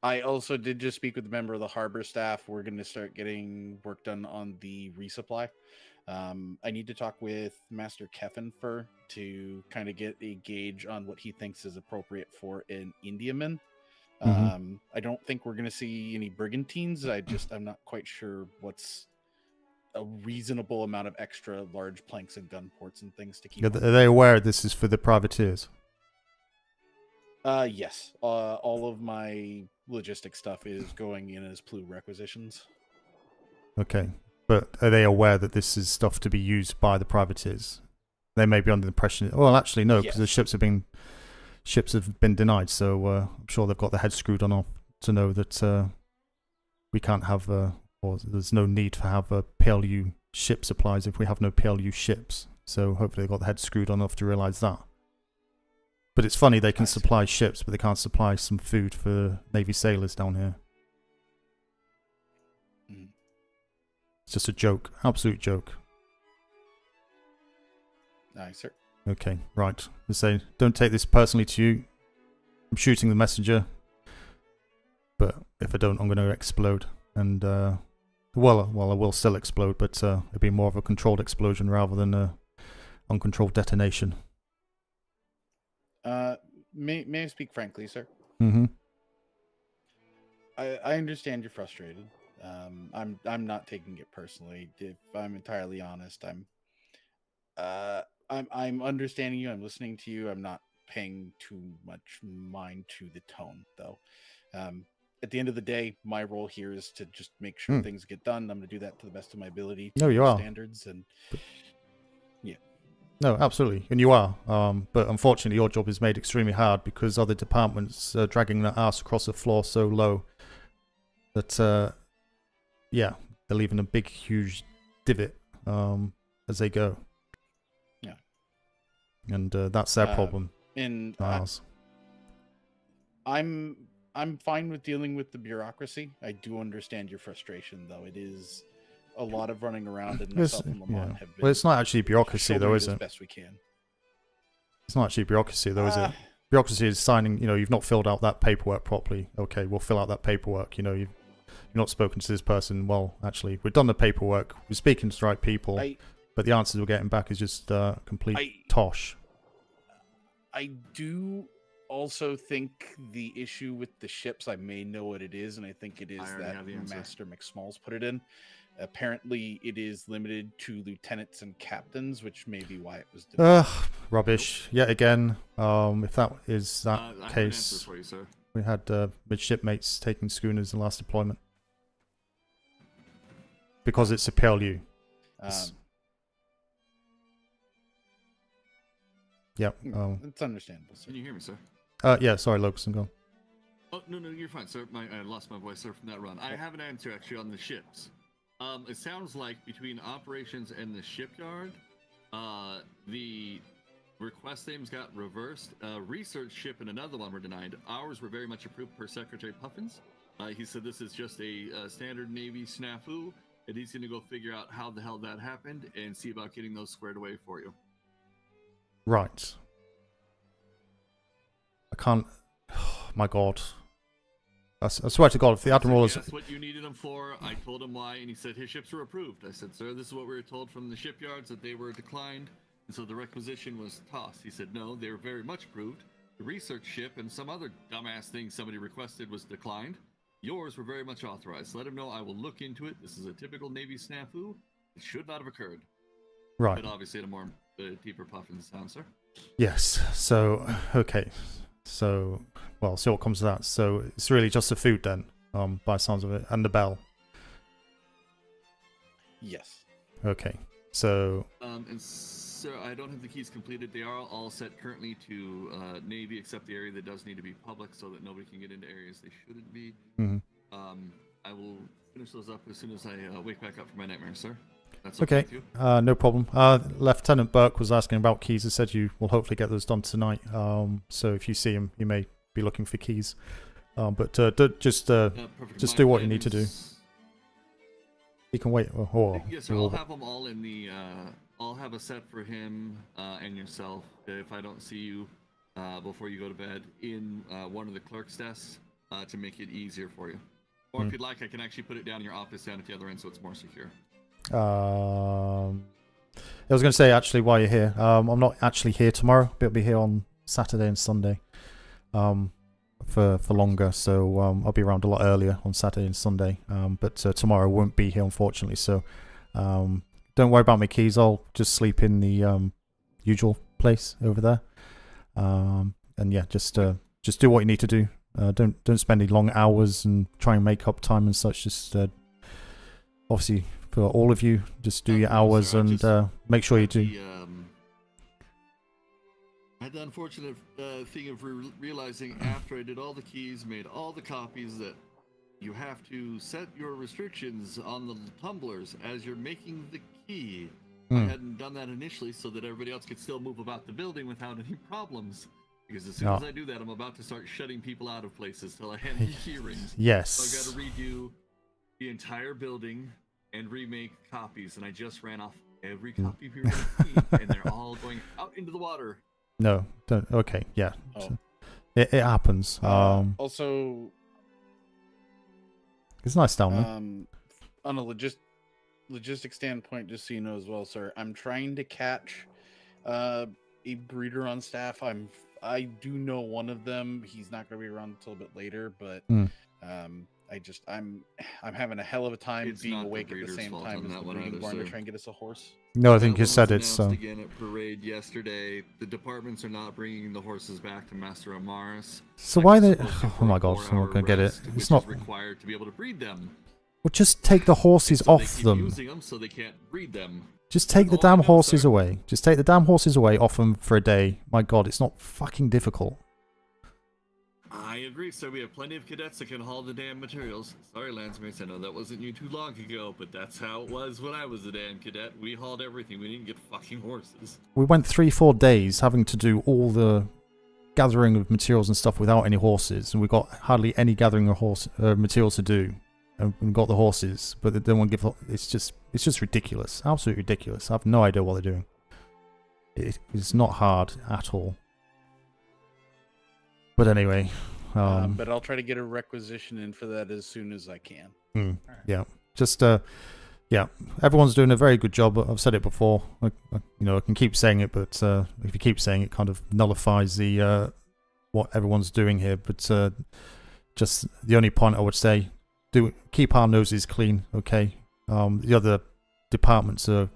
I also did just speak with a member of the harbor staff. We're going to start getting work done on the resupply. I need to talk with Master Keffenfer to kind of get a gauge on what he thinks is appropriate for an Indiaman. I don't think we're going to see any brigantines. I'm not quite sure what's a reasonable amount of extra large planks and gun ports and things to keep. Are they aware this is for the privateers? Yes. All of my logistic stuff is going in as PLU requisitions. Okay. But are they aware that this is stuff to be used by the privateers? They may be under the impression... Well, actually, no, because the ships have been ships have been denied. So I'm sure they've got their heads screwed on off to know that we can't have, or there's no need for have PLU ship supplies if we have no PLU ships. So hopefully they've got their heads screwed on enough to realise that. But it's funny, they can supply ships, but they can't supply some food for Navy sailors down here. It's just a joke, absolute joke. Nice, sir. Okay, right. I say, don't take this personally to you. I'm shooting the messenger, but if I don't, I'm going to explode. And well, I will still explode, but it'll be more of a controlled explosion rather than a uncontrolled detonation. May I speak frankly, sir? Mm-hmm. I understand you're frustrated. I'm not taking it personally. If I'm entirely honest, I'm understanding you. I'm listening to you. I'm not paying too much mind to the tone, though. At the end of the day, my role here is to just make sure things get done. I'm going to do that to the best of my ability. No, you are. Standards and yeah. No, absolutely, and you are. But unfortunately, your job is made extremely hard because other departments are dragging their ass across the floor so low that, yeah, they're leaving a big, huge divot as they go. Yeah, and that's their problem. And ours. I'm fine with dealing with the bureaucracy. I do understand your frustration, though. It is a lot of running around, and myself and Lamont have been. Well, it's not actually bureaucracy, though, is it? As best we can. It's not actually bureaucracy, though, is it? Bureaucracy is signing. You know, you've not filled out that paperwork properly. Okay, we'll fill out that paperwork. You know, you're not spoken to this person. Well, actually, we've done the paperwork. We're speaking to the right people, but the answers we're getting back is just complete tosh. I do also think the issue with the ships, I may know what it is, and I think it is that Master McSmalls put it in. Apparently, it is limited to lieutenants and captains, which may be why it was denied. Rubbish. Yet again, if that is that case, for you, sir. We had midshipmates taking schooners in last deployment. Because it's a PLU. Yep. It's understandable, sir. Can you hear me, sir? Yeah, sorry, Locust, go. Oh, no, you're fine, sir. I lost my voice, sir, from that run. I have an answer, actually, on the ships. It sounds like between operations and the shipyard, the request names got reversed. Research ship and another one were denied. Ours were very much approved per Secretary Puffins. He said this is just a standard Navy snafu, and he's going to go figure out how the hell that happened and see about getting those squared away for you. Right. I can't... Oh, my God. I swear to God, if the Admiral is... That's what you needed him for. I told him why, and he said his ships were approved. I said, sir, this is what we were told from the shipyards, that they were declined, and so the requisition was tossed. He said, no, they were very much approved. The research ship and some other dumbass thing somebody requested was declined. Yours were very much authorized. Let him know I will look into it. This is a typical Navy snafu. It should not have occurred. Right. But obviously at a more deeper puff in the sound, sir. Yes. So, okay. So, well, see what comes to that. So, it's really just the food then, by the sounds of it, and the bell. Yes. Okay. So... and sir, I don't have the keys completed. They are all set currently to Navy, except the area that does need to be public so that nobody can get into areas they shouldn't be. Mm-hmm. I will finish those up as soon as I wake back up from my nightmare, sir. That's okay. No problem. Lieutenant Burke was asking about keys. He said you will hopefully get those done tonight. So if you see him, you may be looking for keys. But just do what you need to do. He can wait. Yes, sir. I'll have them all in the. I'll have a set for him and yourself. If I don't see you before you go to bed, in one of the clerk's desks to make it easier for you. Or if you'd like, I can actually put it down in your office down at the other end, so it's more secure. I was going to say, actually, while you're here, I'm not actually here tomorrow, but I'll be here on Saturday and Sunday for longer, so I'll be around a lot earlier on Saturday and Sunday, but tomorrow I won't be here, unfortunately, so don't worry about my keys. I'll just sleep in the usual place over there, and yeah, just do what you need to do. Don't spend any long hours and try and make up time and such. Just obviously, for all of you, just do your hours and make sure you do. I had the unfortunate thing of realizing after I did all the keys, made all the copies, that you have to set your restrictions on the tumblers as you're making the key. I hadn't done that initially so that everybody else could still move about the building without any problems. Because as soon as I do that, I'm about to start shutting people out of places till I hand them key rings. Yes. So I've got to redo the entire building and remake copies, and I just ran off every copy we were going to keep, and they're all going out into the water. No, don't. Okay, yeah. Oh. It happens. Also, it's nice down there. On a logistic standpoint, just so you know as well, sir, I'm trying to catch a breeder on staff. I do know one of them. He's not going to be around until a bit later, but I'm having a hell of a time being awake at the same time as the breeding barn to try and get us a horse. No, I think you said it's again at parade yesterday. The departments are not bringing the horses back to Master Amaris. So why they? Oh my God, I'm not gonna get it. It's not required to be able to breed them. Well, just take the horses off them. Using them so they can't breed them. Just take the damn horses away. Just take the damn horses away off them for a day. My God, it's not fucking difficult. I agree, sir. We have plenty of cadets that can haul the damn materials. Sorry, Lancemates, I know that wasn't you too long ago, but that's how it was when I was a damn cadet. We hauled everything. We didn't get fucking horses. We went 3-4 days having to do all the gathering of materials and stuff without any horses, and we got hardly any gathering of materials to do, and we got the horses, but they won't give. It's just ridiculous, absolutely ridiculous. I have no idea what they're doing. It's not hard at all. But anyway, but I'll try to get a requisition in for that as soon as I can. Yeah, just yeah, everyone's doing a very good job. I've said it before. I can keep saying it, but if you keep saying it, kind of nullifies the what everyone's doing here. But just the only point I would say, keep our noses clean, okay? The other departments are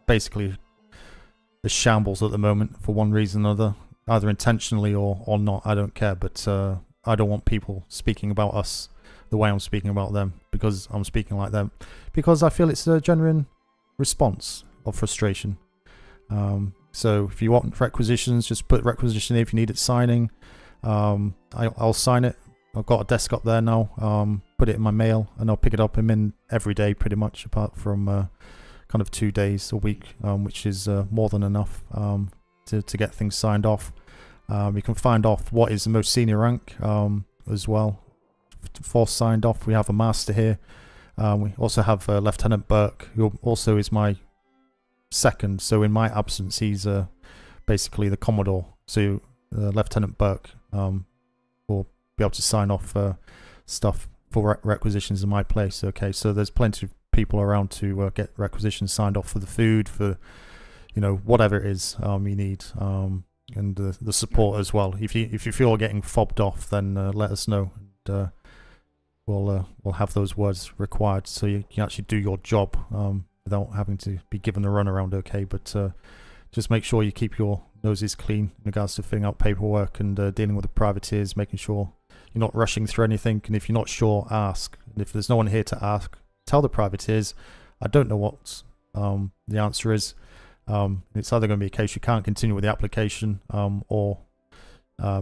basically a shambles at the moment for one reason or another. Either intentionally or not, I don't care, but I don't want people speaking about us the way I'm speaking about them, because I'm speaking like them, because I feel it's a genuine response of frustration. So if you want requisitions, just put requisition in. If you need it signing, I'll sign it. I've got a desk up there now, put it in my mail, and I'll pick it up. I'm in every day pretty much, apart from kind of 2 days a week, which is more than enough to get things signed off. You can find off what is the most senior rank as well. For signed off, we have a master here. We also have Lieutenant Burke, who also is my second. So in my absence, he's basically the Commodore. So Lieutenant Burke will be able to sign off stuff for requisitions in my place. Okay, so there's plenty of people around to get requisitions signed off for the food, for whatever it is you need, and the support as well. If you feel getting fobbed off, then let us know, and we'll have those words required so you can actually do your job without having to be given the runaround. Okay, but just make sure you keep your noses clean in regards to filling out paperwork and dealing with the privateers, making sure you're not rushing through anything. And if you're not sure, ask. And if there's no one here to ask, tell the privateers, I don't know what the answer is. It's either going to be a case you can't continue with the application, or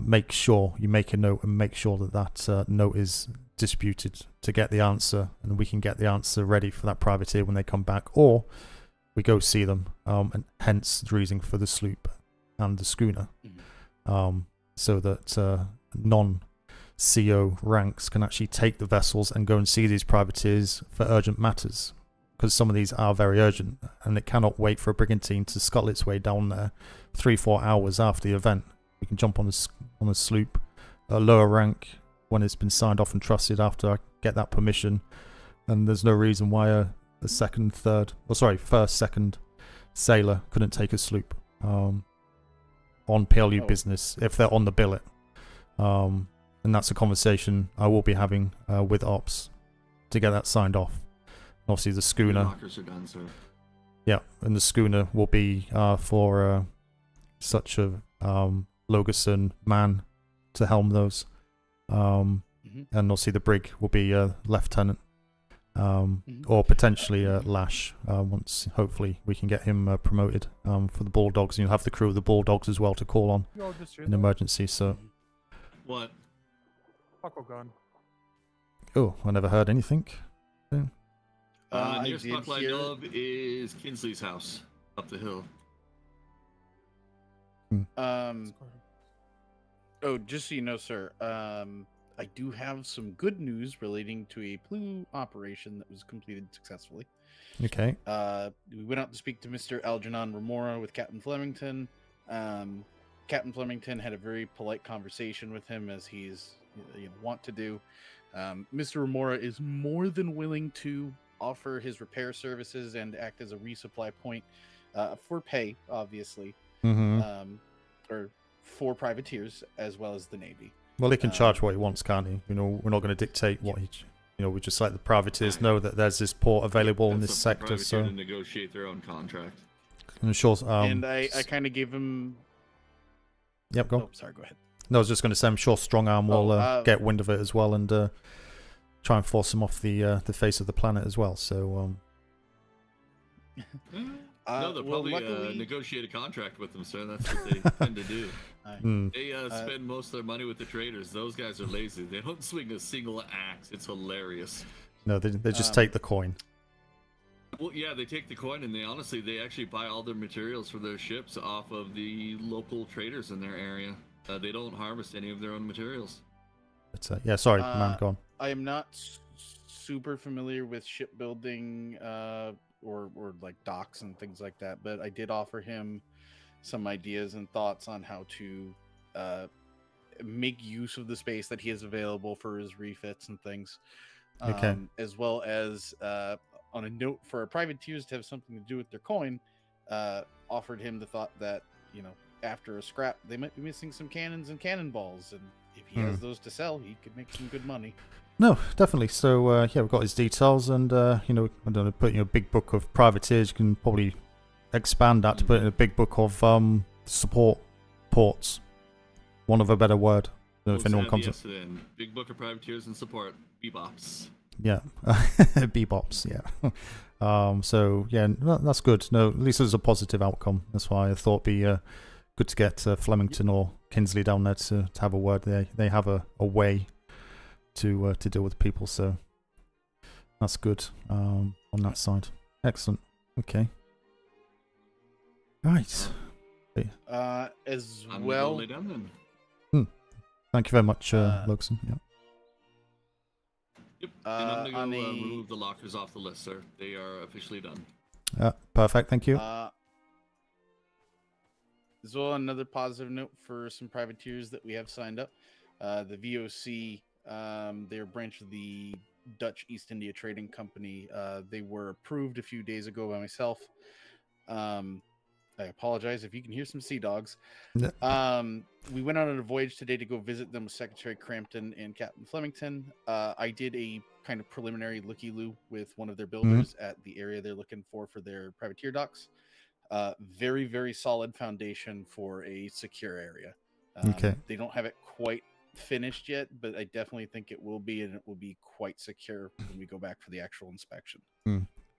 make sure you make a note and make sure that note is disputed to get the answer, and we can get the answer ready for that privateer when they come back, or we go see them, and hence the reason for the sloop and the schooner, so that non-CO ranks can actually take the vessels and go and see these privateers for urgent matters. Because some of these are very urgent, and it cannot wait for a brigantine to scuttle its way down there 3-4 hours after the event. We can jump on a sloop, a lower rank, when it's been signed off and trusted after I get that permission. And there's no reason why a first, second sailor couldn't take a sloop on PLU business if they're on the billet. And that's a conversation I will be having with Ops to get that signed off. Obviously, the schooner. The lockers are done, sir. Yeah, and the schooner will be for such a Logerson man to helm those. And obviously, the brig will be lieutenant. or potentially Lash. Once hopefully we can get him promoted for the Bulldogs, and you'll have the crew of the Bulldogs as well to call on in emergency. So what? Buckle gun. Oh, I never heard anything. The nearest buckle I know of is Kinsley's house up the hill. Oh, just so you know, sir, I do have some good news relating to a PLU operation that was completed successfully. Okay. We went out to speak to Mr. Algernon Remora with Captain Flemington. Captain Flemington had a very polite conversation with him, as he's want to do. Mr. Remora is more than willing to offer his repair services and act as a resupply point for pay, obviously, or for privateers as well as the Navy. Well, he can charge what he wants, can't he? We're not going to dictate what he. We just let the privateers know that there's this port available in this sector. So to negotiate their own contract. And sure. And I kind of gave him. Yep, go. Oh, sorry. Go ahead. No, I was just going to say, I'm sure Strong Arm will get wind of it as well and try and force him off the face of the planet as well. So. No, they'll probably negotiate a contract with them, sir. That's what they tend to do. They spend most of their money with the traders. Those guys are lazy. They don't swing a single axe. It's hilarious. No, they just take the coin. Well, yeah, they take the coin, and they actually buy all their materials for their ships off of the local traders in their area. They don't harvest any of their own materials. But, yeah, sorry, man, go on. I am not super familiar with shipbuilding or like docks and things like that, but I did offer him some ideas and thoughts on how to make use of the space that he has available for his refits and things. Okay. As well as on a note for our privateers to have something to do with their coin, offered him the thought that, after a scrap, they might be missing some cannons and cannonballs, and if he has those to sell, he could make some good money. No, definitely. So, yeah, we've got his details, and, I don't know, put a big book of privateers. You can probably expand that to put in a big book of support ports. One of a better word. I don't know if anyone comes up. Big book of privateers and support. Bebops. Yeah. Bebops, yeah. So, yeah, that's good. No, at least there's a positive outcome. That's why I thought it'd be good to get Flemington or Kinsley down there to have a word. They have a way to deal with people, so that's good on that side. Excellent. Okay. Right. As well. Thank you very much, Luxon. Yeah. Yep. And I'm gonna go remove the lockers off the list, sir. They are officially done. Perfect. Thank you. As well, another positive note for some privateers that we have signed up. The VOC. They're a branch of the Dutch East India Trading Company. They were approved a few days ago by myself. I apologize if you can hear some sea dogs. We went on a voyage today to go visit them with Secretary Crampton and Captain Flemington. I did a kind of preliminary looky-loo with one of their builders at the area they're looking for their privateer docks. Very, very solid foundation for a secure area. Okay. They don't have it quite finished yet, but I definitely think it will be, and it will be quite secure when we go back for the actual inspection.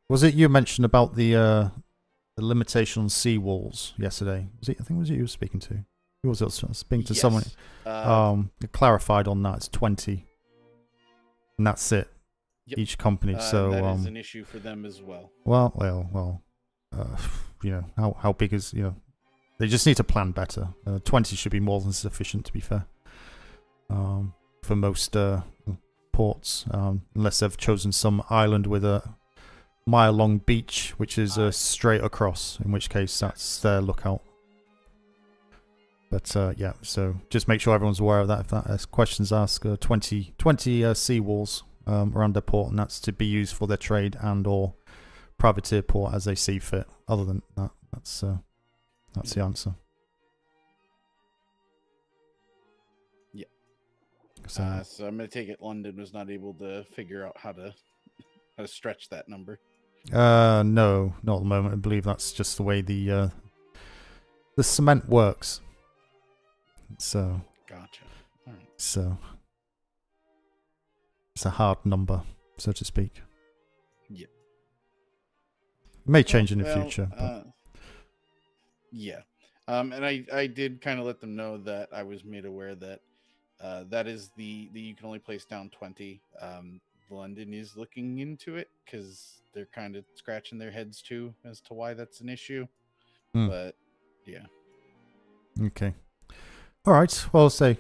Was it you mentioned about the limitation on sea walls yesterday? I think it was you were speaking to. Who was it? Speaking to someone. It clarified on that. It's 20, and that's it. Yep. Each company. So that is an issue for them as well. Well. How big is They just need to plan better. 20 should be more than sufficient, to be fair. For most ports, unless they've chosen some island with a mile-long beach, which is straight across, in which case that's their lookout. But yeah, so just make sure everyone's aware of that. If that has questions asked, 20 sea walls around their port, and that's to be used for their trade and or privateer port as they see fit. Other than that, that's the answer. So I'm going to take it London was not able to figure out how to stretch that number. No, not at the moment. I believe that's just the way the cement works. So gotcha. All right. So it's a hard number, so to speak. Yeah. It may change in the future. Yeah. And I did kind of let them know that I was made aware that that is the you can only place down 20. London is looking into it because they're kind of scratching their heads too as to why that's an issue. But yeah. Okay. All right. Well, I'll say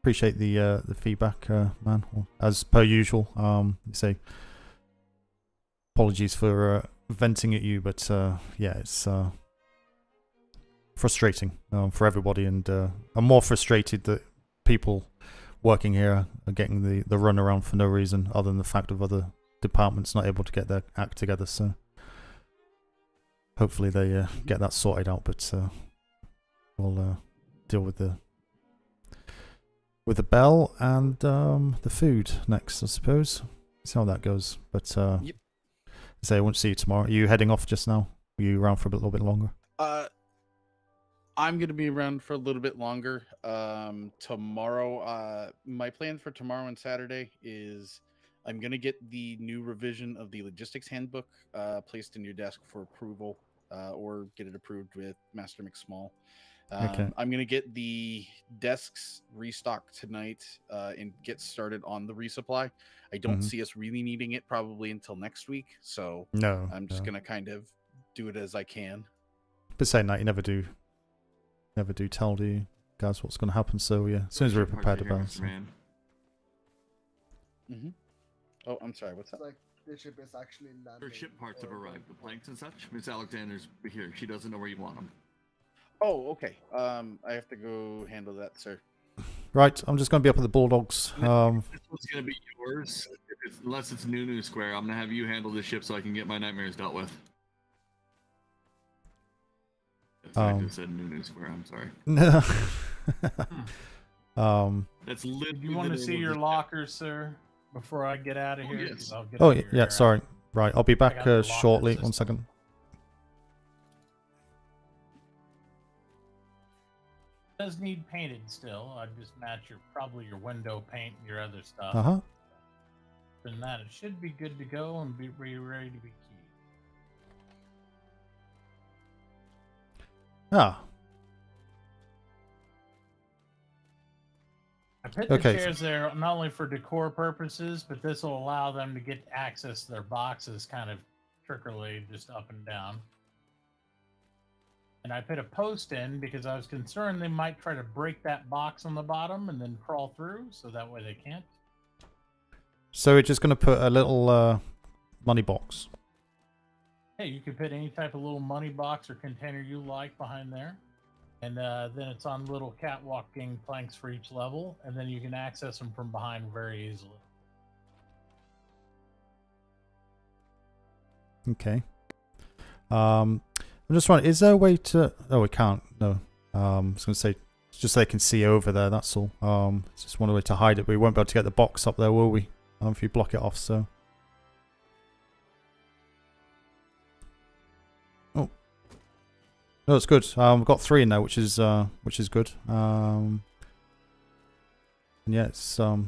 appreciate the feedback, man. As per usual. Say apologies for venting at you, but yeah, it's frustrating for everybody, and I'm more frustrated that people working here are getting the run around for no reason other than the fact of other departments not able to get their act together. So hopefully they get that sorted out, but we'll deal with the bell and the food next, I suppose. See how that goes. But yep. Say I won't see you tomorrow. Are you heading off just now? Are you around for a little bit longer? I'm going to be around for a little bit longer. Tomorrow, my plan for tomorrow and Saturday is I'm going to get the new revision of the logistics handbook placed in your desk for approval, or get it approved with Master McSmall. Okay. I'm going to get the desks restocked tonight and get started on the resupply. I don't see us really needing it probably until next week. So no, I'm just going to kind of do it as I can. But saying that, you never do tell, do you guys, what's going to happen? So yeah, as soon as we're prepared about it. Oh, I'm sorry. What's that? Like the ship is actually landing. Her ship parts have arrived, the planks and such. Miss Alexander's here. She doesn't know where you want them. Oh, okay. I have to go handle that, sir. Right, I'm just going to be up at the Bulldogs. This one's going to be yours. Unless it's Nunu Square, I'm going to have you handle the ship so I can get my nightmares dealt with. I just said Nunu Square, I'm sorry. That's literally. You want to see your lockers, sir, before I get out of here? Yes. Oh, yeah, sorry. Right, I'll be back shortly. 1 second. It does need painted still. I'd just match probably your window paint and your other stuff. Uh-huh. Other than that, it should be good to go and be ready to be keyed. Ah. I put the chairs there not only for decor purposes, but this will allow them to get access to their boxes kind of trickeringly just up and down. And I put a post in because I was concerned they might try to break that box on the bottom and then crawl through, so that way they can't. So we're just going to put a little money box. Hey, you could put any type of little money box or container you like behind there. And then it's on little catwalking planks for each level, and then you can access them from behind very easily. Okay. I'm just wondering, is there a way to... Oh, we can't. No. I was going to say, just so they can see over there, that's all. It's just one way to hide it, but we won't be able to get the box up there, will we? If you block it off, so... Oh. No, it's good. We've got 3 in there, which is good. And yeah, it's a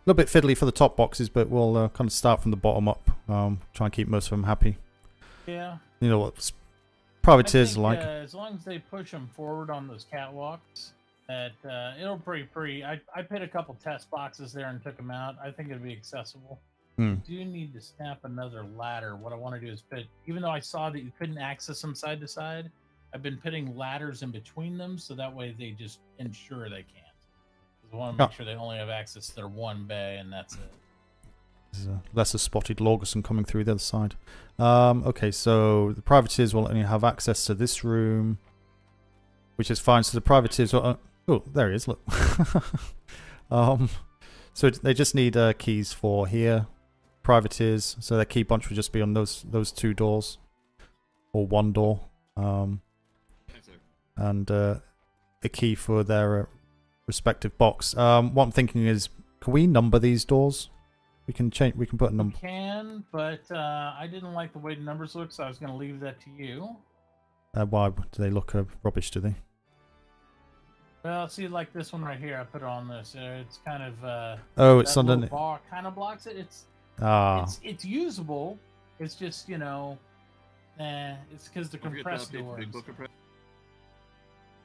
little bit fiddly for the top boxes, but we'll kind of start from the bottom up. Try and keep most of them happy. Yeah. You know what privateers are like. As long as they push them forward on those catwalks, that it'll pretty. I put a couple test boxes there and took them out. I think it'll be accessible. You do need to snap another ladder. What I want to do is put, even though I saw that you couldn't access them side to side, I've been putting ladders in between them so that way they just ensure they can't. I want to make sure they only have access to their one bay and that's it. There's a lesser spotted Lorgerson coming through the other side. Okay, so the privateers will only have access to this room, which is fine. So the privateers will... oh, there he is, look. So they just need keys for here. Privateers, so their key bunch would just be on those 2 doors. Or 1 door. And a key for their respective box. What I'm thinking is, can we number these doors? We can change. We can put a number. We can, but I didn't like the way the numbers look, so I was going to leave that to you. Why do they look rubbish? Do they? Well, see, like this one right here, I put it on this. It's kind of oh, it's underneath. Bar kind of blocks it. It's usable. It's just, you know, it's because the compressed doors.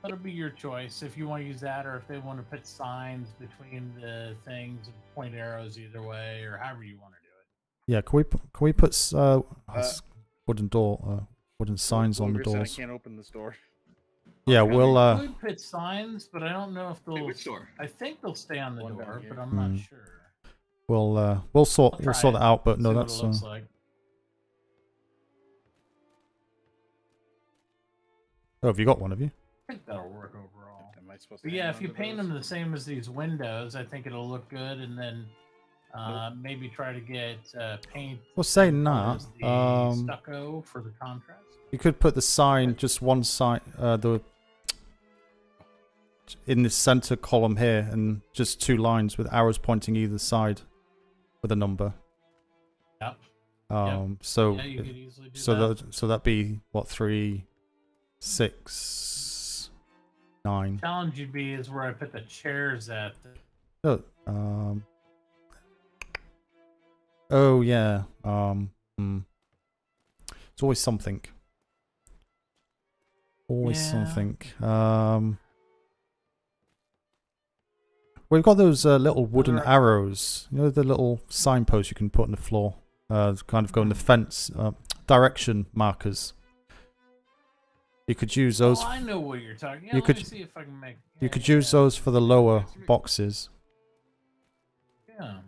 That'll be your choice if you want to use that, or if they want to put signs between the things and point arrows either way, or however you want to do it. Yeah, can we put wooden door, wooden signs on the doors? I can't open this door. Yeah, we'll. We could put signs, but I don't know if they'll. Hey, which door? I think they'll stay on the door, but I'm not sure. We'll sort that out, but no, that's. Looks like. Oh, have you got one? Have you? I think that'll work overall. Am I supposed But to yeah, if you paint them the same as these windows, I think it'll look good, and then maybe try to get paint. Well, saying that, stucco for the contrast. You could put the sign just one side, in the center column here, and just 2 lines with arrows pointing either side with a number. Yep. So yeah, you could easily do that. So that'd be what, 3, 6, 9. Challenge would be is where I put the chairs at. Oh, oh yeah. It's always something. Always something. We've got those little wooden arrows. You know, the little signposts you can put on the floor. Kind of go in the fence. Direction markers. You could use those. Oh, I know what you're talking. Yeah, you could see if I can make. You could use those for the lower boxes. Yeah.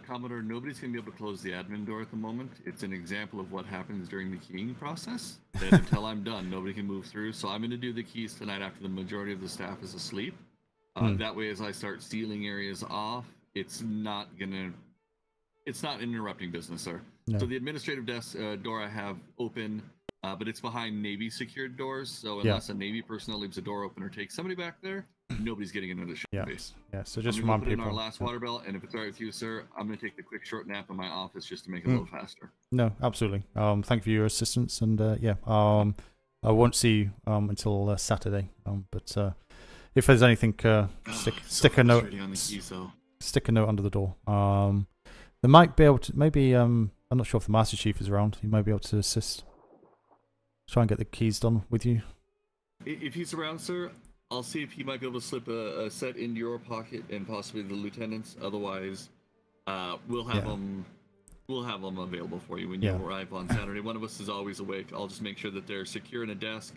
Commodore, nobody's going to be able to close the admin door at the moment. It's an example of what happens during the keying process. That until I'm done, nobody can move through. So I'm going to do the keys tonight after the majority of the staff is asleep. That way, as I start sealing areas off, it's not interrupting business, sir. No. So the administrative desk door I have open, but it's behind Navy secured doors. So unless a Navy personnel leaves a door open or takes somebody back there, nobody's getting into the space. Yeah, so just remind people. In our last water bell, and if it's all right with you, sir, I'm going to take the quick short nap in my office just to make it a little faster. No, absolutely. Thank you for your assistance, and I won't see you until Saturday. But if there's anything, stick a note. Stick a note under the door. They might be able to. Maybe I'm not sure if the Master Chief is around. He might be able to assist. Try and get the keys done with you. If he's around, sir, I'll see if he might be able to slip a set into your pocket and possibly the lieutenant's. Otherwise, we'll have them. We'll have them available for you when you arrive on Saturday. One of us is always awake. I'll just make sure that they're secure in a desk,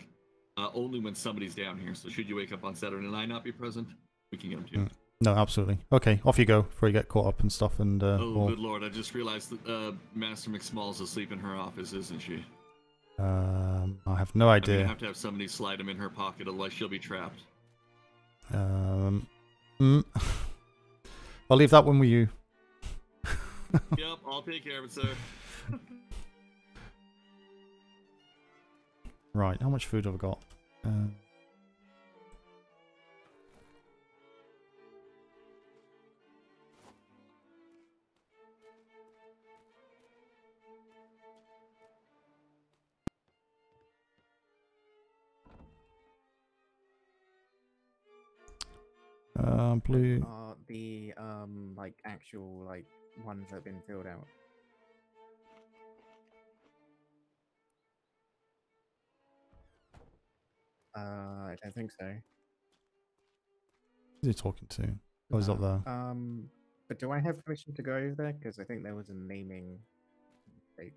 only when somebody's down here. So should you wake up on Saturday and I not be present, we can get them to you. No, absolutely. Okay, off you go before you get caught up and stuff. And good lord! I just realized that Master McSmall's asleep in her office, isn't she? I have no idea. You have to have somebody slide him in her pocket, otherwise she'll be trapped. I'll leave that one with you. Yep, I'll take care of it, sir. Right, how much food have I got? Blue. The like actual like ones that have been filled out. I don't think so. Who's he talking to? Oh, he's up there. But do I have permission to go over there? Because I think there was a naming mistake.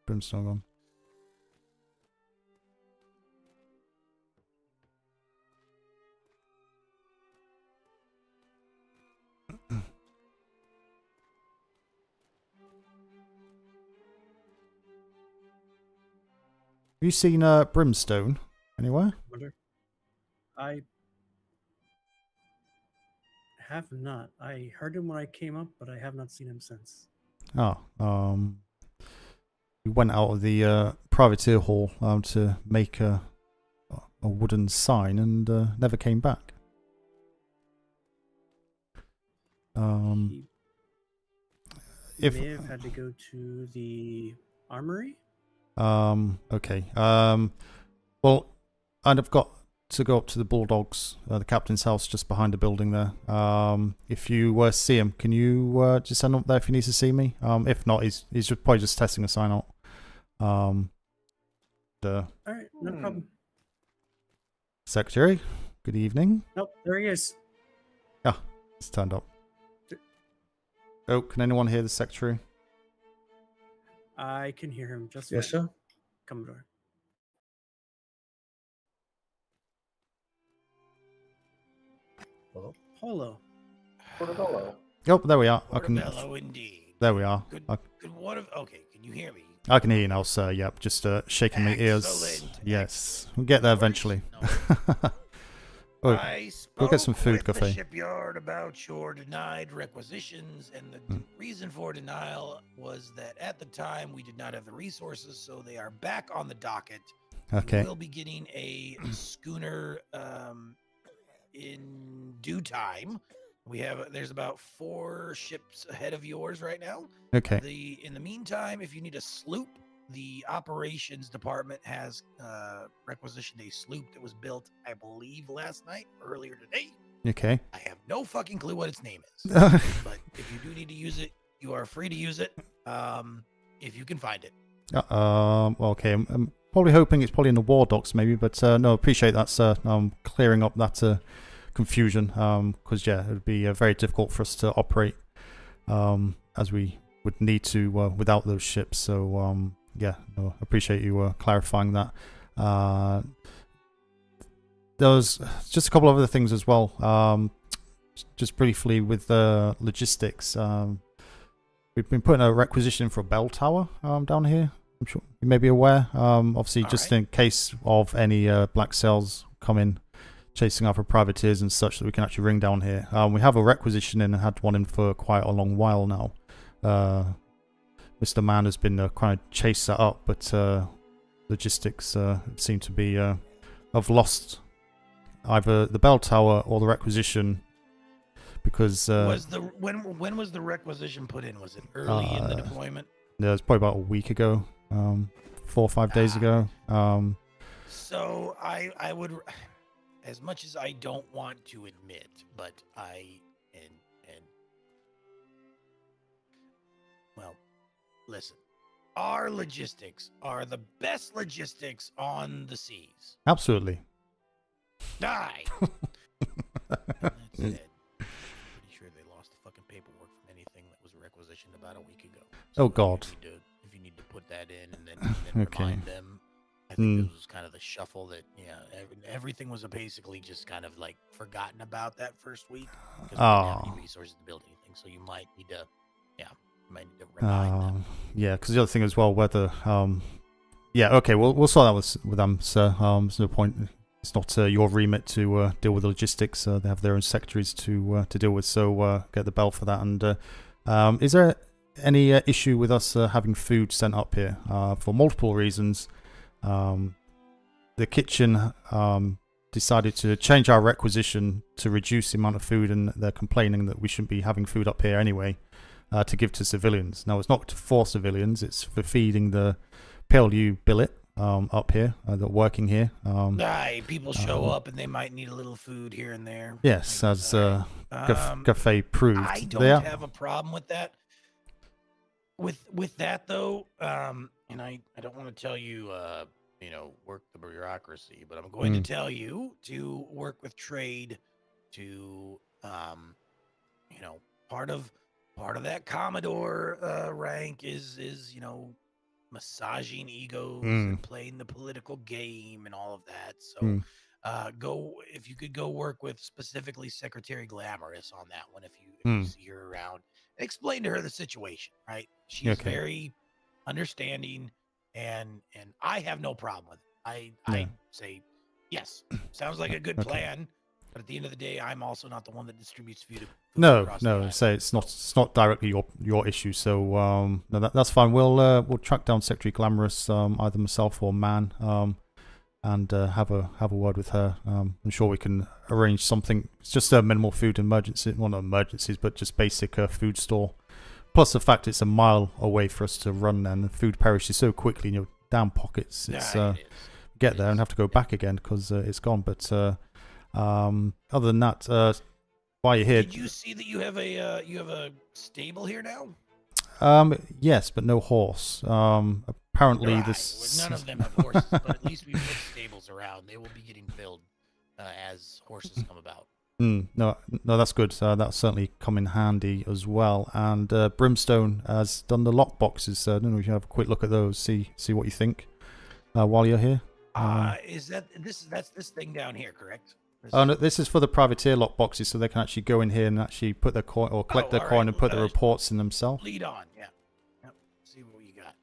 Brimstone on. Have you seen Brimstone anywhere? I have not. I heard him when I came up, but I have not seen him since. Oh, we went out of the privateer hall to make a wooden sign and never came back. He may have had to go to the armory. Okay. Well, I've got to go up to the Bulldogs, the captain's house just behind the building there. If you see him, can you just send up there if he needs to see me? If not, he's probably just testing a sign out. All right, no problem. Secretary, good evening. Nope, there he is. Ah, he's turned up. Oh, can anyone hear the secretary? I can hear him just yes, sir. Commodore. Hello. Hello. Portobello. Oh, there we are. Portobello, indeed. There we are. Good. Okay, can you hear me? I can hear you now, sir. Yep, just shaking my ears. Yes, we'll get there eventually. Oh, go get some food, with the Guffey. shipyard about your denied requisitions, and the reason for denial was that at the time we did not have the resources, so they are back on the docket. Okay. We will be getting a schooner in due time. There's about 4 ships ahead of yours right now. Okay. In the meantime, if you need a sloop, the operations department has requisitioned a sloop that was built, I believe, last night, earlier today. Okay. I have no fucking clue what its name is. But if you do need to use it, you are free to use it if you can find it. Okay. I'm probably hoping it's probably in the war docks maybe, but no, appreciate that, sir. Clearing up that confusion, because yeah, it would be very difficult for us to operate as we would need to without those ships. So yeah, no, appreciate you clarifying that. There was just a couple of other things as well. Just briefly with logistics, we've been putting a requisition for a bell tower down here. I'm sure you may be aware. Obviously, just in case of any black sails coming, chasing after privateers and such, that we can actually ring down here. We have a requisition in and had one in for quite a long while now. Mr. Mann has been trying to chase that up, but logistics seem to be have lost either the bell tower or the requisition, because when was the requisition put in? Was it early in the deployment? Yeah, it was probably about a week ago, 4 or 5 days ago. So I would, as much as I don't want to admit, but well, listen, our logistics are the best logistics on the seas. Absolutely. Die. That said, pretty sure they lost the fucking paperwork from anything that was requisitioned about a week ago. So oh God. If you need to put that in and then okay. remind them, I think this was kind of the shuffle that everything was basically just kind of like forgotten about that first week because we didn't have any resources to build anything. So you might need to, remind them. Yeah, because the other thing as well, whether yeah, okay, we'll sort that with them, sir. There's no point. It's not your remit to deal with the logistics. They have their own secretaries to deal with. So get the bell for that. And is there any issue with us having food sent up here for multiple reasons? The kitchen decided to change our requisition to reduce the amount of food, and they're complaining that we shouldn't be having food up here anyway to give to civilians. Now, it's not for civilians, it's for feeding the PLU billet up here that are working here. People show up and they might need a little food here and there. Yes, as Cafe proved. I don't have a problem with that. With that though, and I don't want to tell you, work the bureaucracy, but I'm going to tell you to work with trade to, part of that Commodore rank is massaging egos and playing the political game and all of that. So if you could go work with specifically Secretary Glamorous on that one, if you see her around, and explain to her the situation, right? She's very understanding, and I have no problem with it. I say yes, sounds like a good plan. But at the end of the day, I'm also not the one that distributes food. No, say it's not directly your issue. So no, that's fine. We'll track down Secretary Glamorous, either myself or Man, and have a word with her. I'm sure we can arrange something. It's just a minimal food emergency, well, not emergencies, but just basic food store. Plus the fact it's a mile away for us to run, and the food perishes so quickly in your damn pockets. It's get there and have to go back again because it's gone. But other than that, while you're here, did you see that you have a stable here now? Yes, but no horse. Apparently this. None of them have horses, but at least we put stables around. They will be getting filled as horses come about. No, that's good. That'll certainly come in handy as well. And Brimstone has done the lock boxes. I don't know if you have a quick look at those. See what you think while you're here. Is that's this thing down here, correct? Oh no, this is for the privateer lock boxes, so they can actually go in here and actually put their coin or collect their coin and put the reports in themselves. Lead on, yeah. Yep. See what you got.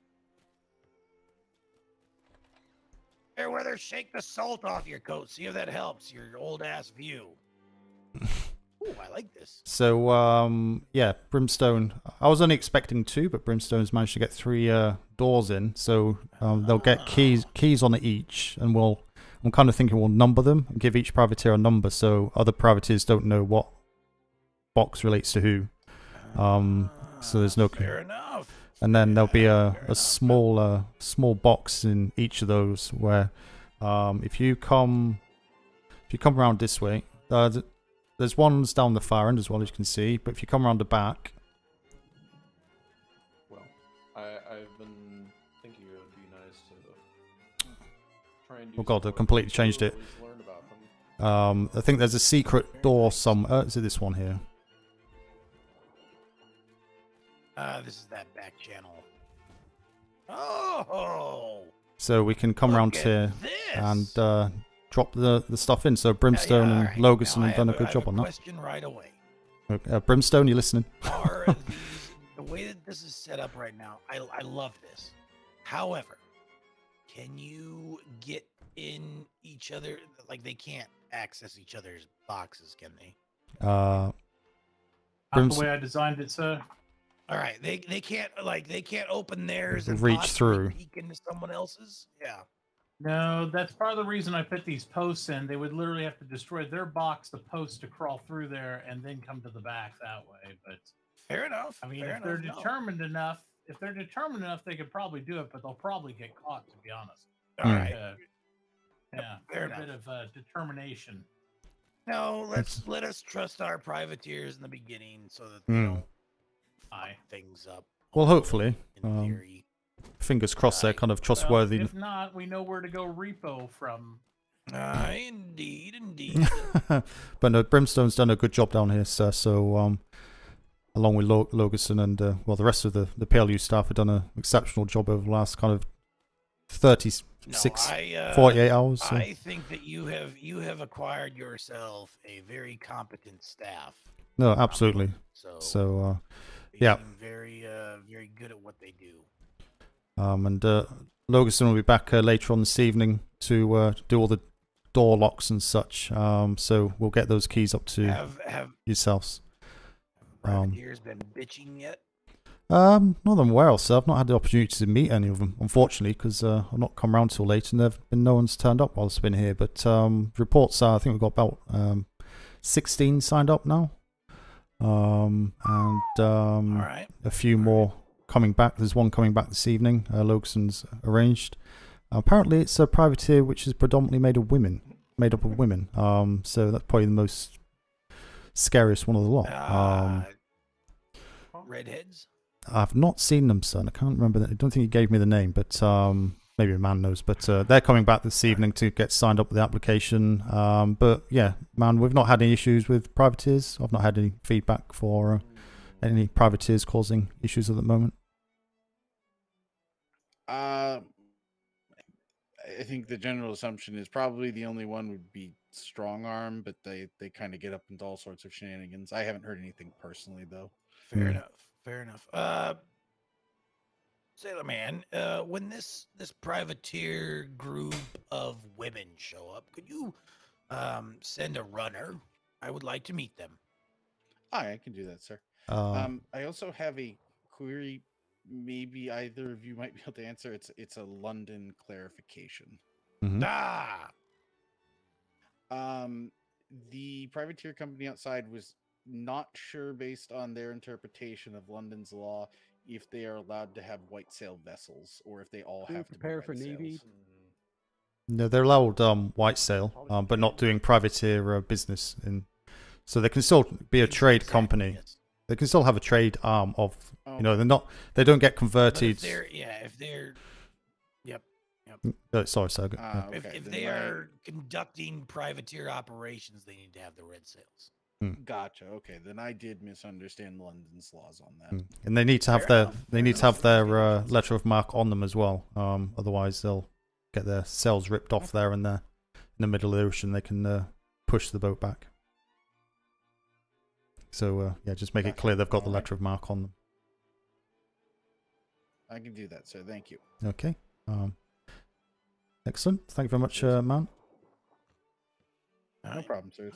Fairweather, shake the salt off your coat. See if that helps your old ass view. Ooh, I like this. So yeah, Brimstone. I was only expecting 2, but Brimstone's managed to get 3 doors in. So they'll get keys on each, and I'm kind of thinking we'll number them and give each privateer a number, so other privateers don't know what box relates to who. So there's no. Fair enough. And then there'll be a small box in each of those where, if you come around this way, there's ones down the far end as well, as you can see. But if you come around the back, well, I've been thinking it would be nice to try and do. Oh god, they've completely changed it. I think there's a secret door somewhere. Is it this one here? This is that back channel. Oh! So we can come around here and drop the stuff in. So Brimstone and Logerson have done a good job on that. Question right away. Brimstone, you listening? The way that this is set up right now, I love this. However, can you get in each other? Like, they can't access each other's boxes, can they? Not the way I designed it, sir. All right, they can't open theirs and reach through. Peek into someone else's. Yeah. No, that's part of the reason I put these posts in. They would literally have to destroy their box, the post, to crawl through there, and then come to the back that way. But fair enough. I mean, if they're determined enough, they could probably do it, but they'll probably get caught. To be honest. All right. Yeah, fair a bit of determination. No, let us trust our privateers in the beginning, so that they don't things up. Well, hopefully. Fingers crossed they're kind of trustworthy. Well, if not, we know where to go repo from. Indeed. But no, Brimstone's done a good job down here, sir. So, along with Logerson and the rest of the PLU staff have done an exceptional job over the last kind of 48 hours. So. I think that you have acquired yourself a very competent staff. No, absolutely. So yeah, very good at what they do. And Logerson will be back later on this evening to do all the door locks and such. So we'll get those keys up to yourselves. Privateers been bitching yet? Not that I'm aware of, sir. I've not had the opportunity to meet any of them, unfortunately, because I've not come around till late, and there've been no one's turned up whilst I've been here. But reports are, I think we've got about 16 signed up now. And a few more coming back. There's one coming back this evening. Logerson's arranged. Apparently, it's a privateer which is predominantly made up of women. So that's probably the most scariest one of the lot. Redheads. I've not seen them, son. I can't remember. I don't think he gave me the name, but maybe a man knows. But they're coming back this evening to get signed up with the application. But yeah, man, we've not had any issues with privateers. I've not had any feedback for any privateers causing issues at the moment. I think the general assumption is probably the only one would be Strong Arm, but they kind of get up into all sorts of shenanigans. I haven't heard anything personally, though. Fair enough. Sailor Man, when this privateer group of women show up, could you send a runner. I would like to meet them. Aye, I can do that, sir. I also have a query. Maybe either of you might be able to answer. It's a London clarification. Ah. The privateer company outside was not sure, based on their interpretation of London's law, if they are allowed to have white sail vessels or if they all have to prepare be for red Navy. sails. No, they're allowed white sail, but not doing privateer business. So they can still be a trade company. They can still have a trade arm of, you know, they don't get converted. If they're, yep. Sorry, sir. If they are conducting privateer operations, they need to have the red sails. Gotcha. Okay, then I did misunderstand London's laws on that. And they need to have their letter of marque on them as well. Otherwise, they'll get their sails ripped off there and there in the middle of the ocean. They can push the boat back. So yeah, just make it clear they've got the letter of marque on them. I can do that, sir. Thank you. Okay. Excellent. Thank you very much, man. No problem, sir.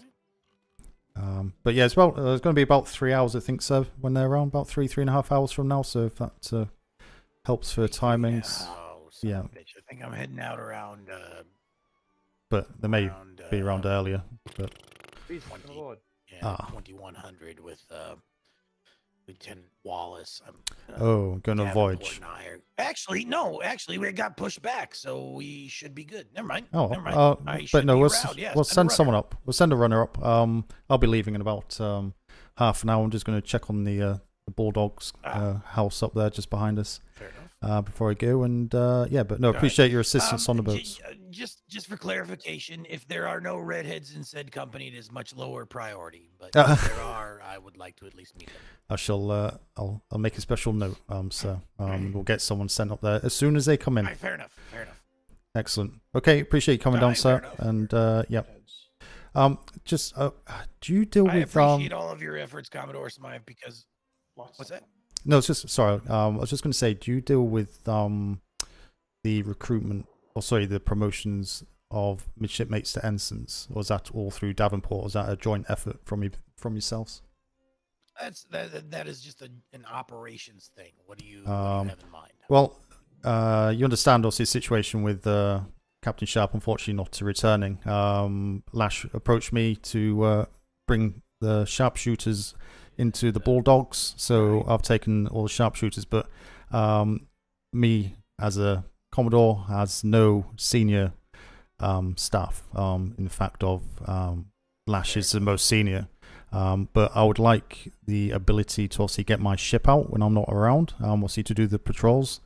But yeah, it's going to be about 3 hours, I think, sir, when they're around. About 3.5 hours from now. So if that helps for timings. Yeah. I think I'm heading out around. But they may be around earlier. But 2100 with Lieutenant Wallace. Going to avoid. Actually, we got pushed back, so we should be good. Never mind. Oh, never mind. but no, we'll send someone up. We'll send a runner up. I'll be leaving in about half an hour. I'm just going to check on the Bulldogs house up there just behind us before I go. And yeah, but no, appreciate your assistance on the boats. Just for clarification, if there are no redheads in said company, it is much lower priority. But if there are, I would like to at least meet them. I shall. I'll make a special note. So we'll get someone sent up there as soon as they come in. Right, fair enough. Excellent. Okay, appreciate you coming down, sir. And yeah. Just do you deal with? I appreciate all of your efforts, Commodore Smythe. Because what's that? No, it's just sorry. I was just going to say, do you deal with the recruitment? The promotions of midshipmates to ensigns, or is that all through Davenport? Or is that a joint effort from yourselves? That is just an operations thing. What do you have in mind? Well, you understand also the situation with Captain Sharp, unfortunately not returning. Lash approached me to bring the sharpshooters into the Bulldogs, so I've taken all the sharpshooters, but me as a Commodore has no senior staff. In fact, Lash is the most senior. But I would like the ability to obviously get my ship out when I'm not around. Obviously to do the patrols.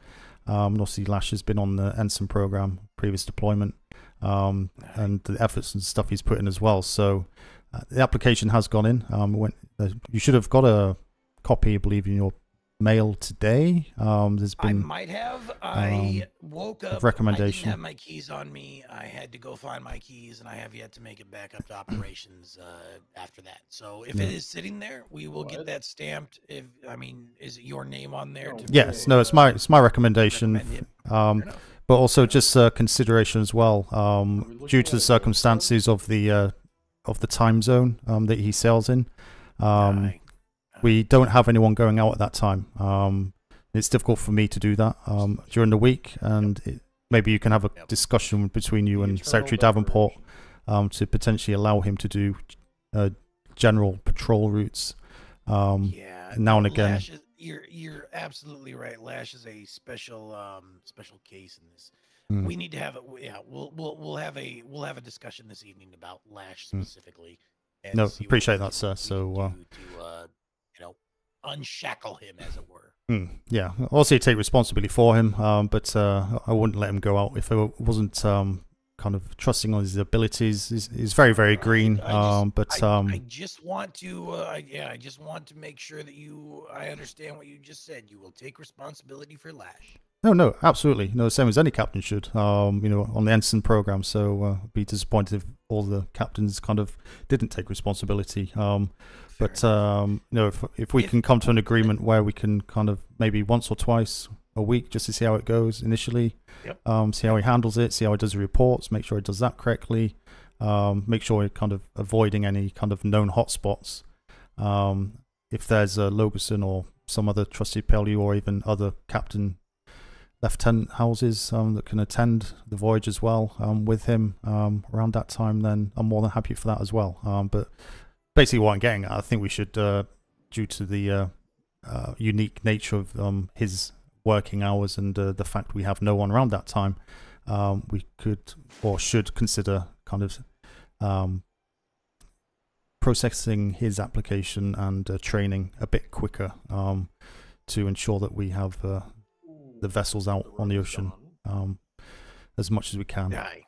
Obviously Lash has been on the Ensign program, previous deployment, and the efforts and stuff he's put in as well. So the application has gone in. You should have got a copy, I believe, in your mail today. There's been. I might have. I woke up. Recommendation. I didn't have my keys on me. I had to go find my keys, and I have yet to make it back up to operations after that. So if it is sitting there, we will get that stamped. Is it your name on there? Yes. No, it's my recommendation. But also just consideration as well. Due to the circumstances of the time zone that he sails in. We don't have anyone going out at that time. It's difficult for me to do that during the week, and maybe you can have a discussion between you and Secretary Davenport to potentially allow him to do general patrol routes now and again. You're absolutely right. Lash is a special case in this. Mm. We need to have we'll have a discussion this evening about Lash specifically. And no, appreciate that, sir. So unshackle him, as it were. Yeah, also take responsibility for him, but I wouldn't let him go out if I wasn't kind of trusting on his abilities. He's very, very green. I just want to make sure that I understand what you just said. You will take responsibility for Lash. No, absolutely. No, same as any captain should, on the ensign program. So be disappointed if all the captains kind of didn't take responsibility. If we can come to an agreement where we can kind of maybe once or twice a week just to see how it goes initially, see how he handles it, see how he does the reports, make sure he does that correctly, make sure we're kind of avoiding any kind of known hotspots. If there's a Logerson or some other trusted PLU or even other captain lieutenant houses that can attend the voyage as well with him around that time, then I'm more than happy for that as well. But basically what I'm getting at, I think we should, due to the unique nature of his working hours and the fact we have no one around that time, we could or should consider kind of processing his application and training a bit quicker to ensure that we have the vessels out on the ocean as much as we can. Aye.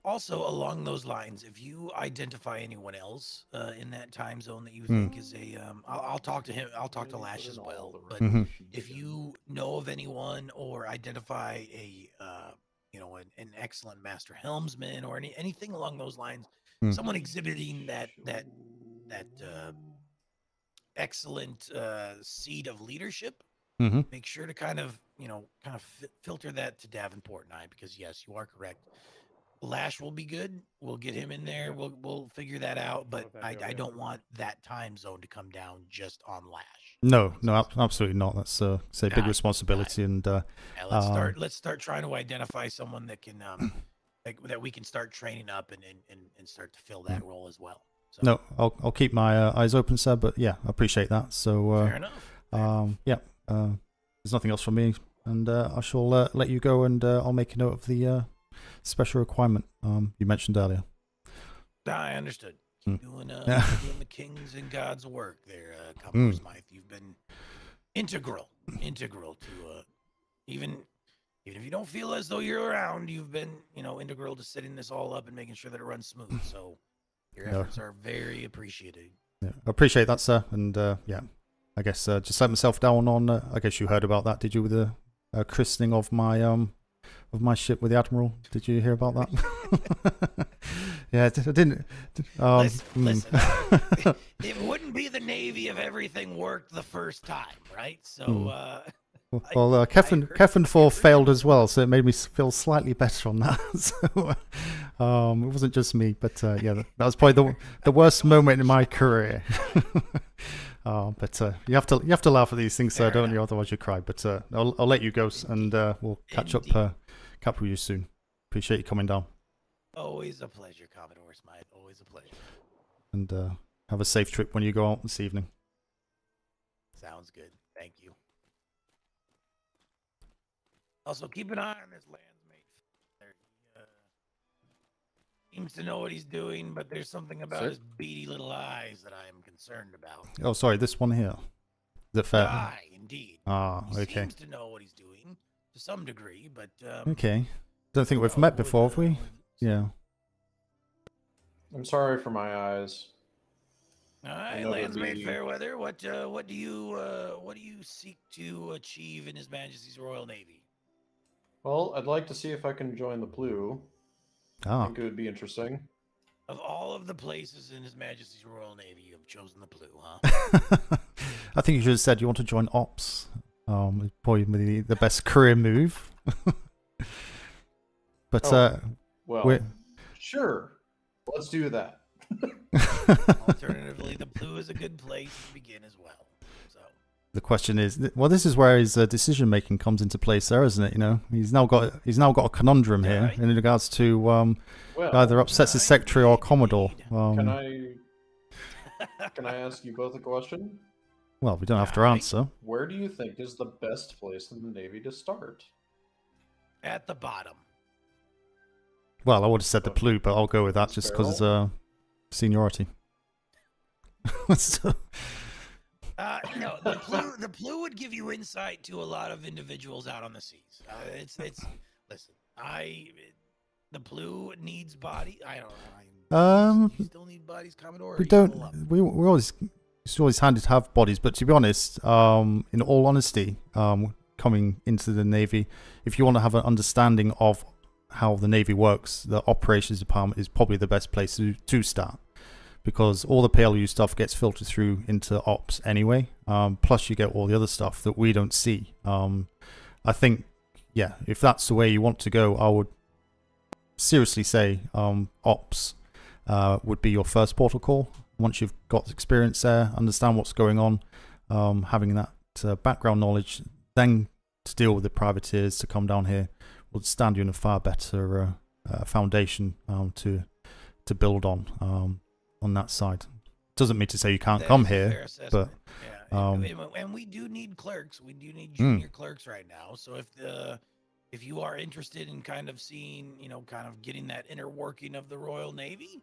Also, along those lines, if you identify anyone else in that time zone that you think is a, I'll talk to him. I'll talk to Lash as well. But if you know of anyone or identify a, an excellent master helmsman or anything along those lines, someone exhibiting that excellent seed of leadership. Make sure to kind of filter that to Davenport and I, because yes, you are correct. Lash will be good. We'll get him in there. We'll figure that out. But I don't want that time zone to come down just on Lash. No, absolutely not. That's a big responsibility. And let's start trying to identify someone that can that we can start training up and start to fill that role as well. So. No, I'll keep my eyes open, sir. But yeah, I appreciate that. So fair enough. Yeah. There's nothing else from me, and I shall let you go, and I'll make a note of the special requirement you mentioned earlier. I understood. Keep doing the king's and God's work there, Commodore Smythe. You've been integral to even if you don't feel as though you're around, you've been integral to setting this all up and making sure that it runs smooth. So your efforts are very appreciated. Yeah, I appreciate that, sir, and yeah. I guess just let myself down on. I guess you heard about that, did you? With the christening of my ship with the Admiral. Did you hear about that? Yeah, I didn't. Listen, it wouldn't be the Navy if everything worked the first time, right? So. Well, Kevin 4 failed as well, so it made me feel slightly better on that. So it wasn't just me, but yeah, that was probably the worst moment in my career. But you have to laugh at these things, sir, don't you? Otherwise you cry. But I'll let you go, and we'll catch up with you soon. Appreciate you coming down. Always a pleasure, Commodore Smythe. Always a pleasure. And have a safe trip when you go out this evening. Sounds good. Thank you. Also, keep an eye on this landsmate. He seems to know what he's doing, but there's something about his beady little eyes that I am concerned about. Oh, sorry, this one here. Is it fair? Aye, indeed. Ah, okay. He seems to know what he's doing to some degree, but okay. Don't think we've met before, have we? Yeah. I'm sorry for my eyes. All right, Landsmaid Fairweather. What do you seek to achieve in His Majesty's Royal Navy? Well, I'd like to see if I can join the PLU. I think it would be interesting. Of all of the places in His Majesty's Royal Navy, you have chosen the PLU, huh? I think you should have said you want to join Ops. Probably the best career move. But well, sure. Let's do that. Alternatively, the PLU is a good place to begin as well. So the question is, well, this is where his decision making comes into place, there, isn't it? You know, he's now got a conundrum here in regards to either upsets his secretary or Commodore. Can I ask you both a question? Well, we don't have to answer. Where do you think is the best place in the Navy to start? At the bottom. Well, I would have said the PLU, but I'll go with that just because it's seniority. So. No, the PLU would give you insight to a lot of individuals out on the seas. Listen, the PLU needs body. I don't know. You still need bodies, Commodore? We don't. It's always handy to have bodies, but to be honest, in all honesty, coming into the Navy, if you want to have an understanding of how the Navy works, the operations department is probably the best place to start, because all the PLU stuff gets filtered through into ops anyway. Plus you get all the other stuff that we don't see. I think, yeah, if that's the way you want to go, I would seriously say ops would be your first portal call. Once you've got experience there, understand what's going on, having that background knowledge, then to deal with the privateers to come down here will stand you in a far better foundation to build on that side. Doesn't mean to say you can't come here, but and we do need clerks. We do need junior clerks right now. So if you are interested in kind of seeing, kind of getting that inner working of the Royal Navy,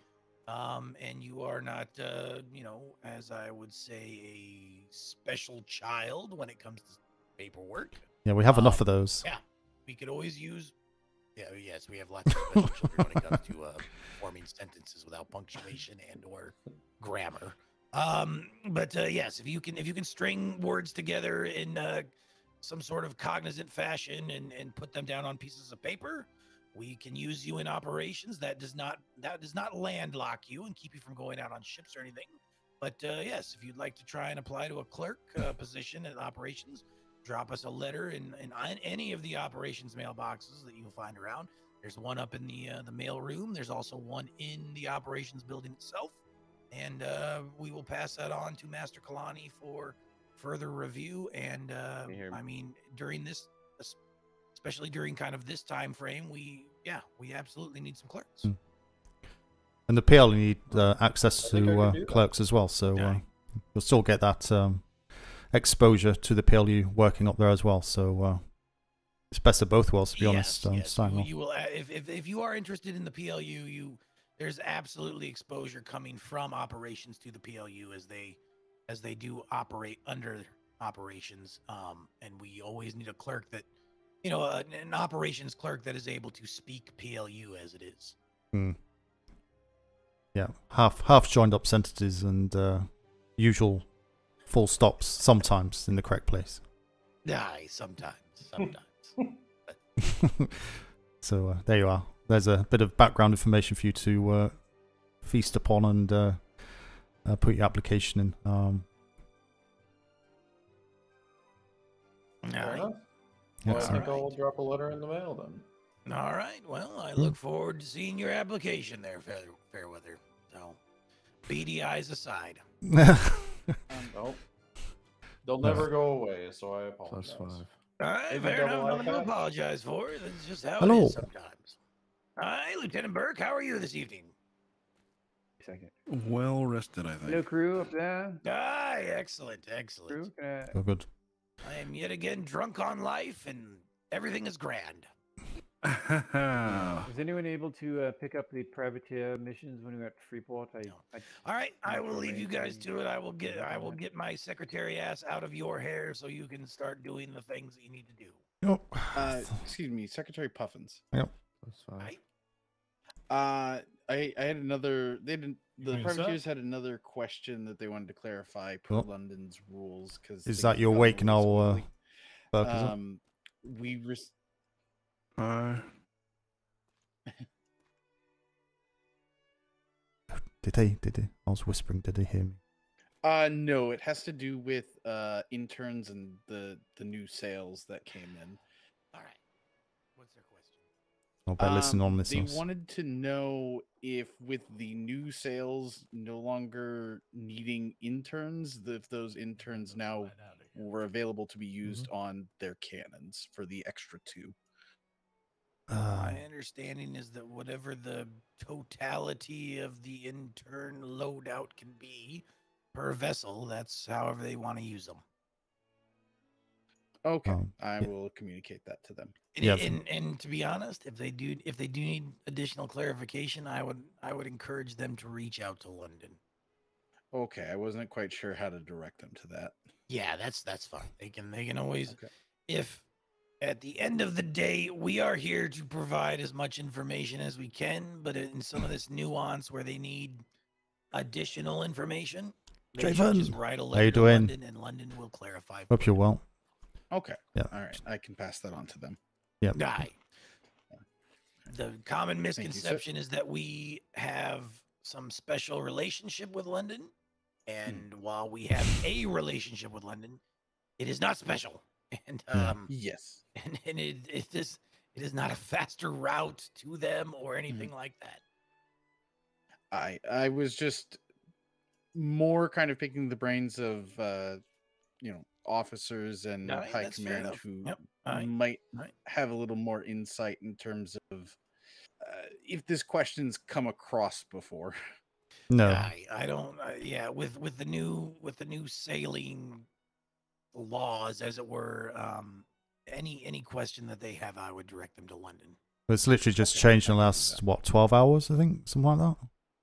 and you are not, as I would say, a special child when it comes to paperwork. Yeah, we have enough of those. Yeah, we could always use. Yeah, yes, we have lots of special children when it comes to forming sentences without punctuation and/or grammar. But yes, if you can string words together in some sort of cognizant fashion and put them down on pieces of paper, we can use you in operations. That does not landlock you and keep you from going out on ships or anything. But yes, if you'd like to try and apply to a clerk position in operations, drop us a letter in any of the operations mailboxes that you'll find around. There's one up in the mail room. There's also one in the operations building itself. And we will pass that on to Master Kalani for further review. And I mean, during this, especially during kind of this time frame, we absolutely need some clerks. And the PL need access to clerks as well, so you'll still get that exposure to the PLU working up there as well. So it's best of both worlds, to be honest. Yes. You will, if you are interested in the PLU, there's absolutely exposure coming from operations to the PLU as they do operate under operations. And we always need a clerk that, an operations clerk that is able to speak PLU as it is. Yeah, half joined up sentences and usual full stops sometimes in the correct place. Aye, sometimes. So there you are. There's a bit of background information for you to feast upon and put your application in. All right. Well, I think I'll drop a letter in the mail then. All right. Well, I look forward to seeing your application there, Fairweather. So, beady eyes aside. Nope. They'll never go away, so I apologize. +5. All right, fair enough. Nothing to apologize for. That's just how Hello. it is sometimes. Hi, Lieutenant Burke. How are you this evening? Second. Well rested, I think. Hello, crew up there. Aye, excellent. Crew, Oh, good. I am yet again drunk on life, and everything is grand. Was anyone able to pick up the privateer missions when we were at Freeport? All right, I will leave you guys to it. I will get my secretary ass out of your hair so you can start doing the things that you need to do. Yep. Excuse me, Secretary Puffins. Yep. +5. I had another. The privateers had another question that they wanted to clarify per London's rules. Because is that your wake now? We. Did they? I was whispering. Did they hear me? No, it has to do with interns and the new sales that came in. All right. What's their question? I'll better listen on this. They wanted to know if, with the new sales no longer needing interns, if those interns now were available to be used on their cannons for the extra 2. My understanding is that whatever the totality of the intern loadout can be per vessel, that's however they want to use them. Okay, I will communicate that to them. And to be honest, if they do need additional clarification, I would encourage them to reach out to London. Okay, I wasn't quite sure how to direct them to that. Yeah, that's fine. They can always, if at the end of the day, we are here to provide as much information as we can, but in some of this nuance where they need additional information, they should just write a letter to London, and London will clarify. Hope you're well. Okay. Yeah. All right. I can pass that on to them. Yeah. The common misconception is that we have some special relationship with London, and while we have a relationship with London, it is not special. And yes, and it It is not a faster route to them or anything like that. I was just more kind of picking the brains of officers and high command who might have a little more insight in terms of if this question's come across before. No, I don't. Yeah, with the new sailing laws, as it were, any question that they have, I would direct them to London. It's literally just changed in the last 12 hours, I think, something like that.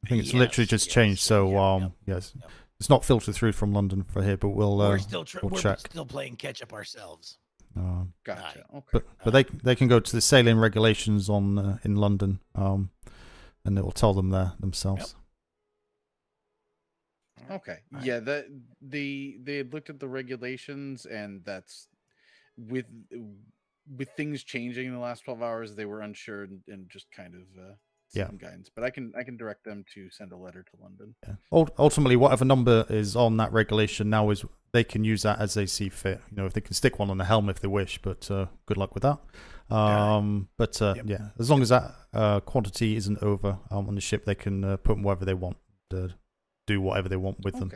I think it's literally just changed. So yes, it's not filtered through from London for here, but we'll we're we'll check. Still playing catch up ourselves. Gotcha. Okay. But they can go to the sailing regulations on in London, and it will tell them there themselves. Okay. Yeah, they had looked at the regulations, and that's with things changing in the last 12 hours, they were unsure and just kind of seeking guidance. But I can direct them to send a letter to London. Yeah. Ultimately, whatever number is on that regulation now is they can use that as they see fit. You know, if they can stick one on the helm if they wish, but good luck with that. Yeah, as long as that quantity isn't over on the ship, they can put them wherever they want. Do whatever they want with them.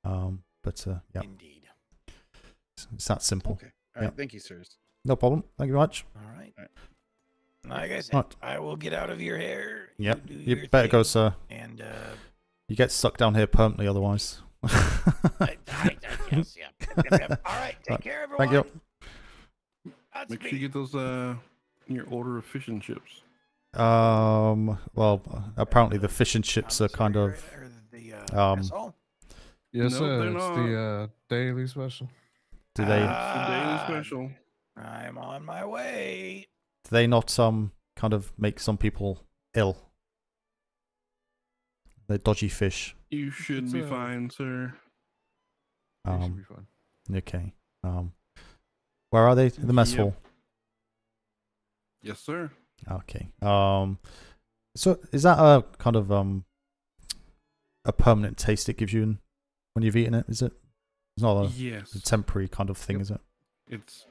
Yeah. Indeed. It's that simple. Okay. All right. Thank you, sirs. No problem. Thank you very much. All right. Like I said, I will get out of your hair. Yep. You better go, sir. And you get stuck down here permanently otherwise. Yes, yeah. All right. Take care, everyone. Thank you. Make sure you get those in your order of fish and chips. Well, apparently the fish and chips are kind of yes, No, sir. they're It's not. the daily special. Do they? It's the daily special. I'm on my way. Do they not kind of make some people ill? They're dodgy fish. You should be fine, sir. You should be fine. Okay. Where are they? In the mess hall. Yes, sir. Okay. So is that a kind of a permanent taste it gives you when you've eaten it? Is it? It's not a temporary kind of thing, is it? It's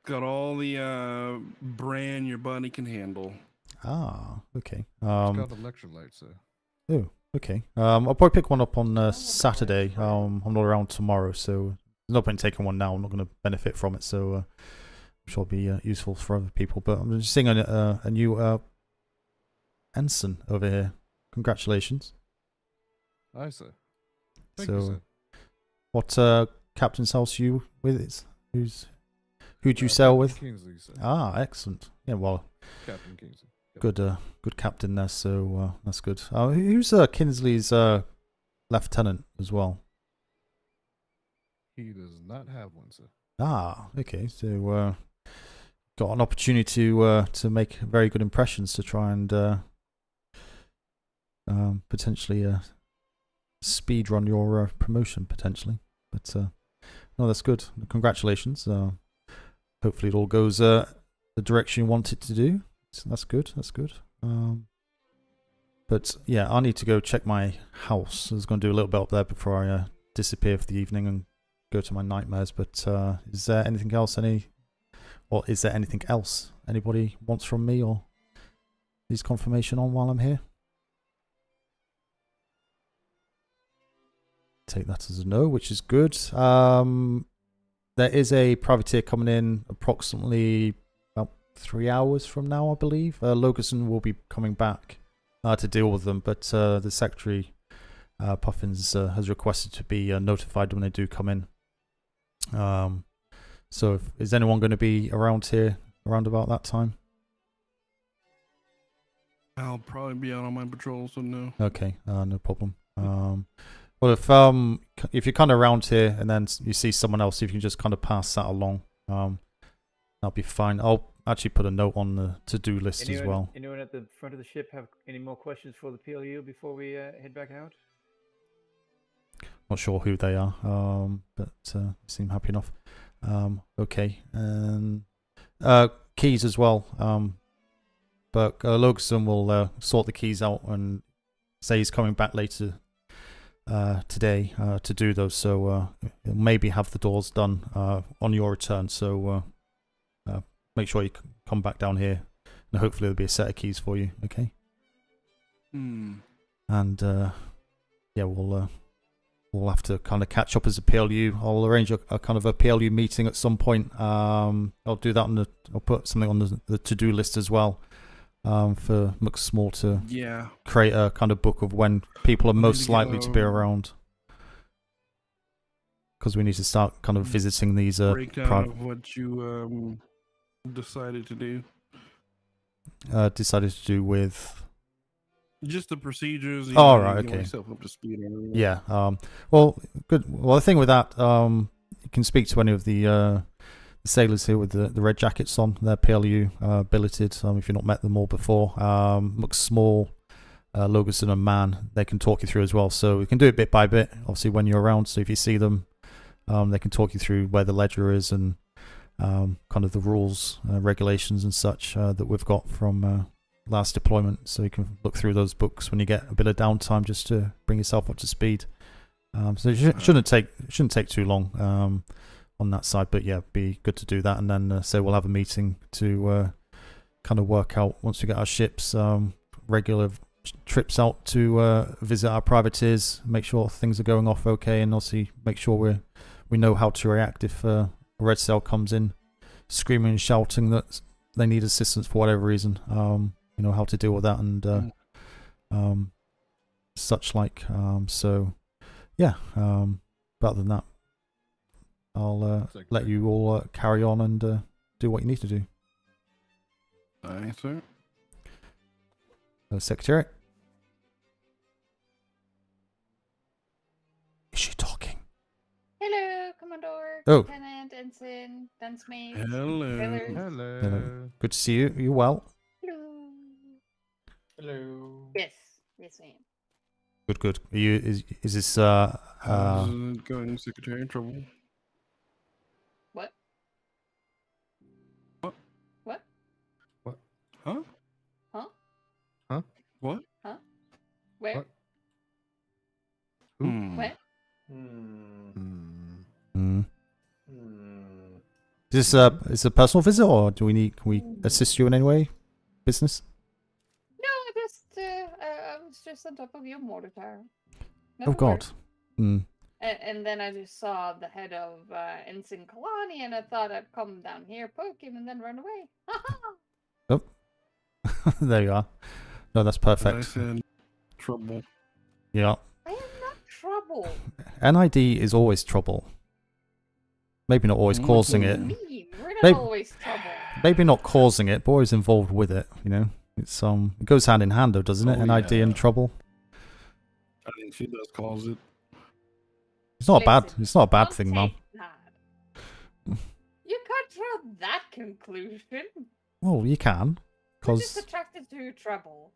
got all the bran your body can handle. Ah, okay. It's got electrolytes, sir. Oh, okay. I'll probably pick one up on Saturday. I'm not around tomorrow, so there's no point in taking one now. I'm not going to benefit from it, so I'm sure it'll be useful for other people. But I'm just seeing a new ensign over here. Congratulations. Aye, sir. Thank you, sir. What captain's house you with? Who do you sail with? Kingsley, sir. Ah, excellent. Yeah, well, Captain Kingsley. Good captain there. So that's good. Who's Kinsley's lieutenant as well? He does not have one, sir. Ah, okay. So got an opportunity to make very good impressions to try and potentially speed run your promotion potentially. But no, that's good. Congratulations. Hopefully it all goes the direction you want it to do. So that's good. That's good. But yeah, I need to go check my house. I was going to do a little bit up there before I disappear for the evening and go to my nightmares. But is there anything else? Is there anything else anybody wants from me or needs confirmation on while I'm here? Take that as a no, which is good. There is a privateer coming in approximately about 3 hours from now, I believe. Logerson will be coming back to deal with them, but the Secretary Puffins has requested to be notified when they do come in. So is anyone going to be around here around about that time? I'll probably be out on my patrol, so no. Okay, no problem. Well, if you're kind of around here and then you see someone else, if you can just kind of pass that along, that'll be fine. I'll actually put a note on the to-do list as well. Anyone at the front of the ship have any more questions for the PLU before we head back out? Not sure who they are, but seem happy enough. Okay, and keys as well. But Logerson will sort the keys out and say he's coming back later today to do those. So he'll maybe have the doors done on your return. So make sure you come back down here and hopefully there'll be a set of keys for you. Okay. Hmm. And yeah, we'll have to kind of catch up as a PLU. I'll arrange a kind of a PLU meeting at some point. I'll do that I'll put something on the to-do list as well. For Muck Small to create a kind of book of when people are most likely to be around. Because we need to start kind of visiting these breakdown of what you decided to do. Decided to do with just the procedures. Oh, right, okay. Myself up to speed on everything. Yeah. Well, good. Well, the thing with that, you can speak to any of the sailors here with the red jackets on. They're PLU billeted. If you've not met them all before, Muck Small, Logerson, and Man, they can talk you through as well. So we can do it bit by bit. Obviously, when you're around. So if you see them, they can talk you through where the ledger is and kind of the rules, regulations, and such that we've got from last deployment. So you can look through those books when you get a bit of downtime, just to bring yourself up to speed. So it shouldn't take too long on that side, but yeah, be good to do that. And then so we'll have a meeting to kind of work out, once we get our ships, regular trips out to visit our privateers, make sure things are going off okay, and also make sure we know how to react if a red sail comes in screaming and shouting that they need assistance for whatever reason. You know how to deal with that and such like. So yeah, but other than that, I'll let you all carry on and do what you need to do. Aye, sir. Secretary? Is she talking? Hello, Commodore, Oh. Lieutenant, Ensign, Dunsmith. Hello. Sailors. Hello. Good to see you. You well? Hello. Hello. Yes, yes, I am. Good, good. Are you? Is this? How's it going, Secretary? In trouble? What? What? What? What? Huh? Huh? Huh? What? Huh? Where? What? What? Is this is a personal visit, or can we assist you in any way? Business? No, I was just on top of your mortar tower. Oh God. And then I just saw the head of Ensign Kalani, and I thought I'd come down here, poke him, and then run away. Oh, there you are. No, that's perfect. I said trouble. Yeah. I am not trouble. NID is always trouble. Maybe not always causing it. We're not always trouble. Maybe not causing it, but always involved with it. You know, it's it goes hand in hand, though, doesn't it? NID and trouble. I think she does cause it. It's not bad. It's not a bad thing, Mum. You can't draw that conclusion. Well, you can, We're just because attracted to trouble.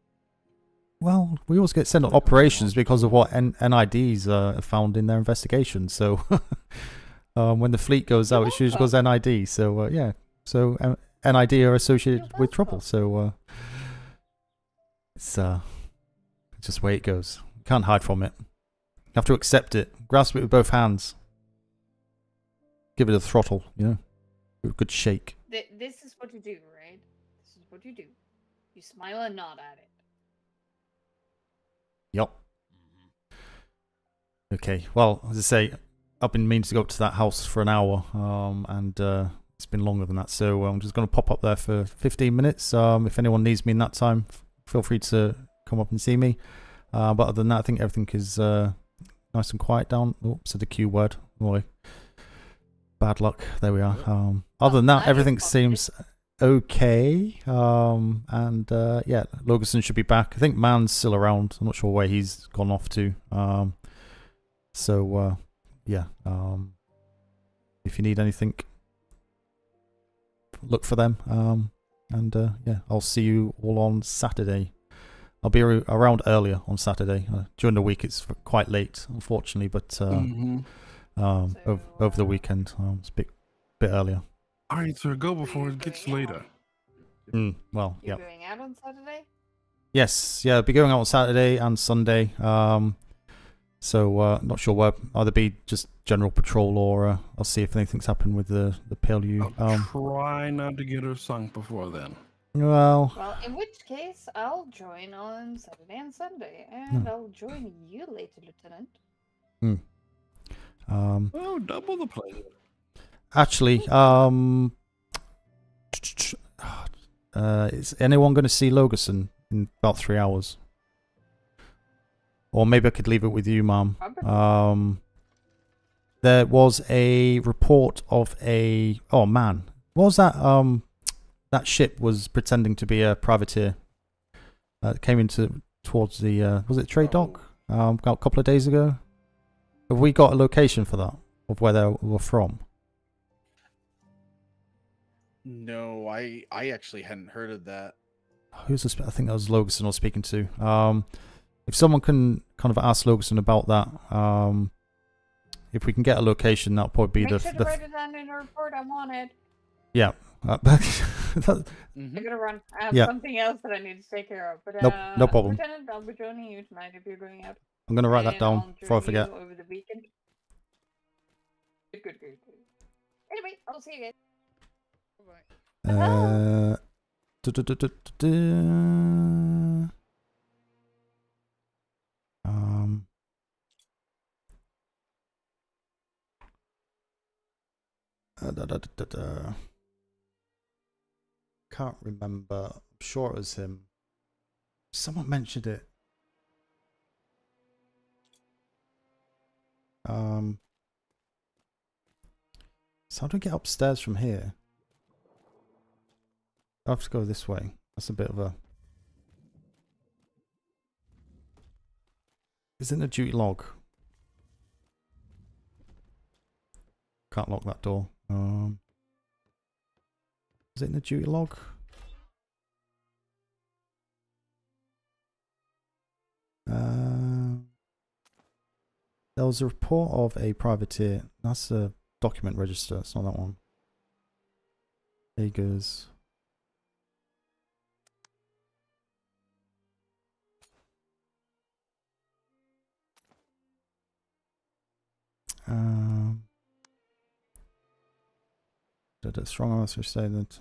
well, we always get sent on operations because of what NIDs are found in their investigation. So when the fleet goes out, it usually goes NID. So yeah, so NID are associated with trouble. So it's just the way it goes. You can't hide from it. You have to accept it. Grasp it with both hands. Give it a throttle, you know. Give it a good shake. This is what you do, right? This is what you do. You smile and nod at it. Yup. Okay, well, as I say, I've been meaning to go up to that house for an hour, and it's been longer than that, so I'm just going to pop up there for 15 minutes. If anyone needs me in that time, feel free to come up and see me. But other than that, I think everything is nice and quiet down. Oh, said the Q word. Boy, bad luck. There we are. Other than that, everything seems okay. And yeah, Logerson should be back. I think Man's still around. I'm not sure where he's gone off to. So yeah, if you need anything, look for them. And yeah, I'll see you all on Saturday. I'll be around earlier on Saturday. During the week, it's quite late, unfortunately, but over the weekend, it's a bit earlier. All right, sir, go before it gets later. Well, yeah. You're going out on Saturday? Yes, yeah, I'll be going out on Saturday and Sunday. So not sure where. Either be just general patrol, or I'll see if anything's happened with the PLU. Try not to get her sunk before then. Well, in which case, I'll join on Saturday and Sunday, and I'll join you later, Lieutenant. Oh, double the pleasure. Actually, is anyone going to see Logerson in about 3 hours? Or maybe I could leave it with you, Mom. There was a report of a... Oh, man. What was that? That ship was pretending to be a privateer. It came towards the... was it trade dock? A couple of days ago? Have we got a location for that? Of where they were from? No, I actually hadn't heard of that. Who's this? I think that was Logerson I was speaking to. If someone can kind of ask Logerson about that, if we can get a location, that'll probably be Make sure to write it down in a report. I want it. Yeah. I gotta run. I have something else that I need to take care of. But no problem. Lieutenant, I'll be joining you tonight if you're going out. I'm gonna write that down before I forget. Over the weekend. Good. Anyway, I'll see you guys. Can't remember. I'm sure it was him. Someone mentioned it. So how do we get upstairs from here? I have to go this way. That's a bit of a... Is it in a duty log? Can't lock that door. Is it in the duty log? There was a report of a privateer. That's a document register. It's not that one. Agers. Strong officer say that.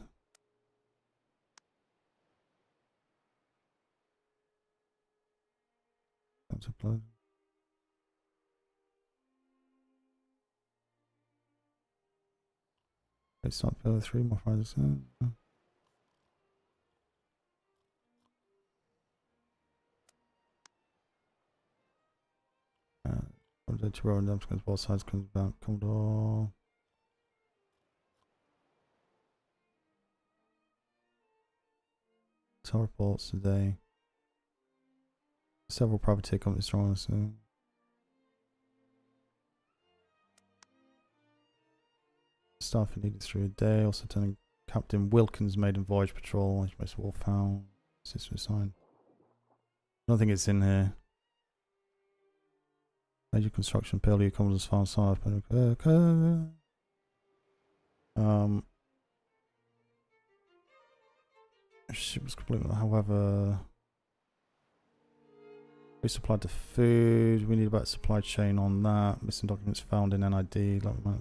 That's uploaded. It's not PLU3 more files. The two row and dumps because both sides comes back. Commodore. Tell reports today. Several privateer companies strong. So. Staff needed through a day. Also, Lieutenant Captain Wilkins maiden voyage patrol. HMS Wolfhound. System assigned. I don't think it's in here. Major construction. PLU comes as far as side. Ship was complete. However, we supplied the food. We need a better supply chain on that. Missing documents found in NID. Like that.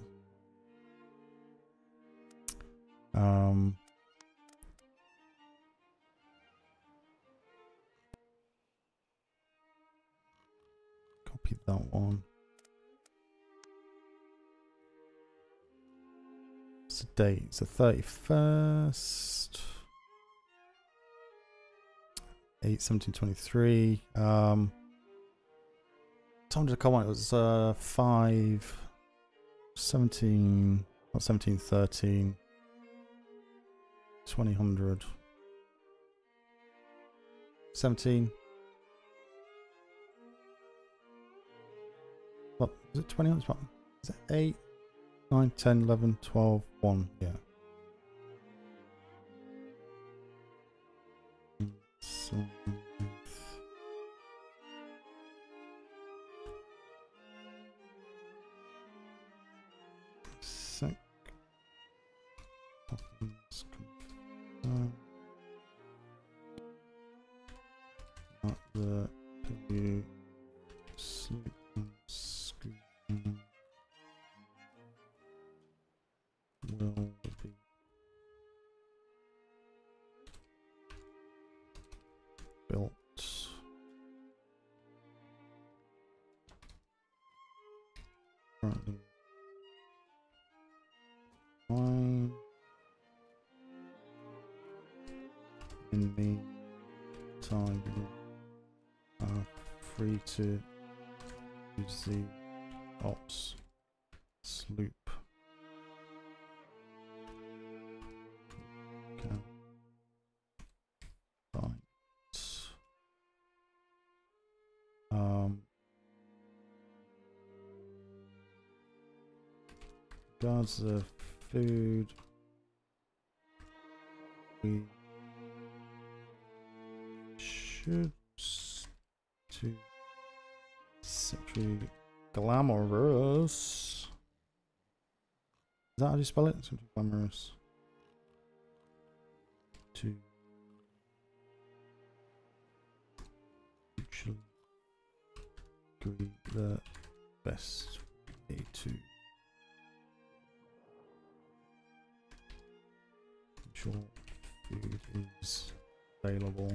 Copy that one. What's the date? It's the 31st. 8/17/23. Time to come on. It was 5/17, not 17/13. 2000. 17. What is it? 20? Is it 8, 9, 10, 11, 12, 1? Yeah. Not the PLU sleep scheme will be In the time, you free to use the ops sloop. Can find regards the food, we should to simply glamorous. Is that how you spell it? Simply glamorous. To mutually agree the best way to ensure food is available.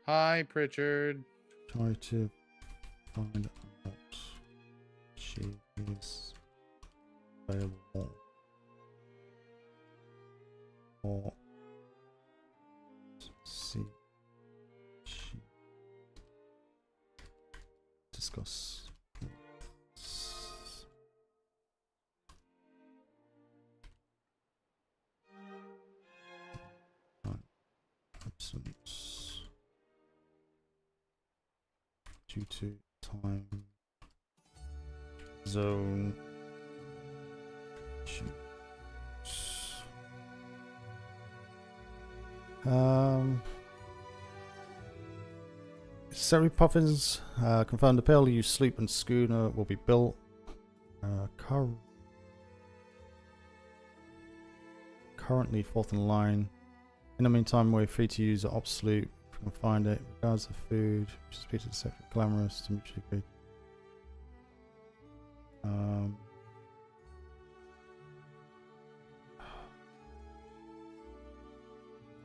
Hi, Pritchard. Try to find out she is available or see she discuss. Absence due to time zone issues. Secretary Puffins confirmed the PLU sloop and schooner will be built. Currently fourth in line. In the meantime, we're free to use the ops sloop if we can find it. Regards the food, which is Peter Secretary Glamorous to mutually agree.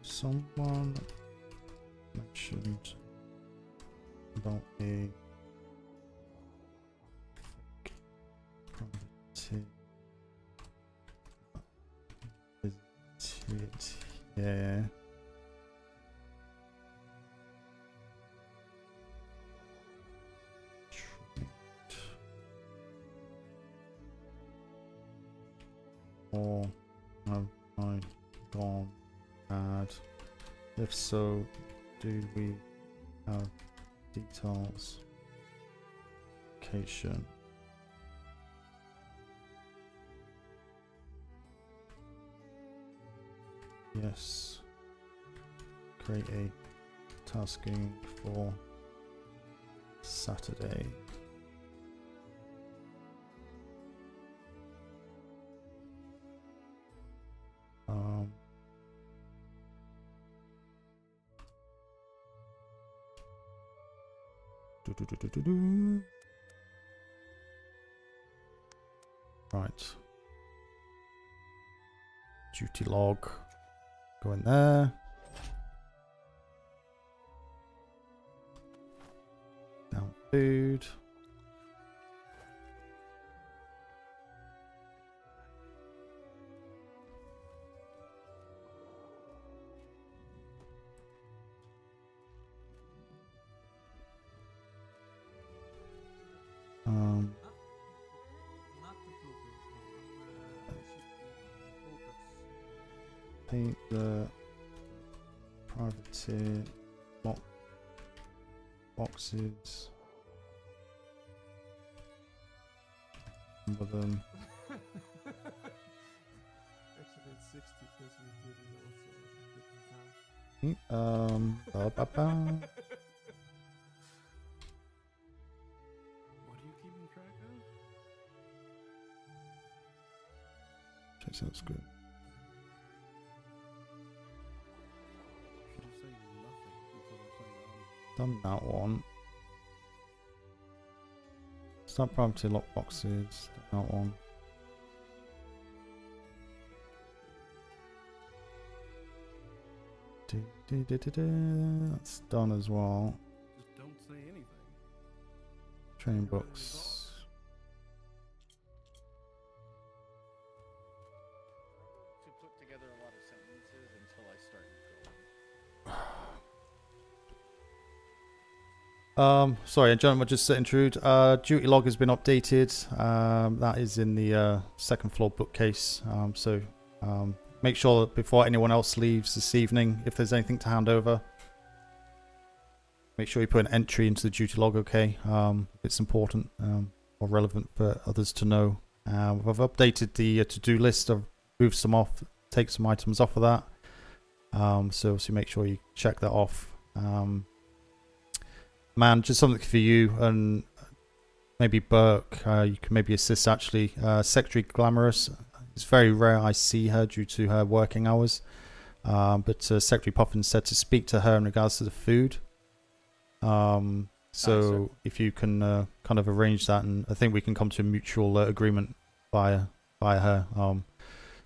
Someone mentioned about a privateer visited here. Or have I gone mad? If so, do we have details? Location. Yes. Create a tasking for Saturday. Right. Duty log. Go in there. Down food. Paint the privateer boxes. Number them. Actually, it's 60 because we did it also in different time. What are you keeping track of? That sounds good. Done that one. Start privateer lock boxes. That one. That's done as well. Just don't say anything. Training books. Sorry, gentlemen, just to intrude. Duty log has been updated. That is in the second floor bookcase. So make sure that before anyone else leaves this evening, if there's anything to hand over, make sure you put an entry into the duty log, okay? It's important or relevant for others to know. We've updated the to-do list. I've moved some off, take some items off of that. So obviously make sure you check that off. Man, just something for you and maybe Burke. You can maybe assist actually. Secretary Glamorous. It's very rare I see her due to her working hours. But Secretary Puffin said to speak to her in regards to the food. So if you can kind of arrange that, and I think we can come to a mutual agreement via her,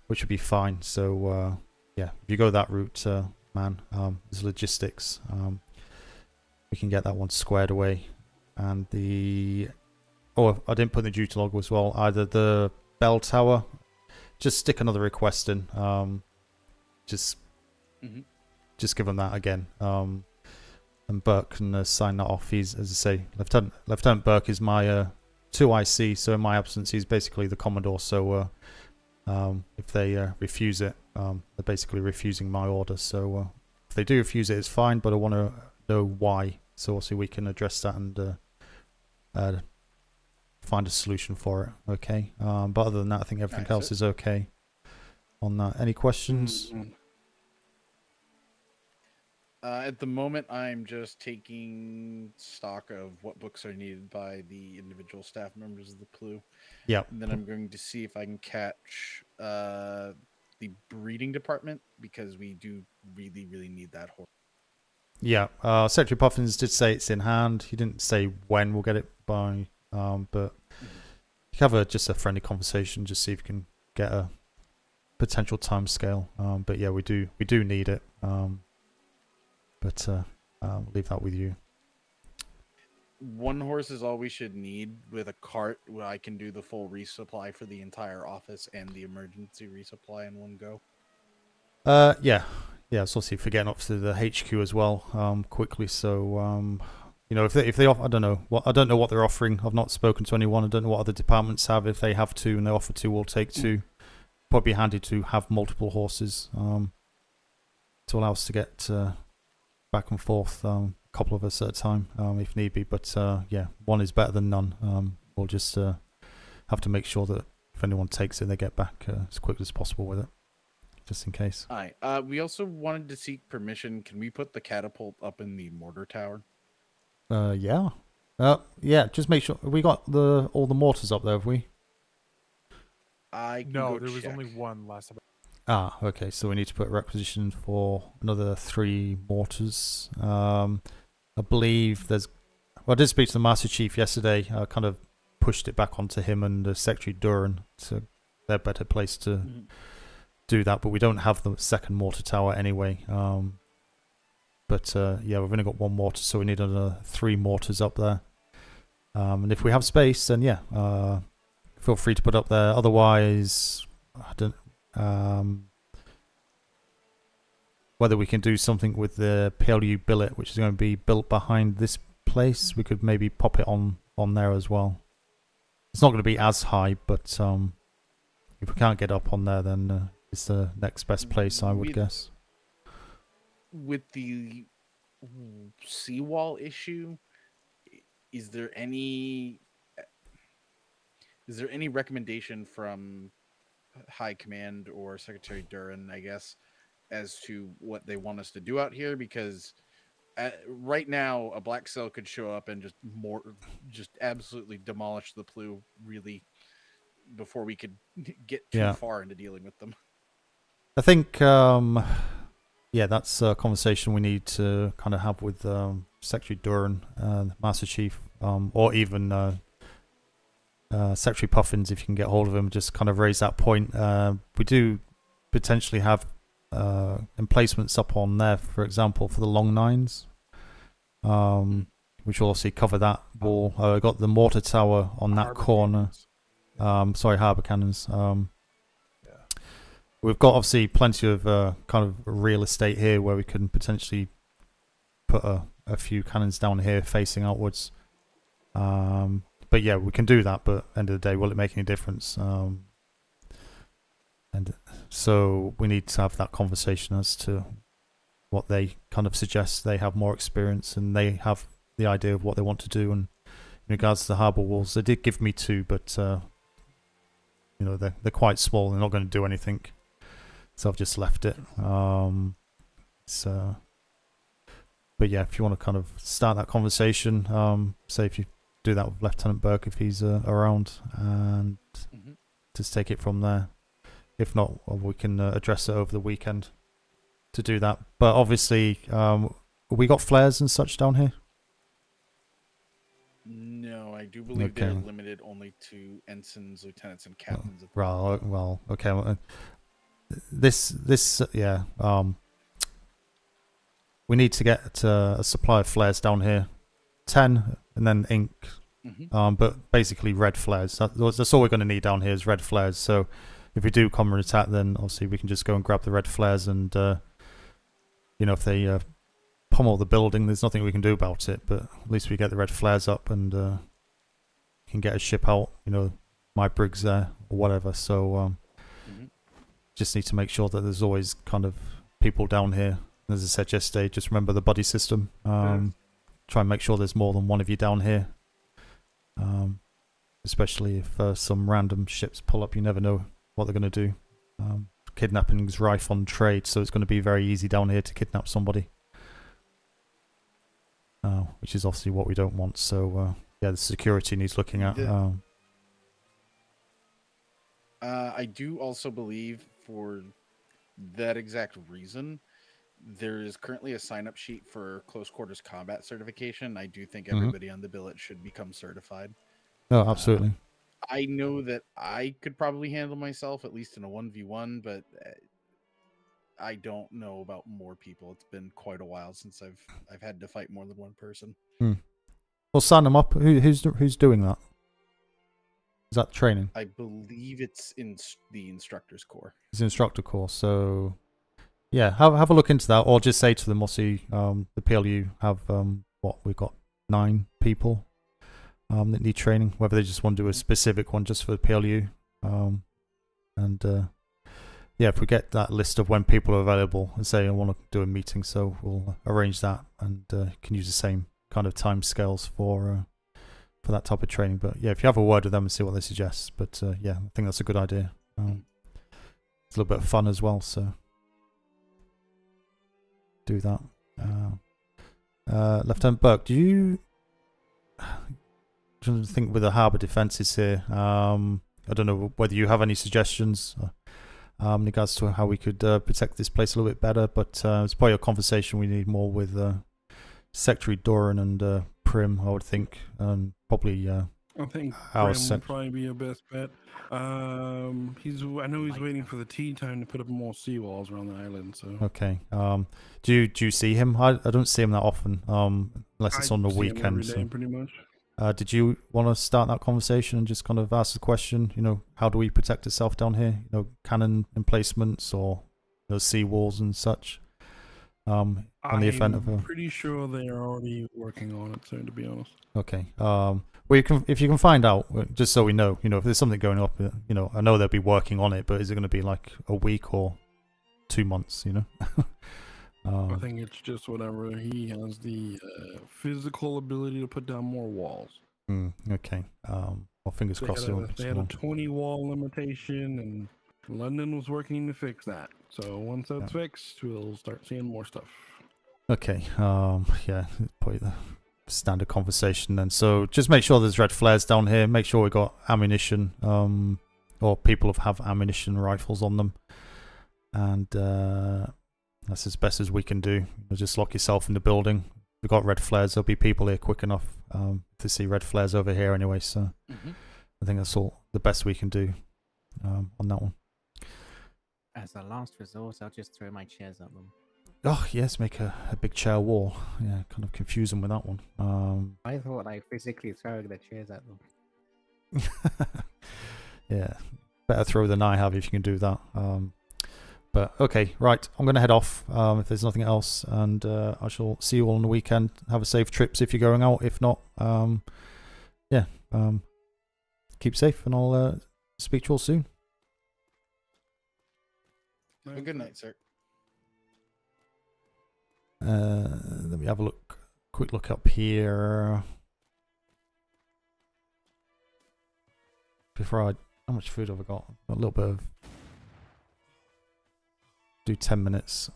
which would be fine. So yeah, if you go that route, man, there's logistics. We can get that one squared away. And the... Oh, I didn't put in the duty log as well. Either the bell tower. Just stick another request in. Just give them that again. And Burke can sign that off. He's, as I say, Lieutenant Burke is my 2IC. So in my absence, he's basically the Commodore. So if they refuse it, they're basically refusing my order. So if they do refuse it, it's fine. But I want to know why. So also we can address that and find a solution for it. Okay. But other than that, I think everything else is okay on that. Any questions? At the moment, I'm just taking stock of what books are needed by the individual staff members of the PLU. Yeah. And then I'm going to see if I can catch the breeding department, because we do really, really need that horse. Yeah, Secretary Puffins did say it's in hand. He didn't say when we'll get it by, but you can have just a friendly conversation, just see if you can get a potential time scale. But yeah, we do need it. But I'll leave that with you. One horse is all we should need. With a cart, where I can do the full resupply for the entire office and the emergency resupply in one go. Yeah. Yeah, it's obviously for getting up to the HQ as well, quickly. So, you know, if they offer, I don't know what they're offering. I've not spoken to anyone. I don't know what other departments have. If they have two and they offer two, we'll take two. Probably handy to have multiple horses, to allow us to get back and forth, a couple of us at a time, if need be. But yeah, one is better than none. We'll just have to make sure that if anyone takes it, they get back as quickly as possible with it. Just in case. All right. We also wanted to seek permission. Can we put the catapult up in the mortar tower? Yeah. Yeah. Just make sure we got all the mortars up there. Have we? No, there was only one last time. Ah, okay. So we need to put a requisition for another 3 mortars. I believe there's. Well, I did speak to the Master Chief yesterday. I kind of pushed it back onto him and Secretary Duran, so they're better placed to. Do that, but we don't have the second mortar tower anyway. But yeah, we've only got 1 mortar, so we need another 3 mortars up there. And if we have space, then yeah, feel free to put up there. Otherwise, I don't. Whether we can do something with the PLU billet, which is going to be built behind this place, we could maybe pop it on there as well. It's not going to be as high, but if we can't get up on there, then it's the next best place, I would guess. With the seawall issue, is there any recommendation from High Command or Secretary Duran, I guess, as to what they want us to do out here? Because right now, a black cell could show up and just absolutely demolish the PLU, really, before we could get too far into dealing with them. I think, yeah, that's a conversation we need to kind of have with Secretary Duran, Master Chief, or even Secretary Puffins, if you can get hold of him, just kind of raise that point. We do potentially have emplacements up on there, for example, for the long 9s, which will also cover that wall. I got the mortar tower on that corner. Sorry, Harbour Cannons. We've got obviously plenty of kind of real estate here where we can potentially put a a few cannons down here facing outwards. But yeah, we can do that, but end of the day, will it make any difference? And so we need to have that conversation as to what they kind of suggest. They have more experience and they have the idea of what they want to do. And in regards to the harbour walls, they did give me 2, but you know, they're quite small. They're not going to do anything, so I've just left it. But yeah, if you want to kind of start that conversation, say if you do that with Lieutenant Burke if he's around, and just take it from there. If not, we can address it over the weekend to do that. But obviously, we got flares and such down here? No, I do believe they're limited only to ensigns, lieutenants, and captains. Well, okay. Well, yeah. We need to get a supply of flares down here, 10, and then ink. But basically red flares. That's all we're going to need down here is red flares. So if we do come and attack, then obviously we can just go and grab the red flares, and you know, if they pummel the building, there's nothing we can do about it. But at least we get the red flares up, and can get a ship out. You know, my brig's there or whatever. So just need to make sure that there's always kind of people down here. As I said yesterday, just remember the buddy system. Try and make sure there's more than one of you down here. Especially if some random ships pull up, you never know what they're going to do. Kidnapping's rife on trade, so it's going to be very easy down here to kidnap somebody. Which is obviously what we don't want. So yeah, the security needs looking at. I do also believe, for that exact reason, there is currently a sign-up sheet for close quarters combat certification. I do think everybody on the billet should become certified. Oh, absolutely. I know that I could probably handle myself, at least in a 1v1, but I don't know about more people. It's been quite a while since I've had to fight more than one person. Well, sign them up. Who's doing that? Is that training? I believe it's in the instructor's core. It's an instructor course, so yeah, have a look into that, or just say to them, we'll see, the PLU have what, we've got 9 people that need training, whether they just want to do a specific one just for the PLU. And yeah, if we get that list of when people are available and say I want to do a meeting, so we'll arrange that, and can use the same kind of time scales for that type of training. But yeah, if you have a word with them and see what they suggest. But yeah, I think that's a good idea. It's a little bit of fun as well, so do that. Lieutenant Burke, do you think with the harbour defences here, I don't know whether you have any suggestions in regards to how we could protect this place a little bit better, but it's probably a conversation we need more with Secretary Doran and Prim, I would think, and probably I think Prim would probably be your best bet. I know he's waiting for the tea time to put up more seawalls around the island. So okay. Do you see him? I don't see him that often, unless it's on the weekend. Every day, pretty much. Did you want to start that conversation and just kind of ask the question? You know, how do we protect itself down here? You know, cannon emplacements or sea walls and such. On the event of I'm pretty sure they are already working on it. So to be honest. Okay. Well, if you can find out, just so we know, if there's something going up, I know they'll be working on it, but is it going to be like a week or 2 months? I think it's just whatever he has the physical ability to put down more walls. Okay. Well, fingers crossed. They had a 20 wall limitation, and London was working to fix that. So once that's fixed, we'll start seeing more stuff. Okay. Yeah, probably the standard conversation then. So just make sure there's red flares down here. Make sure we got ammunition, or people have ammunition rifles on them, and that's as best as we can do. Just lock yourself in the building. We've got red flares. There'll be people here quick enough to see red flares over here anyway. So I think that's all the best we can do on that one. As a last resort, I'll just throw my chairs at them. Oh yes, make a big chair wall. Yeah, kind of confuse them with that one. I thought like physically throwing the chairs at them. Yeah, better throw than I have if you can do that. But okay, right. I'm going to head off if there's nothing else, and I shall see you all on the weekend. Have a safe trips if you're going out. If not, yeah, keep safe, and I'll speak to you all soon. Have a good night, sir. Let me have a look. Quick look up here. Before how much food have I got? A little bit of. Do 10 minutes.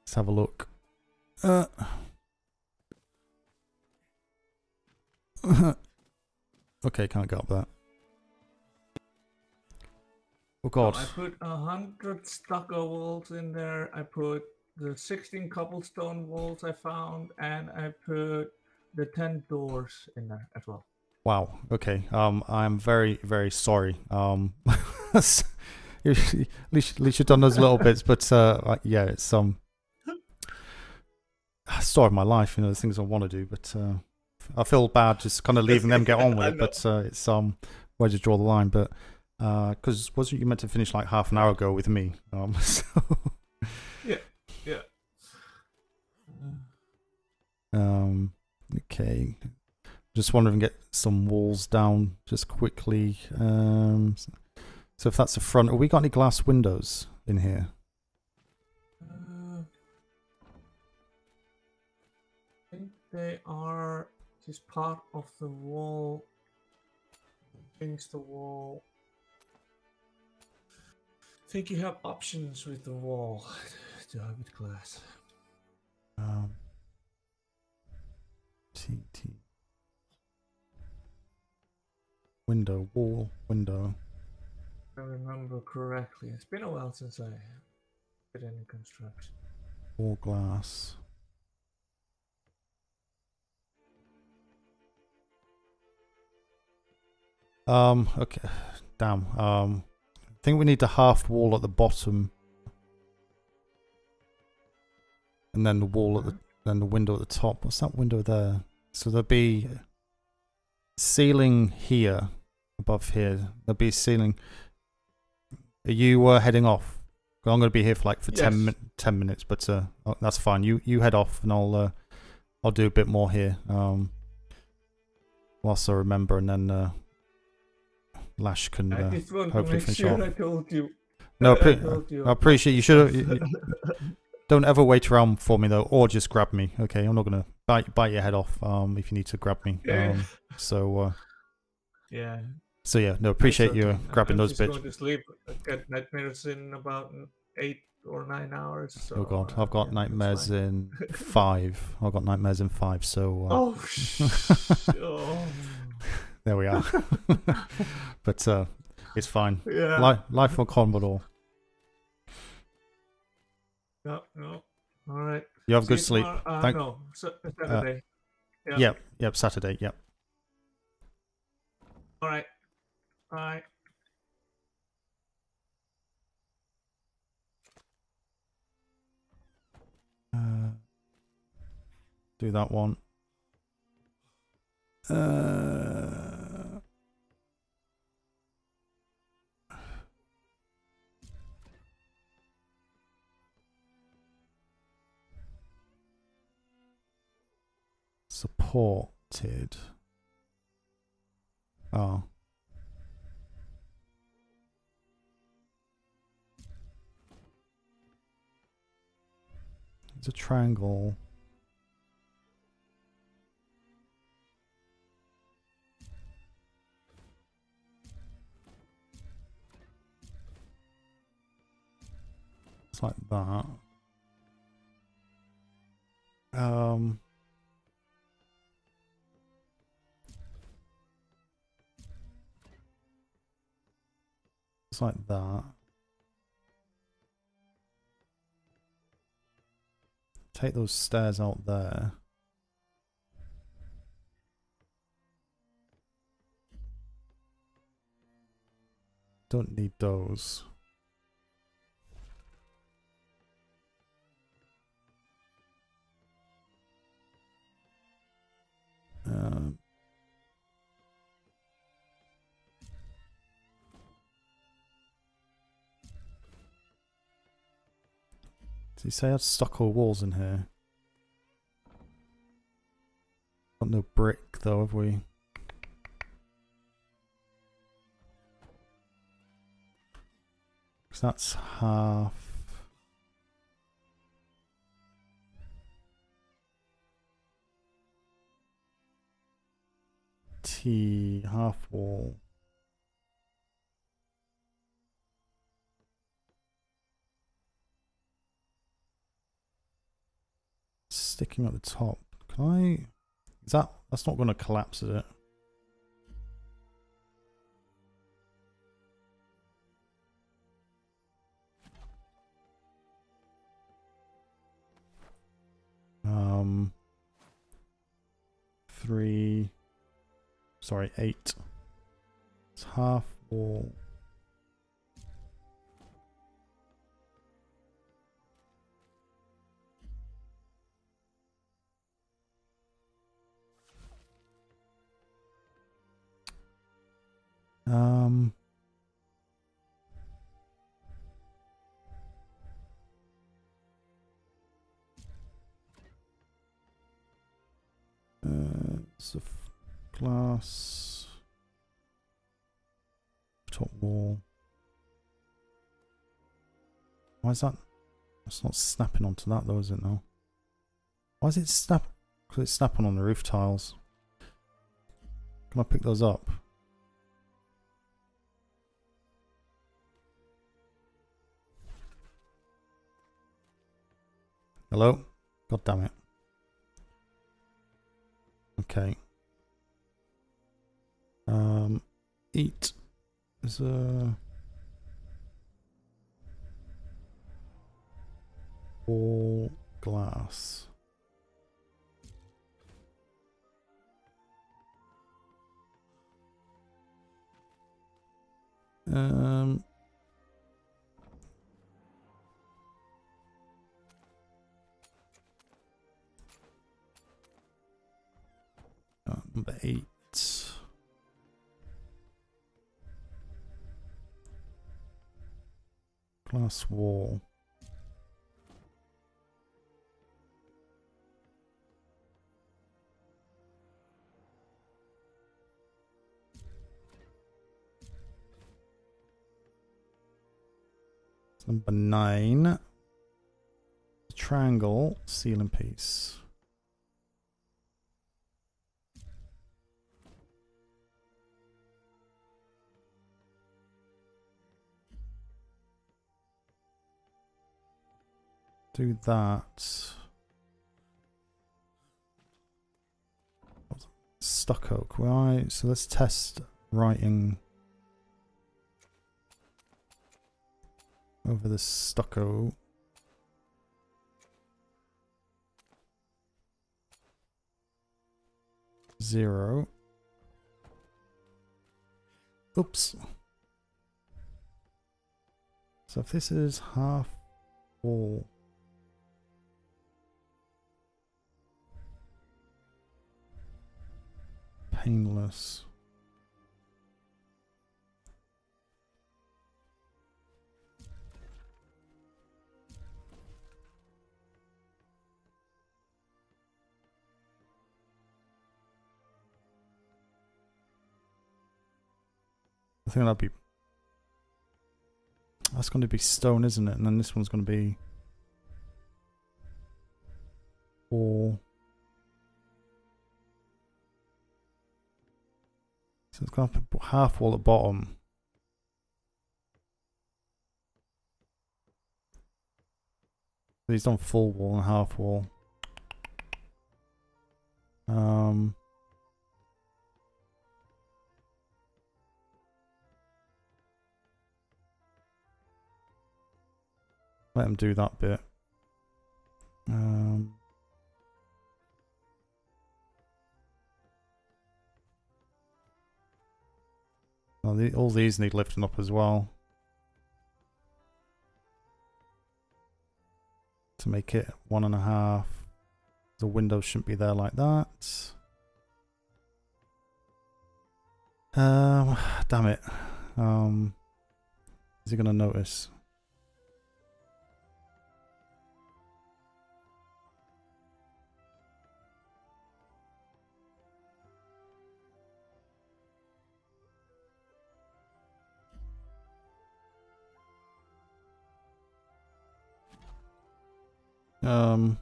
Let's have a look. Okay, can't get up that. Oh god. I put 100 stucco walls in there. I put the 16 cobblestone walls I found, and I put the 10 doors in there as well. Wow. Okay. I'm very, very sorry. At least you've done those little bits, but yeah, it's story of my life. You know, the things I want to do, but I feel bad just kind of leaving them get on with it. But it's where to draw the line. But because wasn't you meant to finish like half an hour ago with me? So. Yeah. Okay. Just wondering if we can get some walls down just quickly. So if that's the front, have we got any glass windows in here? I think they are just part of the wall. Against the wall. I think you have options with the wall to have it glass. TT. Window, wall, window. If I remember correctly. It's been a while since I did any construction. Wall glass. Okay. Damn. I think we need the half wall at the bottom. And then the wall at then the window at the top. What's that window there? So there'll be ceiling here, above here. There'll be a ceiling. Are you heading off? I'm going to be here for like 10 minutes, but that's fine. You head off, and I'll do a bit more here. Whilst I remember, and then Lash can hopefully finish off. I told you. No, I appreciate you. Should don't ever wait around for me though, or just grab me. Okay, I'm not gonna bite your head off. If you need to grab me. So. Yeah. So yeah, no, appreciate you grabbing those bits. I'm just going to sleep. I get nightmares in about 8 or 9 hours. So, oh god, I've got nightmares in 5. I've got nightmares in 5. So. There we are. But it's fine. Yeah. Life on Commodore. No. All right. You have good sleep. No, Saturday. Yep, Saturday. Yep. All right. Bye. Do that one. Supported. Oh. It's a triangle. It's like that. It's like that. Take those stairs out there. Don't need those. Did he say I had stucco walls in here? Got no brick though, have we? Because that's half. T, half wall. Sticking at the top. Can I? Is that? That's not going to collapse, is it? Three. Sorry, 8. It's half wall. It's a glass top wall. Why is that? It's not snapping onto that though, is it now? Why is it snap? Because it's snapping on the roof tiles. Can I pick those up? Hello? God damn it. Okay. Eat is a all glass. Number 8. Glass wall. Number 9. Triangle ceiling piece. Do that. Stucco. Right. So let's test writing over the stucco. Zero. Oops. So if this is half wall. Painless. I think that's going to be stone, isn't it? And then this one's going to be wall. So it's going to be half wall at bottom. He's done full wall and half wall. Let him do that bit. All these need lifting up as well to make it 1.5. The window shouldn't be there like that. Damn it. Is he gonna notice? Half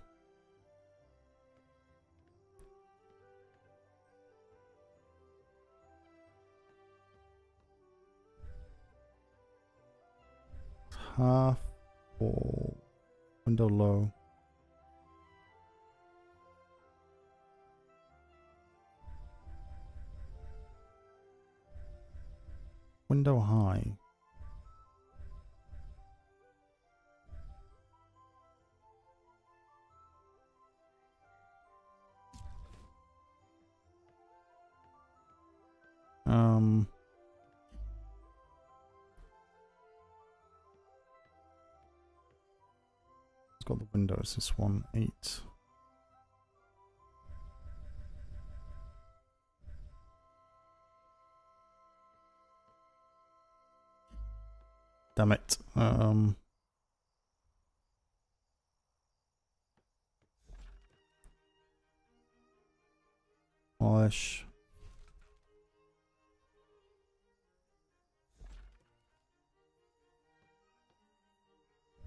wall. Window low. Window high. It's got the windows. This one, 8. Damn it. Polish.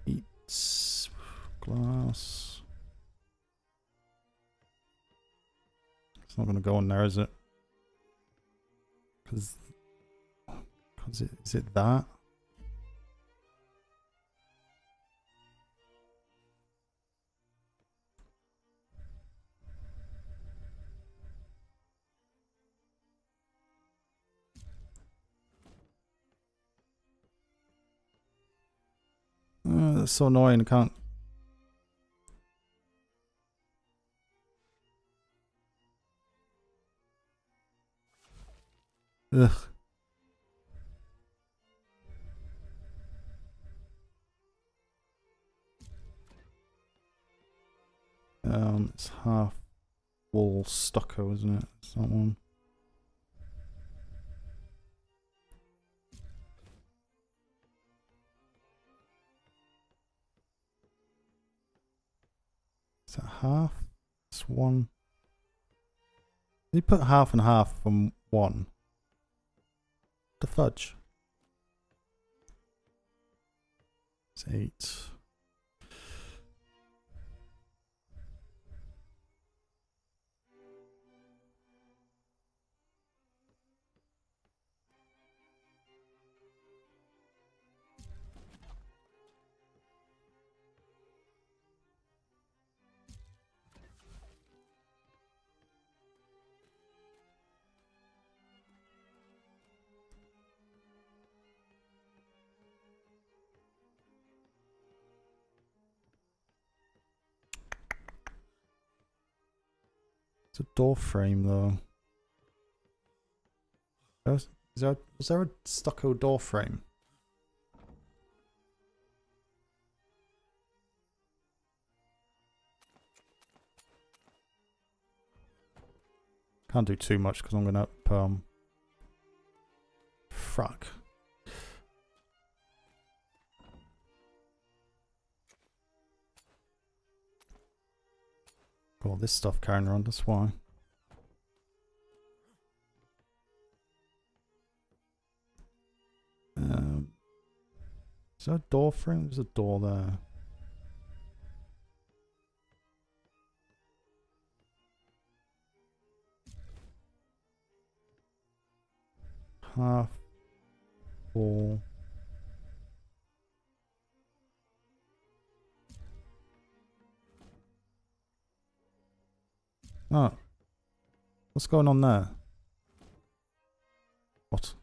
Eats glass. It's not going to go on there, is it? Because is it that? That's so annoying. I can't. Ugh. It's half wall stucco, isn't it? It's that one. Is that half? It's one. Did you put half and half from one? The fudge. It's 8. It's a door frame though. Was there a stucco door frame? Can't do too much because I'm gonna fuck. Got all this stuff carrying around, that's why. Is there a door frame? There's a door there. Half wall. Oh. What's going on there? What?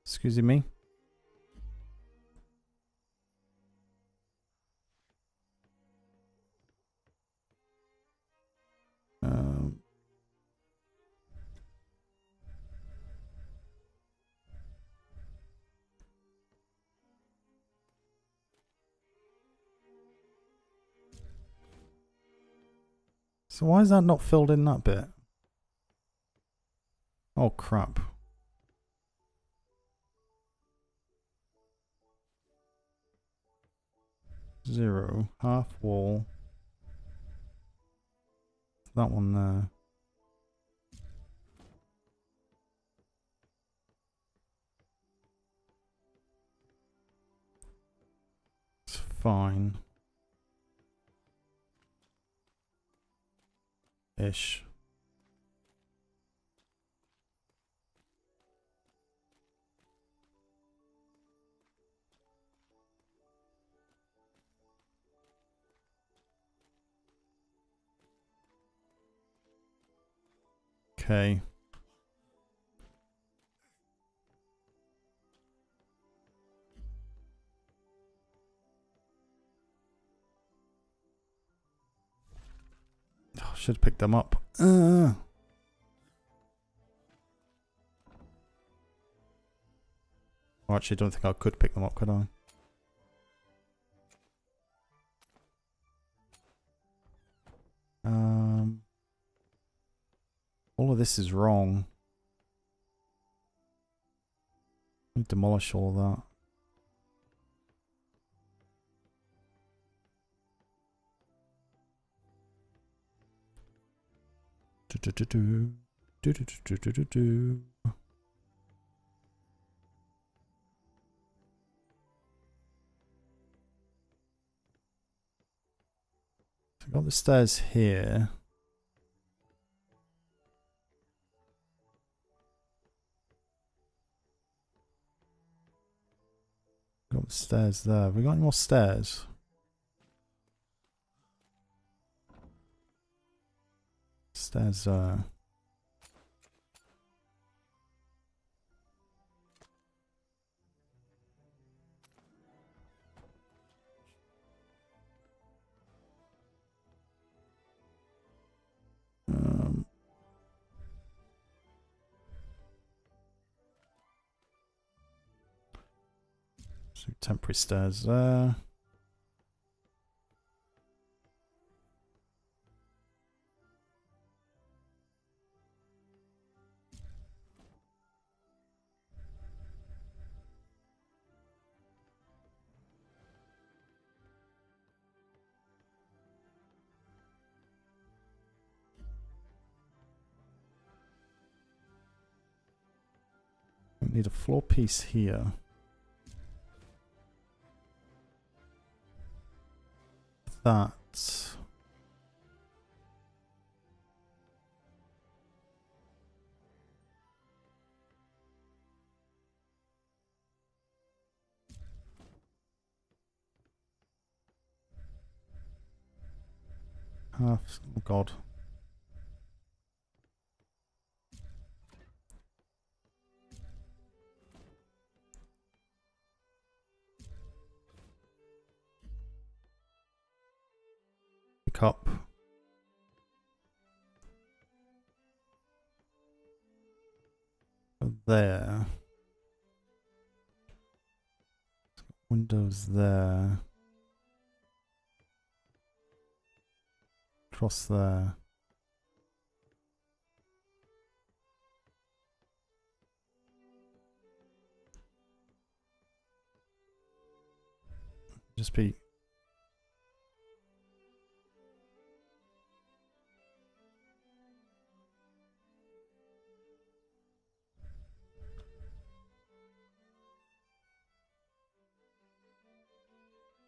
Excuse me? So why is that not filled in that bit? Oh crap. Zero. Half wall. That one there. It's fine. Ish. Okay. Oh, should have picked them up. Oh, actually, I don't think I could pick them up, could I? All of this is wrong. Demolish all that. So I've got the stairs here. Got the stairs there. Have we got any more stairs? Stairs there. So temporary stairs there. We need a floor piece here. That. Oh God. Pick up. There. Windows there. Across there. Just be.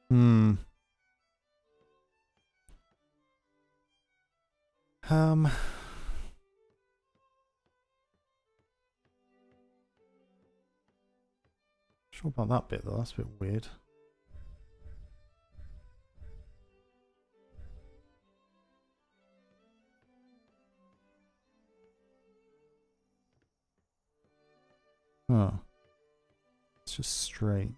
Hmm. Sure about that bit though, that's a bit weird. Huh. It's just straight.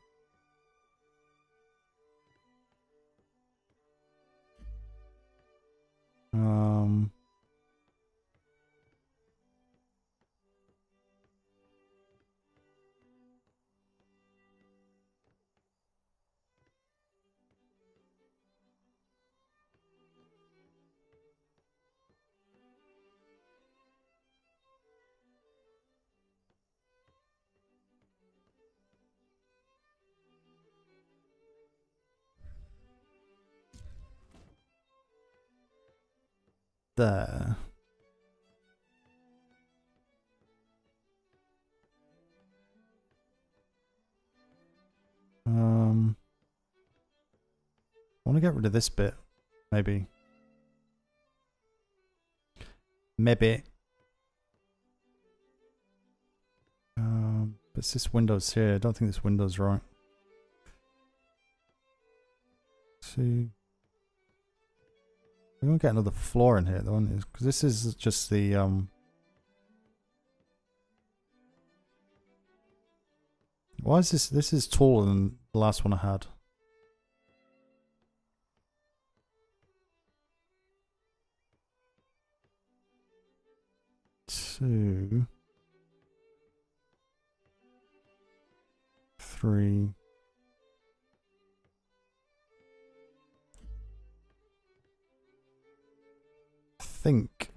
There. I want to get rid of this bit, maybe. Maybe. But it's this window's here. I don't think this window's right. See. We're gonna get another floor in here though, because this is just the why is this? This is taller than the last one I had. Two, three. I think.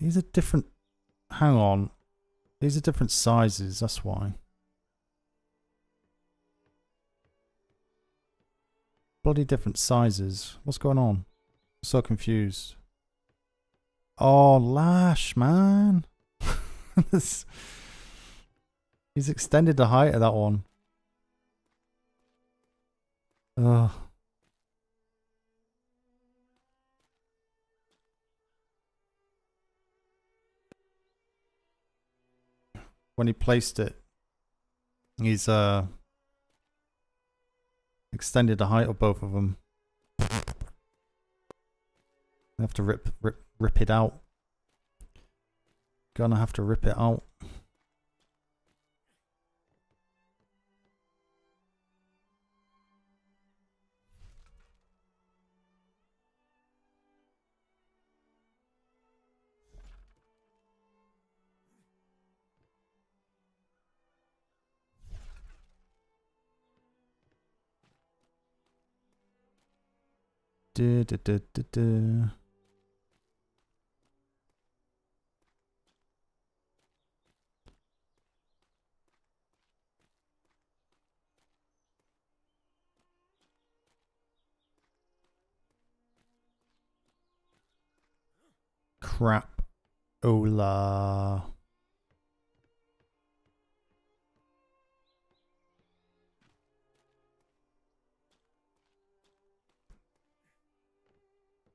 These are different. Hang on. These are different sizes, that's why. Bloody different sizes. What's going on? I'm so confused. Oh, Lash, man. He's extended the height of that one. Ugh. When he placed it, he's extended the height of both of them. I have to rip it out. Gonna have to rip it out. Crap. Ola.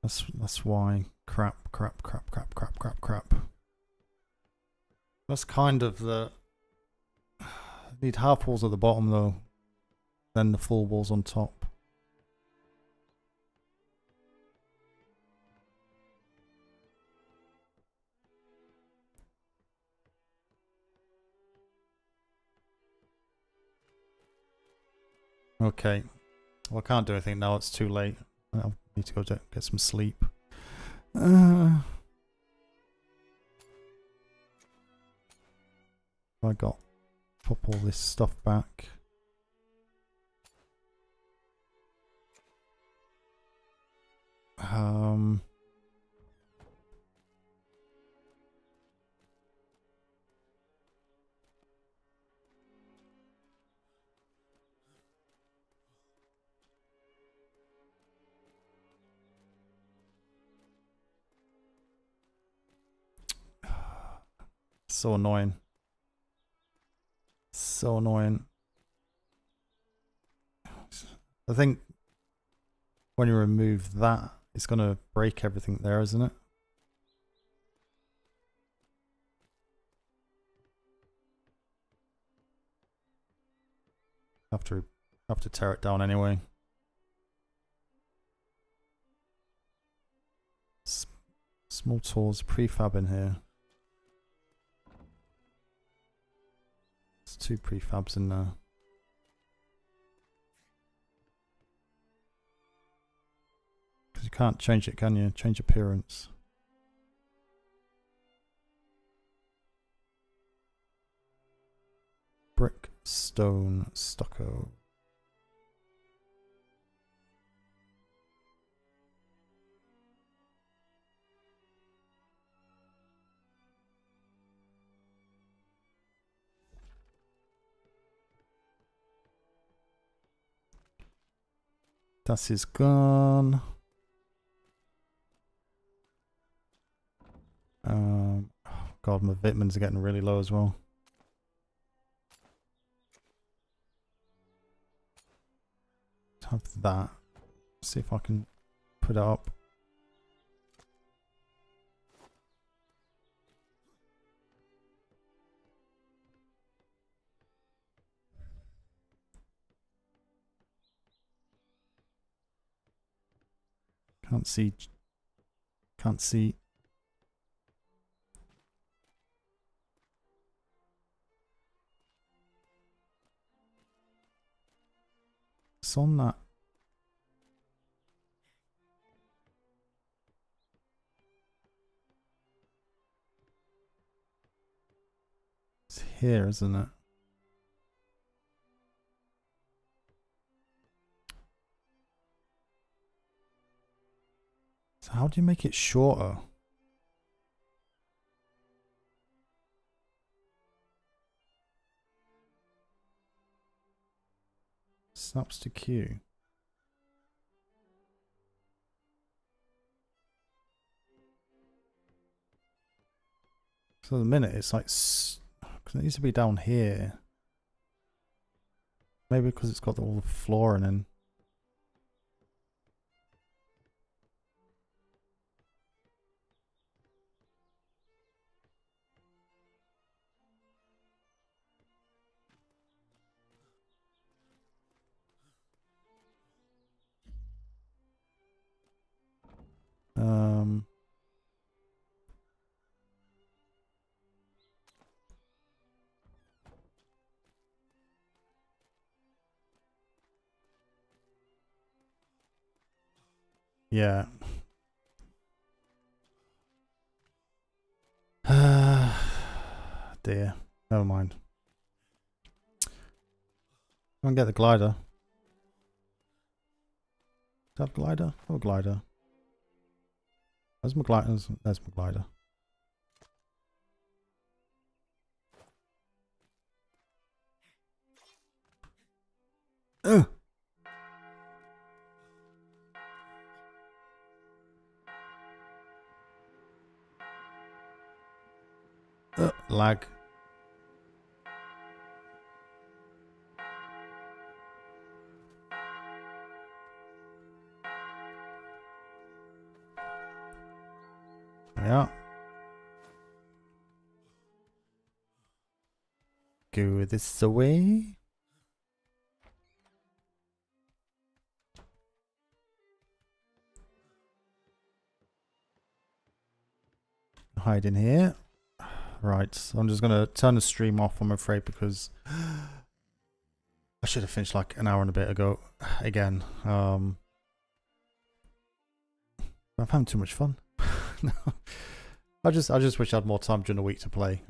That's why. Crap. That's kind of the... I need half walls at the bottom though. Then the full walls on top. Okay. Well, I can't do anything now. It's too late. I need to go get some sleep. I got pop all this stuff back. So annoying. So annoying. I think when you remove that, it's going to break everything there, isn't it? Have to tear it down anyway. Small tools, prefab in here. There's 2 prefabs in there. Because you can't change it, can you? Change appearance. Brick, stone, stucco. That is gone. Oh God, my vitamins are getting really low as well. Have that. See if I can put it up. Can't see. Can't see. It's on that. It's here, isn't it? So how do you make it shorter? Snaps to Q. So at the minute it's like, cause it needs to be down here. Maybe because it's got all the flooring in. Yeah. Dear. Never mind. Go and get the glider. Do I have a glider? Oh, a glider. Where's my glider? There's my glider. Ugh. Lag. Yeah. Go this away. Hide in here. Right, so I'm just going to turn the stream off, I'm afraid, because I should have finished like an hour and a bit ago again. I'm having too much fun. I just wish I had more time during the week to play.